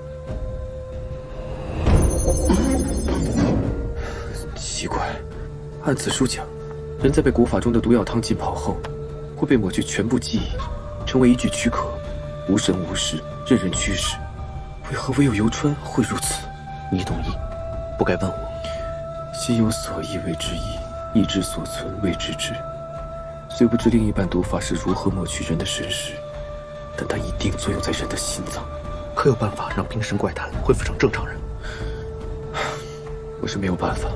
奇怪，按此书讲，人在被蛊法中的毒药汤浸泡后，会被抹去全部记忆，成为一具躯壳，无神无识，任人驱使。为何唯有游川会如此？你懂意，不该问我。心有所依谓之意，意之所存谓之知。虽不知另一半毒法是如何抹去人的神识，但它一定作用在人的心脏。可有办法让冰神怪谈恢复成正常人？我是没有办法。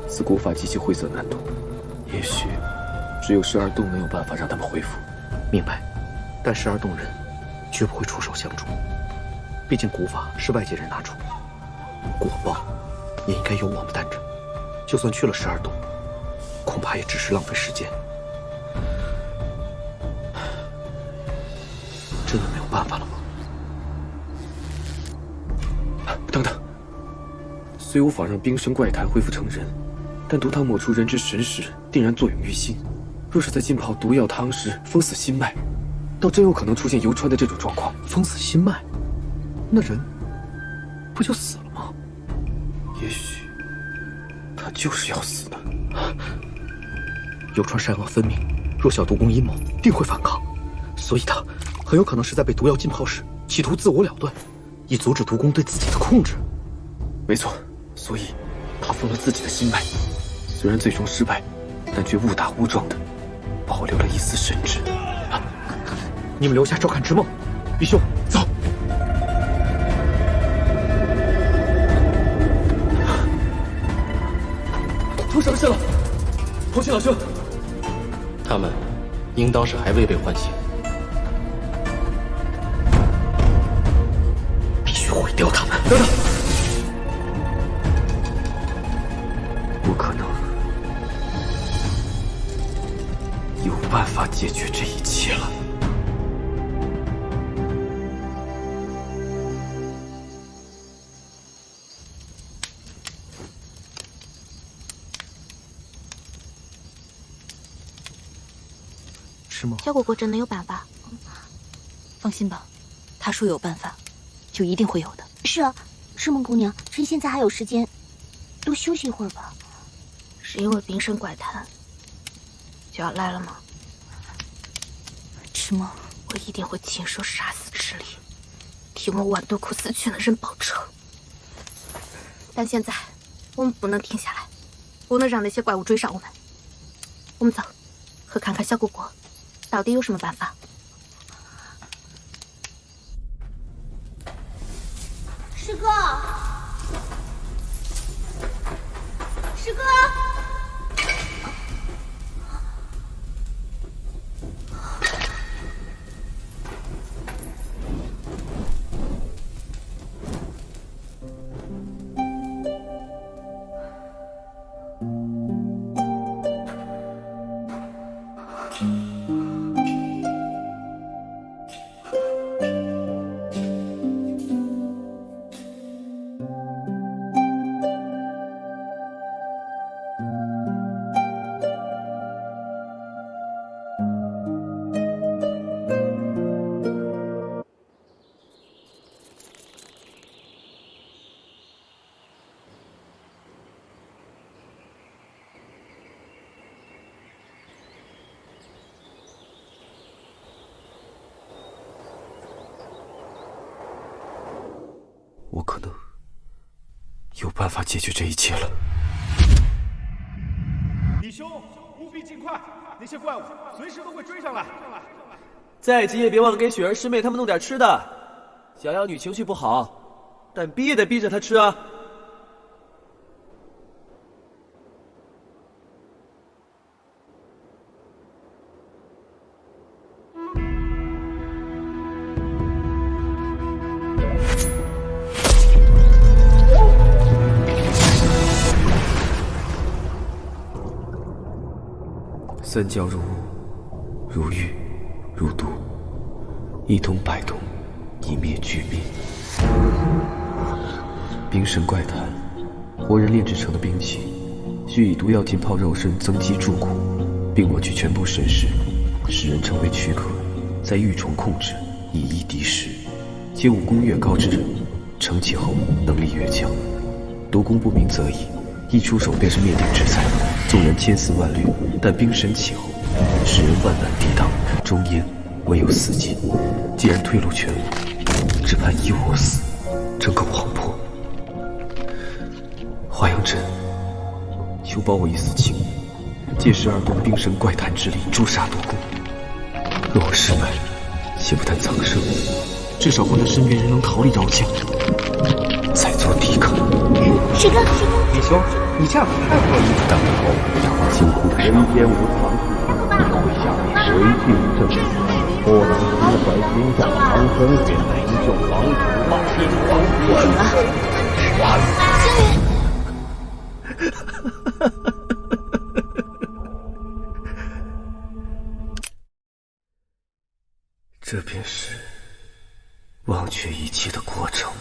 此蛊法极其晦涩难懂，也许只有12洞能有办法让他们恢复。明白，但12洞人绝不会出手相助，毕竟蛊法是外界人拿出，果报也应该由我们担着。就算去了12洞，恐怕也只是浪费时间。真的没有办法了吗？等等，虽无法让冰神怪谈恢复成人，但毒汤抹除人之神识，定然作用于心。若是在浸泡毒药汤时封死心脉，倒真有可能出现游川的这种状况。封死心脉，那人不就死了吗？也许他就是要死的。游川善恶分明，若晓毒公阴谋，定会反抗，所以他很有可能是在被毒药浸泡时，企图自我了断，以阻止毒公对自己的控制。没错，所以他封了自己的心脉，虽然最终失败，但却误打误撞的保留了一丝神智。你们留下照看之梦，比兄走。出什么事了？同心老兄，他们应当是还未被唤醒。必须毁掉他们！等等，不可能，有办法解决这一切了。小果果真的有办法？放心吧，他说有办法，就一定会有的。是啊，赤梦姑娘，趁现在还有时间，多休息一会儿吧。是因为冰神怪谈就要来了吗？赤梦，我一定会亲手杀死赤离，替我万毒窟死去的人报仇。但现在我们不能停下来，不能让那些怪物追上我们。我们走，和看看小果果到底有什么办法。师哥，师哥，办法解决这一切了。弟兄，务必尽快，那些怪物随时都会追上来。再急也别忘了给雪儿师妹他们弄点吃的。小妖女情绪不好，但逼也得逼着她吃啊。三教入物，如玉，如毒，一通百通，一灭俱灭。冰神怪坛，活人炼制成的兵器，需以毒药浸泡肉身，增肌筑骨，并抹去全部神识，使人成为躯壳，再御虫控制，以一敌十。且武功越高之人，成其后能力越强。毒功不明则已，一出手便是灭顶之灾。纵然千丝万缕，但冰神起后，使人万难抵挡，终焉唯有死尽。既然退路全无，只盼一我死，争个王婆。华阳镇，求保我一丝清名，借12洞冰神怪坛之力诛杀毒功。若我失败，且不谈苍生，至少换他身边人能逃离饶江，再做抵抗。师哥，弟兄，你这样太不容易了。当头惊呼的人间无常事，会下为尽正义，不能只怀天下苍生，便成就王土霸天王。这便是忘却一切的过程吗？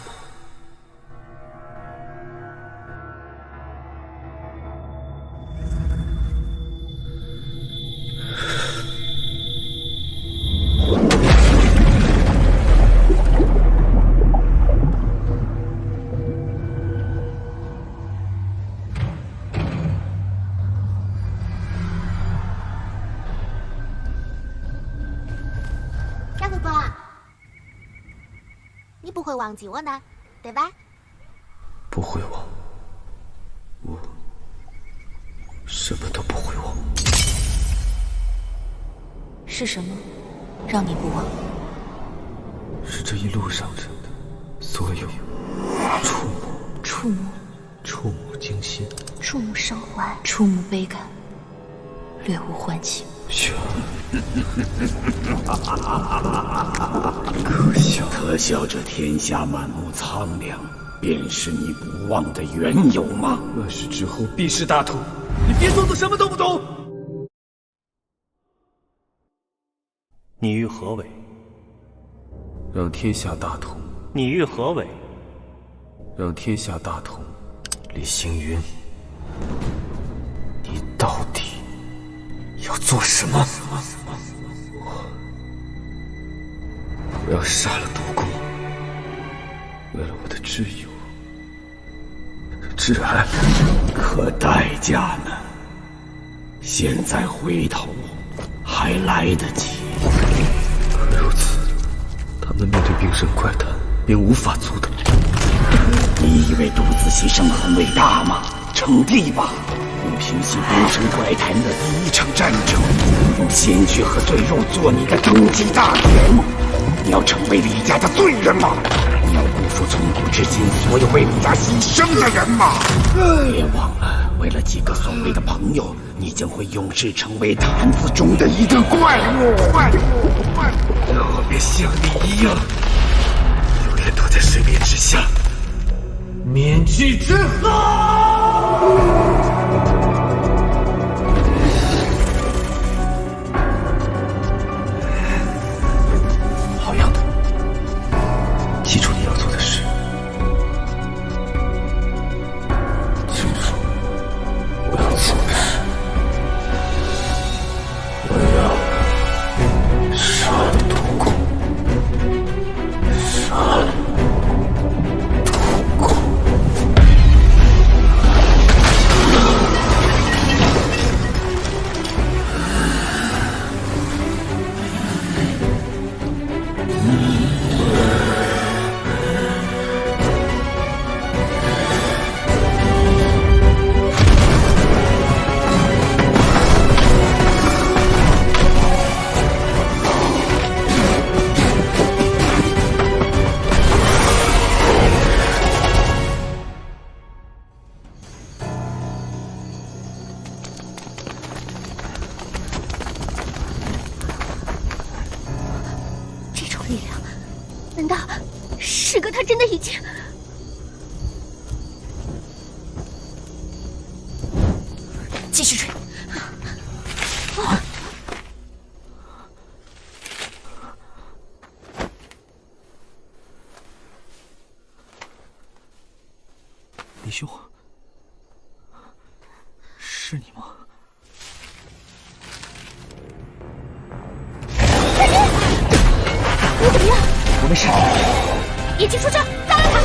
大哥哥，你不会忘记我呢，对吧？不会忘，我什么都不会忘。是什么让你不忘？是这一路上的所有触目、触目、触目惊心、触目生怀，触目悲感，略无欢情。雪儿，可笑！可笑这天下满目苍凉，便是你不忘的缘由吗？乱世之后必是大同，你别装作什么都不懂。你欲何为？让天下大同。你欲何为？让天下大同。李星云，你到底要做什么？我要杀了毒公，为了我的挚友挚爱。可代价呢？现在回头还来得及。可如此，他们面对冰神怪坛便无法阻挡。你以为独自牺牲很伟大吗？称帝吧！用平息冰神怪坛的第一场战争，用鲜血和赘肉做你的终极大典。你要成为李家的罪人吗？你要辜负从古至今所有为李家牺牲的人吗？别忘了，为了几个所谓的朋友，你将会永世成为坛子中的一个怪物。让我别像你一样，永远躲在水面之下，面具之后。记住你要做的事，记住我要做的事，我要杀了毒公，杀了毒公。已经……继续追。李兄，是你吗？你怎么样？我没事。野鸡出招，打了他！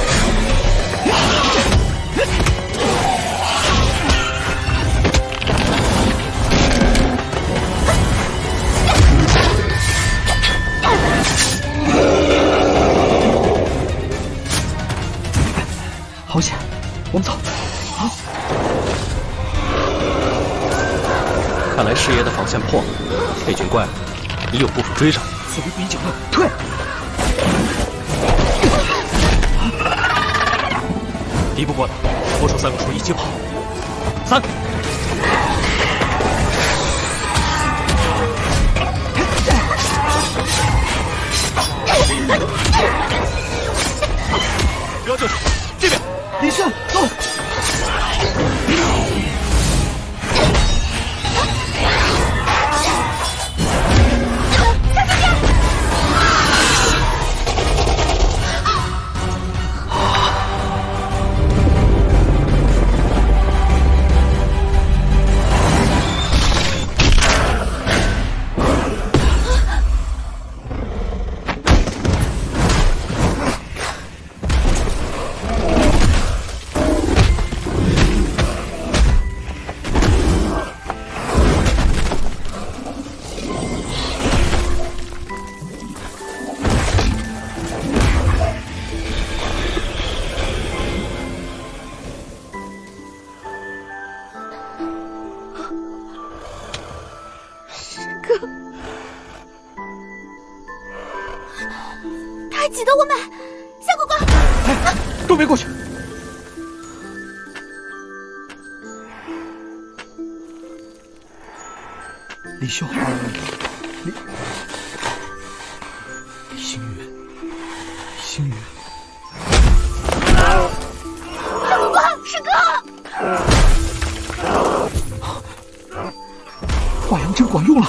好险，我们走。啊！看来师爷的防线破了，那群怪物已有部分追上。此地不宜久留，退！敌不过的，多出3个树一起跑。3。不要就是这边，李胜，走。他还记得我们，小狗狗，都别过去！李兄，李星云，星云，小狗狗，师哥！化阳针管用了！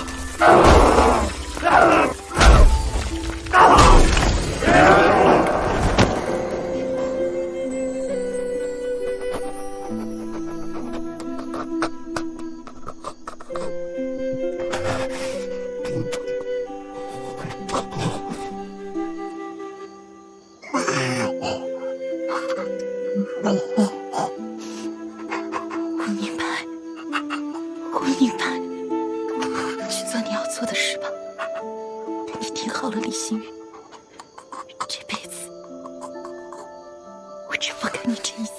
我明白，去做你要做的事吧。你听好了，李星云，这辈子我只放开你这一次。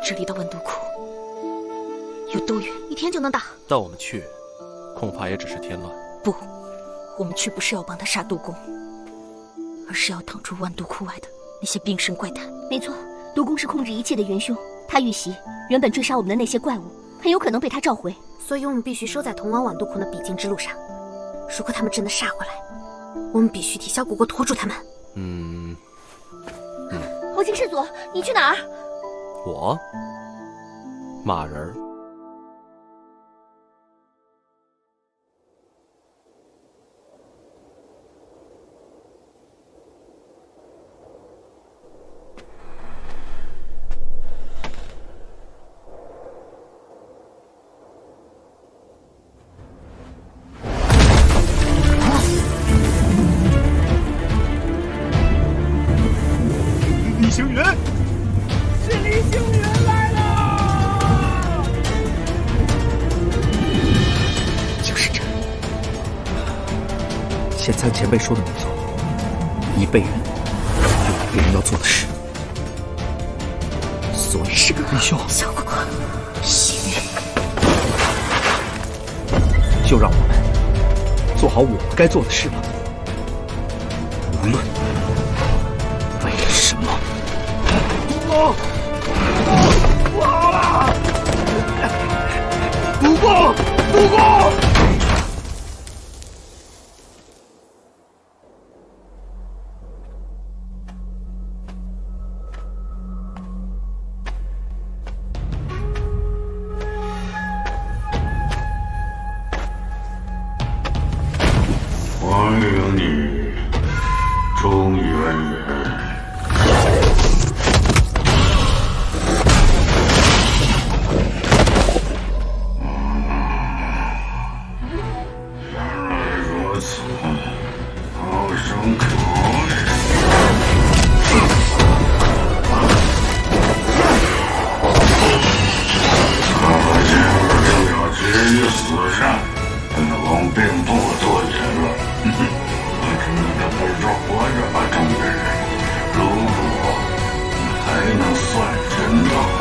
这里到万渡窟有多远？1天就能到。但我们去，恐怕也只是添乱。不，我们去不是要帮他杀毒公，而是要挡住万渡窟外的那些冰神怪诞。没错，毒公是控制一切的元凶，他遇袭原本追杀我们的那些怪物，很有可能被他召回，所以我们必须守在通往万渡窟的必经之路上。如果他们真的杀回来，我们必须替小果果拖住他们。后勤师祖，你去哪儿？我骂人儿。李星云，是李星云来了！就是这。现在前辈说的没错，一辈人有一辈人要做的事，所以是个李兄，小果果，星云，就让我们做好我该做的事吧。无论为什么，不好了！主公，主公！欢迎你，中原人。原来如此，好生可耻。他今儿就要决一死战，本王并不多言了。我只能陪着活着吧，中原人。如果你还能算人的话。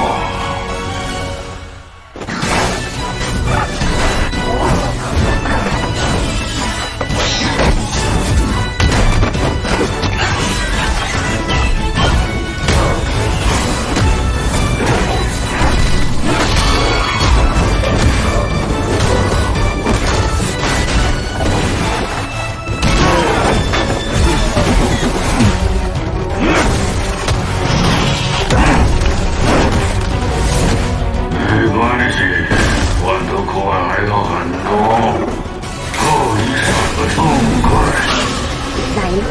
没关系，换得快还有很多，够你闪个痛快。来了。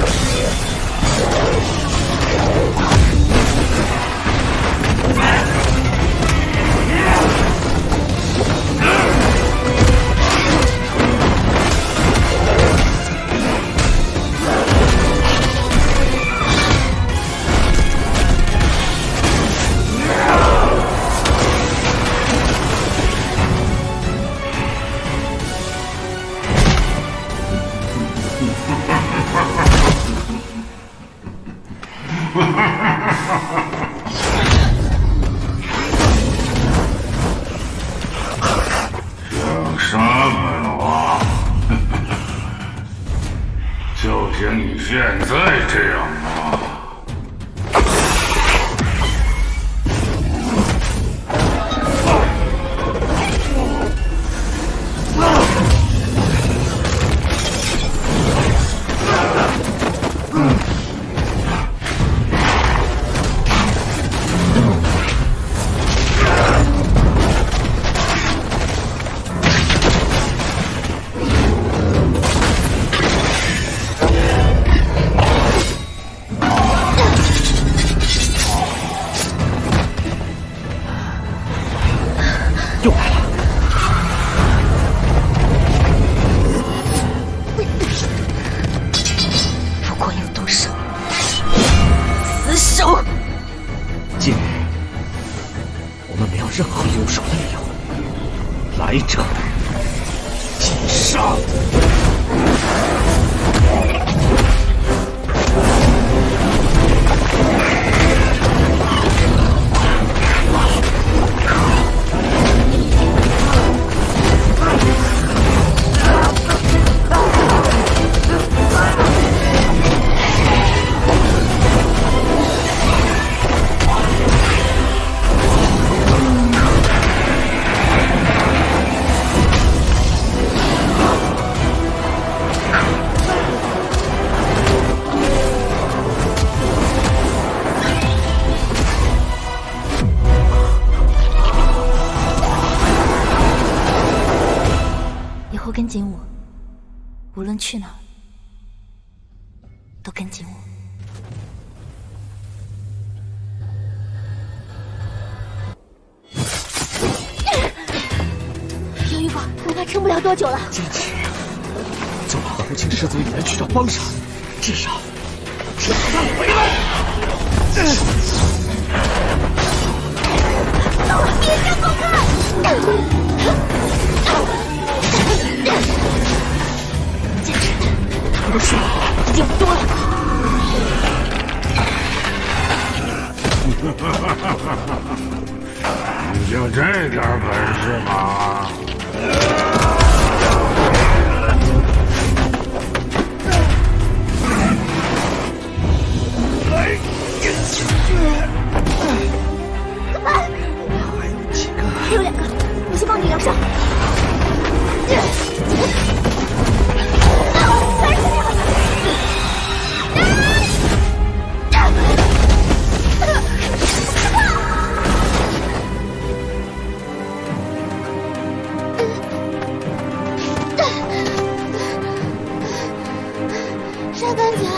想杀本王？就凭你现在这样吗？又来了！不管有多少，死守！今日我们没有任何留守的理由，来者即杀！以后跟紧我，无论去哪儿，都跟紧我。杨玉宝，恐怕撑不了多久了。坚持，就把黄金师祖引来去找帮手，至少让他回来。别让我看！他们的水已经不多了。你就这点本事吗？还有2个，我先帮你疗伤。杀干净了。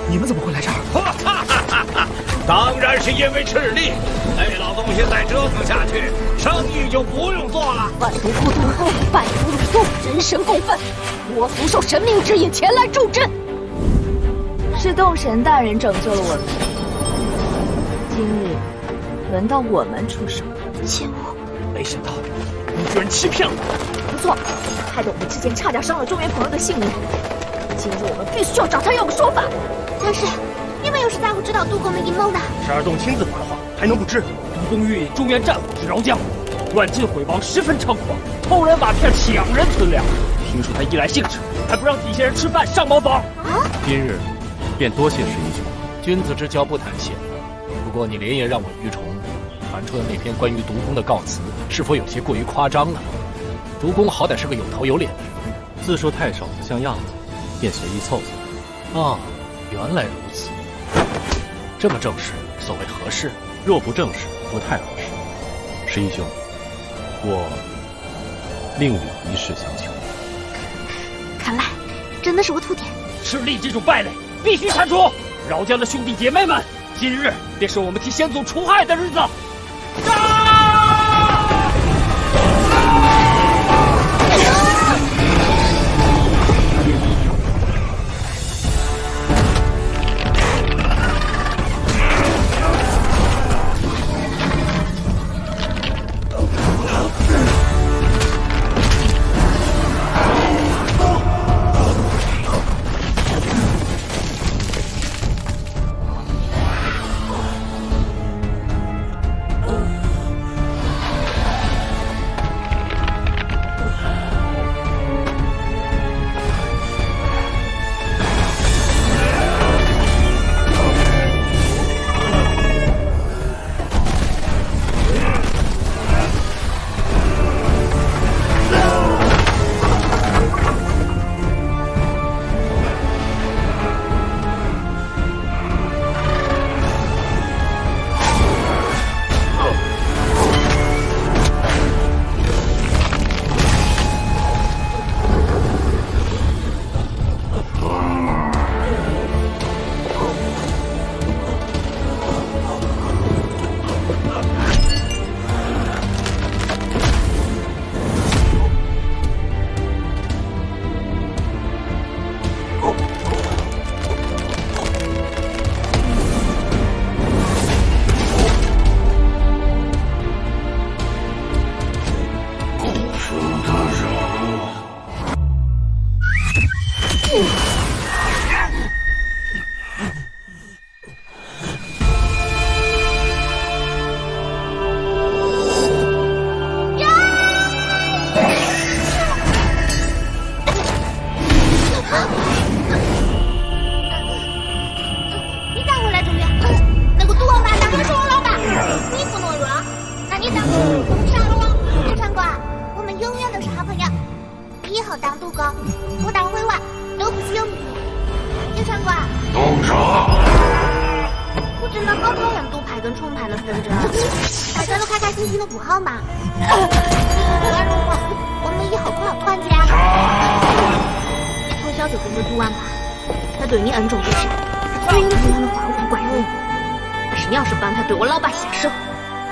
你们怎么会来这儿？当然是因为赤力，那老东西再折腾下去，生意就不用做了。万毒不渡后，拜服鲁肃，人神共愤，我族受神明之意前来助阵。是洞神大人拯救了我们，今日轮到我们出手。切勿！没想到你居然欺骗了我！不错，害得我们之间差点伤了中原朋友的性命。今日我们必须要找他要个说法。但是你们又是咋会知道督公的阴谋的？十二洞亲自发的话，还能不知？督公欲引中原战火之饶江，乱晋毁亡十分猖狂，偷人瓦片，抢人存粮。听说他衣来兴致，还不让底下人吃饭上茅房。今日便多谢石一兄，君子之交不谈闲。不过你连夜让我愚虫传出的那篇关于毒公的告辞，是否有些过于夸张了？毒公好歹是个有头有脸的人，自说太守不像样子，便随意凑凑。啊，原来如此。这么正式，所谓何事？若不正式，不太合适。石一兄，我另有一事相求。看来真的是我秃点。赤力这种败类必须铲除。饶江的兄弟姐妹们，今日便是我们替先祖除害的日子。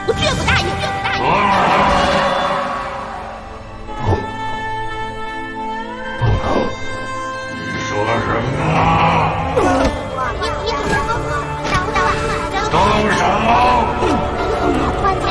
我绝不答应，绝不答应。你说什么？动手！还价，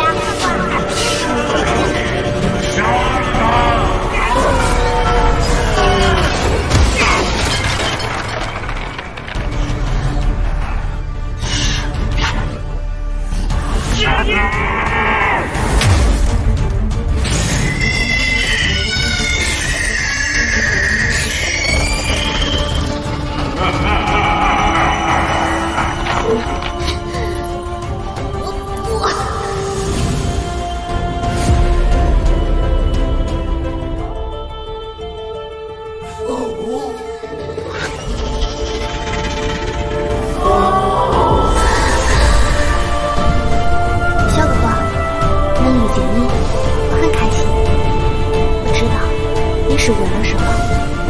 是为了什么？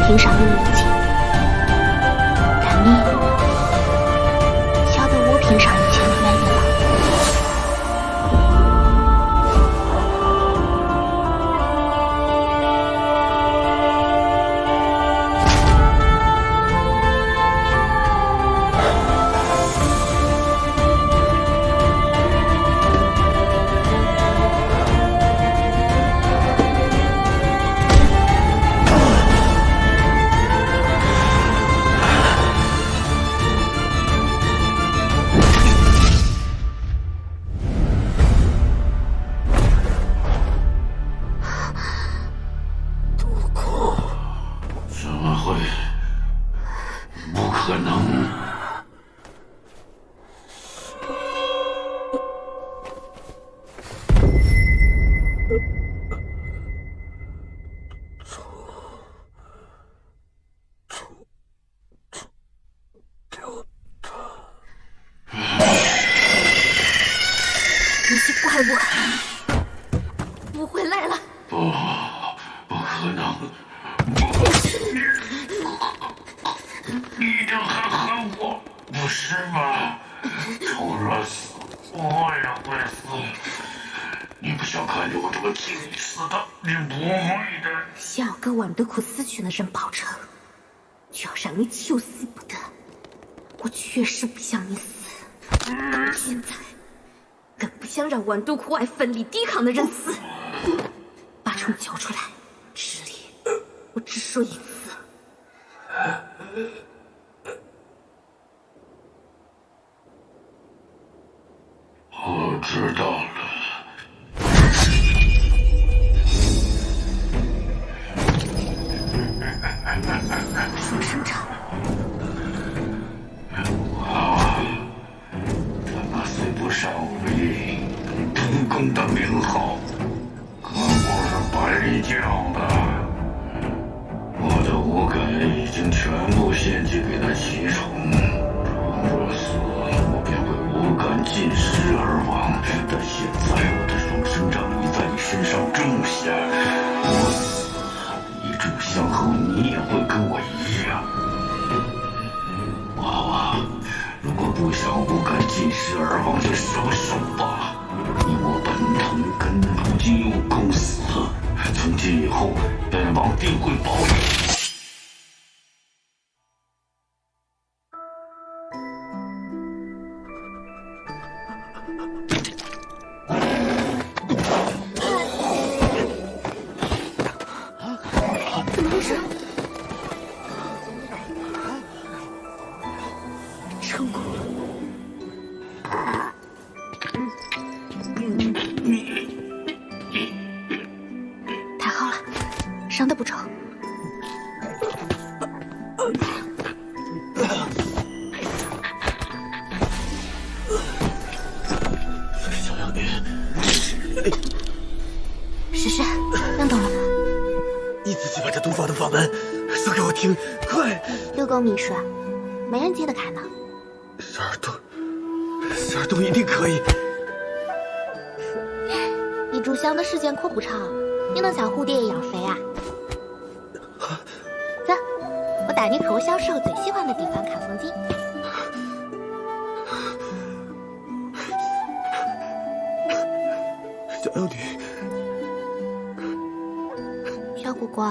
凭啥那么有钱？但你晓得我凭啥有钱的原因吗？那些怪物不会来了。不可能！你一定很恨我，不是吗？臭热死，我也会死。你不想看着我这么轻易死的，你不会的。想要跟完德库死去的人报仇，就要让你求死不得。我确实不想你死，现在更不想让完都库外奋力抵抗的人死。把虫交出来，这里我只说一次。我知道了。说声长。他虽不善武艺，独功的名号可不是白里叫的。我的五感已经全部献祭给那奇虫，若死，我便会五感尽失而亡。但现在我的双生杖已在你身上种下，我死一炷香后，你也会跟我一样。娃娃，如果不想五感尽失而亡，就收手吧。你我本同根，如今又共死，从今以后，本王定会保你。怎么回事？成功了！太好了，伤得不重。小妖女，诗诗，能懂了吗？你自己把这毒法的法门说给我听，快六宫秘术，没人揭得开呢。12洞一定可以。一炷香的时间可不长，你能像蝴蝶一样飞啊？走，我带你去我小时候最喜欢的地方看风景。要你。小果果，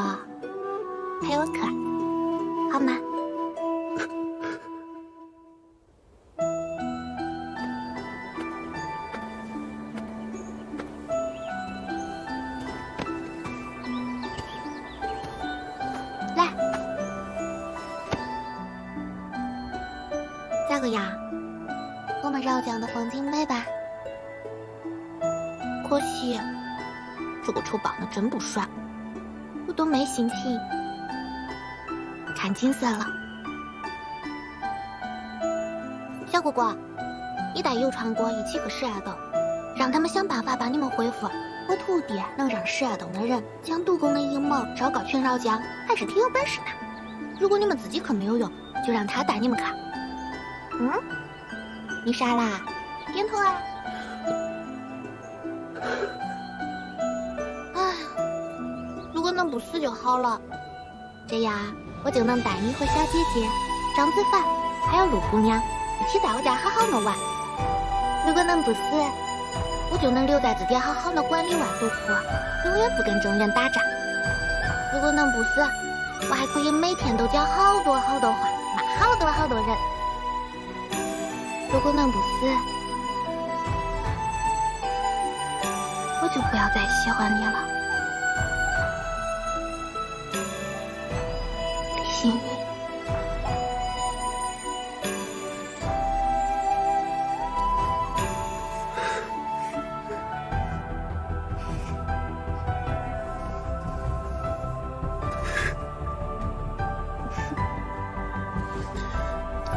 陪我可，好吗？来，咋个样？我们饶江的风景美吧？可惜，这个球绑的真不爽，我都没心情看景色了。小果果，你带游川国一起去石崖洞，让他们想办法把你们恢复。我徒弟能让石崖洞的人将毒宫的阴谋昭告全饶江，还是挺有本事的。如果你们自己去没有用，就让他带你们去。嗯？你傻啦？点头啊！唉，如果能不死就好了，这样我就能带你和小姐姐、张子凡还有陆姑娘一起在我家好好的玩。如果能不死，我就能留在这点好好的管理万毒窟，永远不跟中原打仗。如果能不死，我还可以每天都讲好多好多话，骂好多好多人。如果能不死，我就不要再喜欢你了，李星宇。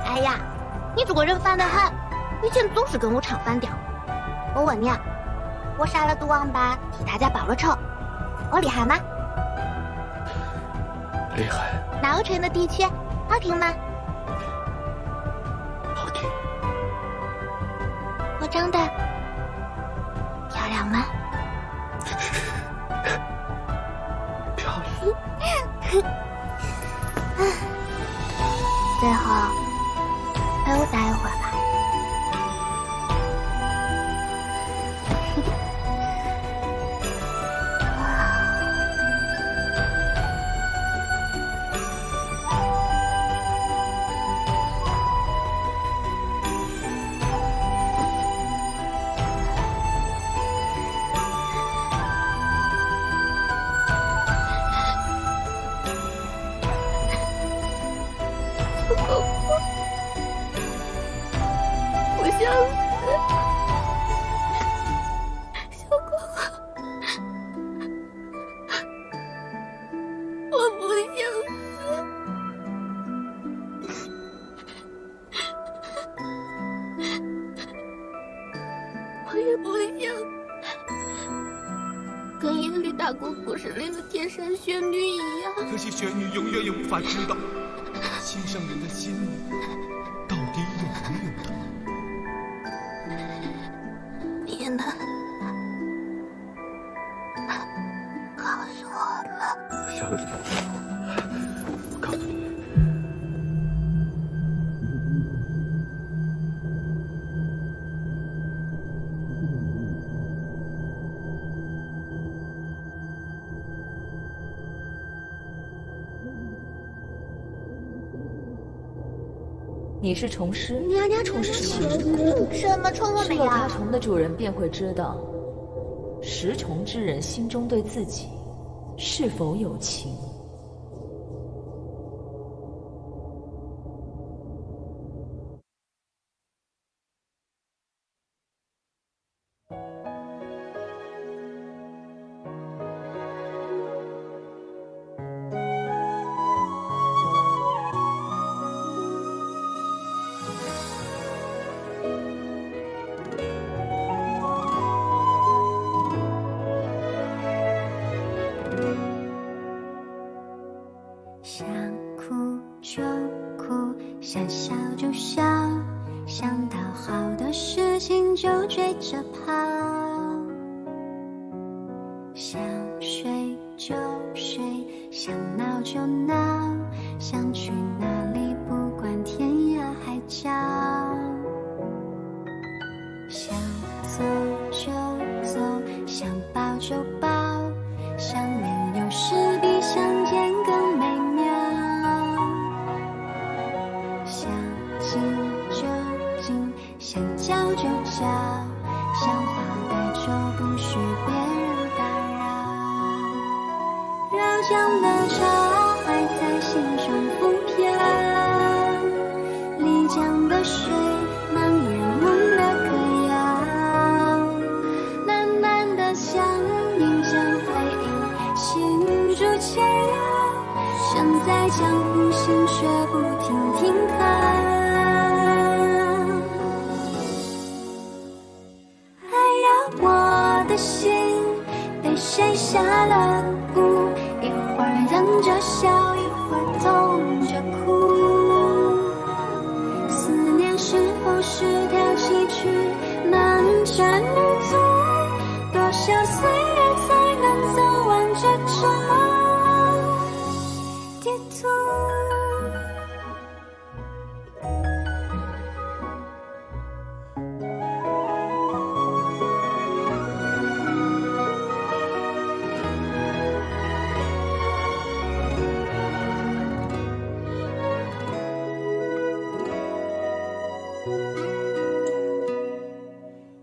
哎呀，你这个人烦得很，以前总是跟我唱反调。我问你啊，我杀了毒王八，替大家报了仇，我厉害吗？厉害。那我唱的的曲好听吗？好听。我长得漂亮吗？漂亮。最后陪我待一会儿吧。我想死，小果果，我不想死，我也不想跟英语大姑故事里的天山玄女一样。可惜玄女永远也无法知道，心上人的心里到底有没有她。你呢？告诉我们。小姐，我告诉你，你是虫师，娘娘虫是什么？什么虫我没有？吃了它虫的主人便会知道，食虫之人心中对自己是否有情。想哭就哭，想笑就笑，想到好的事情就追着跑，想睡就睡，想闹就闹，想去哪里不管天涯海角，想走就走，想就抱，想念有时比相见更美妙。想亲就亲，想叫就叫，想发呆就不许别人打扰。绕江的潮还在心中浮漂，丽江的水漫延梦的歌谣，淡淡的像映像回忆，心住牵绕，身在江湖心却不停靠。哎呀，我的心被谁下了蛊，一会儿忍着笑，一会儿痛着哭。思念是否是条崎岖难缠旅途？多少岁月才能走完这场地图？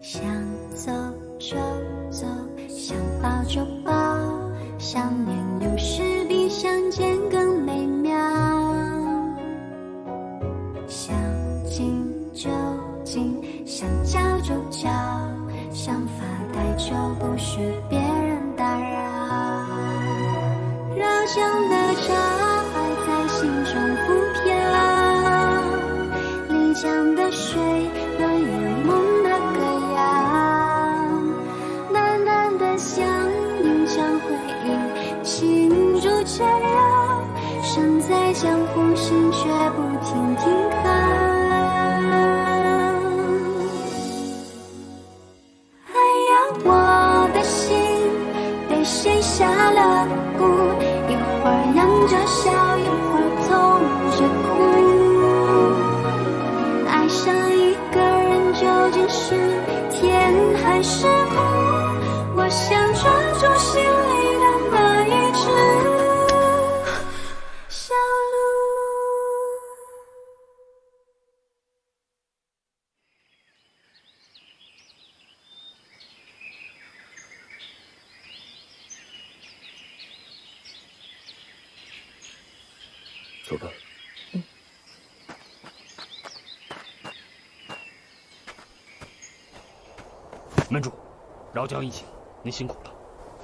想走就走，想抱就抱，想念有时比相见更美妙。想亲就亲，想叫就叫，想发呆就不许别人打扰。绕江的潮还在心中浮漂，丽江的水暖眼梦的歌谣，淡淡的像映像回忆，情如缠绕，身在江湖心却不停靠。哎呀，我的心被谁下了蛊，一会儿忍着笑，一会儿痛着哭。爱上一个人究竟是甜还是苦？我想抓住心里的那一只小鹿。走吧。门主，饶江一行，您辛苦了。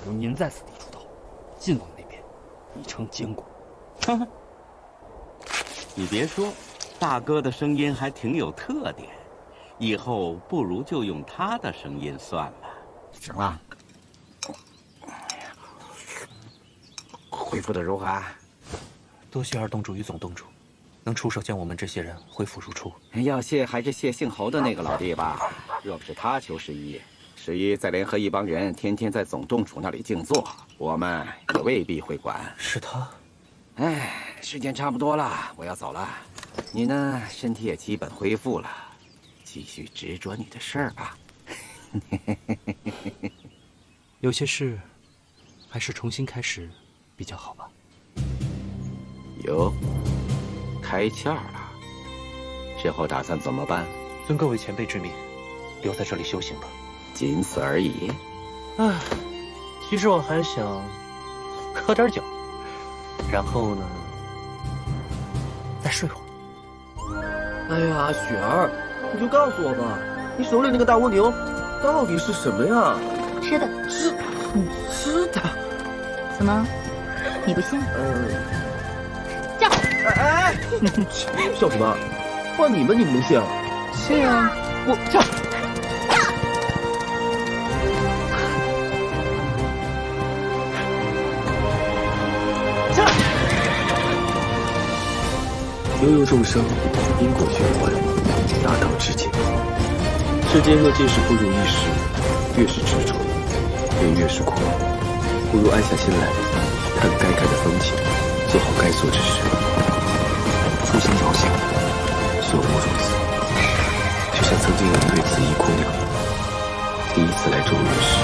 由您在此地出道，晋王那边已成坚果。你别说，大哥的声音还挺有特点，以后不如就用他的声音算了。行了，恢复的如何？多谢二洞主与总洞主，能出手将我们这些人恢复如初。要谢还是谢姓侯的那个老弟吧？若不是他求11再联合一帮人，天天在总洞主那里静坐，我们也未必会管。是他。哎，时间差不多了，我要走了。你呢，身体也基本恢复了，继续执着你的事儿吧。有些事，还是重新开始比较好吧。哟，开窍了。之后打算怎么办？遵各位前辈之命，留在这里修行吧。仅此而已。唉，其实我还想喝点酒，然后呢，再睡会儿。哎呀，雪儿，你就告诉我吧，你手里那个大蜗牛到底是什么呀？吃的。吃的？怎么？你不信？叫！哎，笑什么？换你们你不信？是啊，我叫。悠悠众生，因果循环，大道至简。世间若尽是不如意事，越是执着，便越是苦。不如安下心来，看该看的风景，做好该做之事。初心侥幸，所无如此。就像曾经有一对紫衣姑娘，第一次来中原时，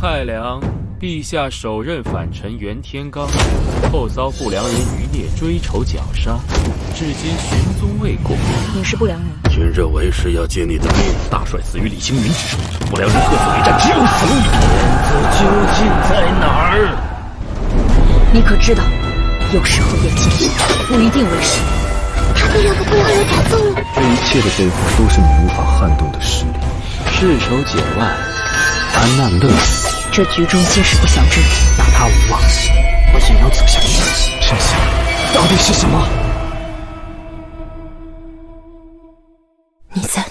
亥良，陛下首任反臣袁天罡，后遭不良人余孽追仇绞杀，至今寻踪未果。你是不良人？君认为是要借你的命，大帅死于李星云之手，不良人各自为战，只有死路一条。这究竟在哪儿？你可知道，有时候眼前人不一定为实。他被两个不良人赶走了。这一切的背后都是你无法撼动的势力。世仇解万，安难乐死。这局中皆是不祥之人，哪怕无望，我也要走下去。真相到底是什么？你在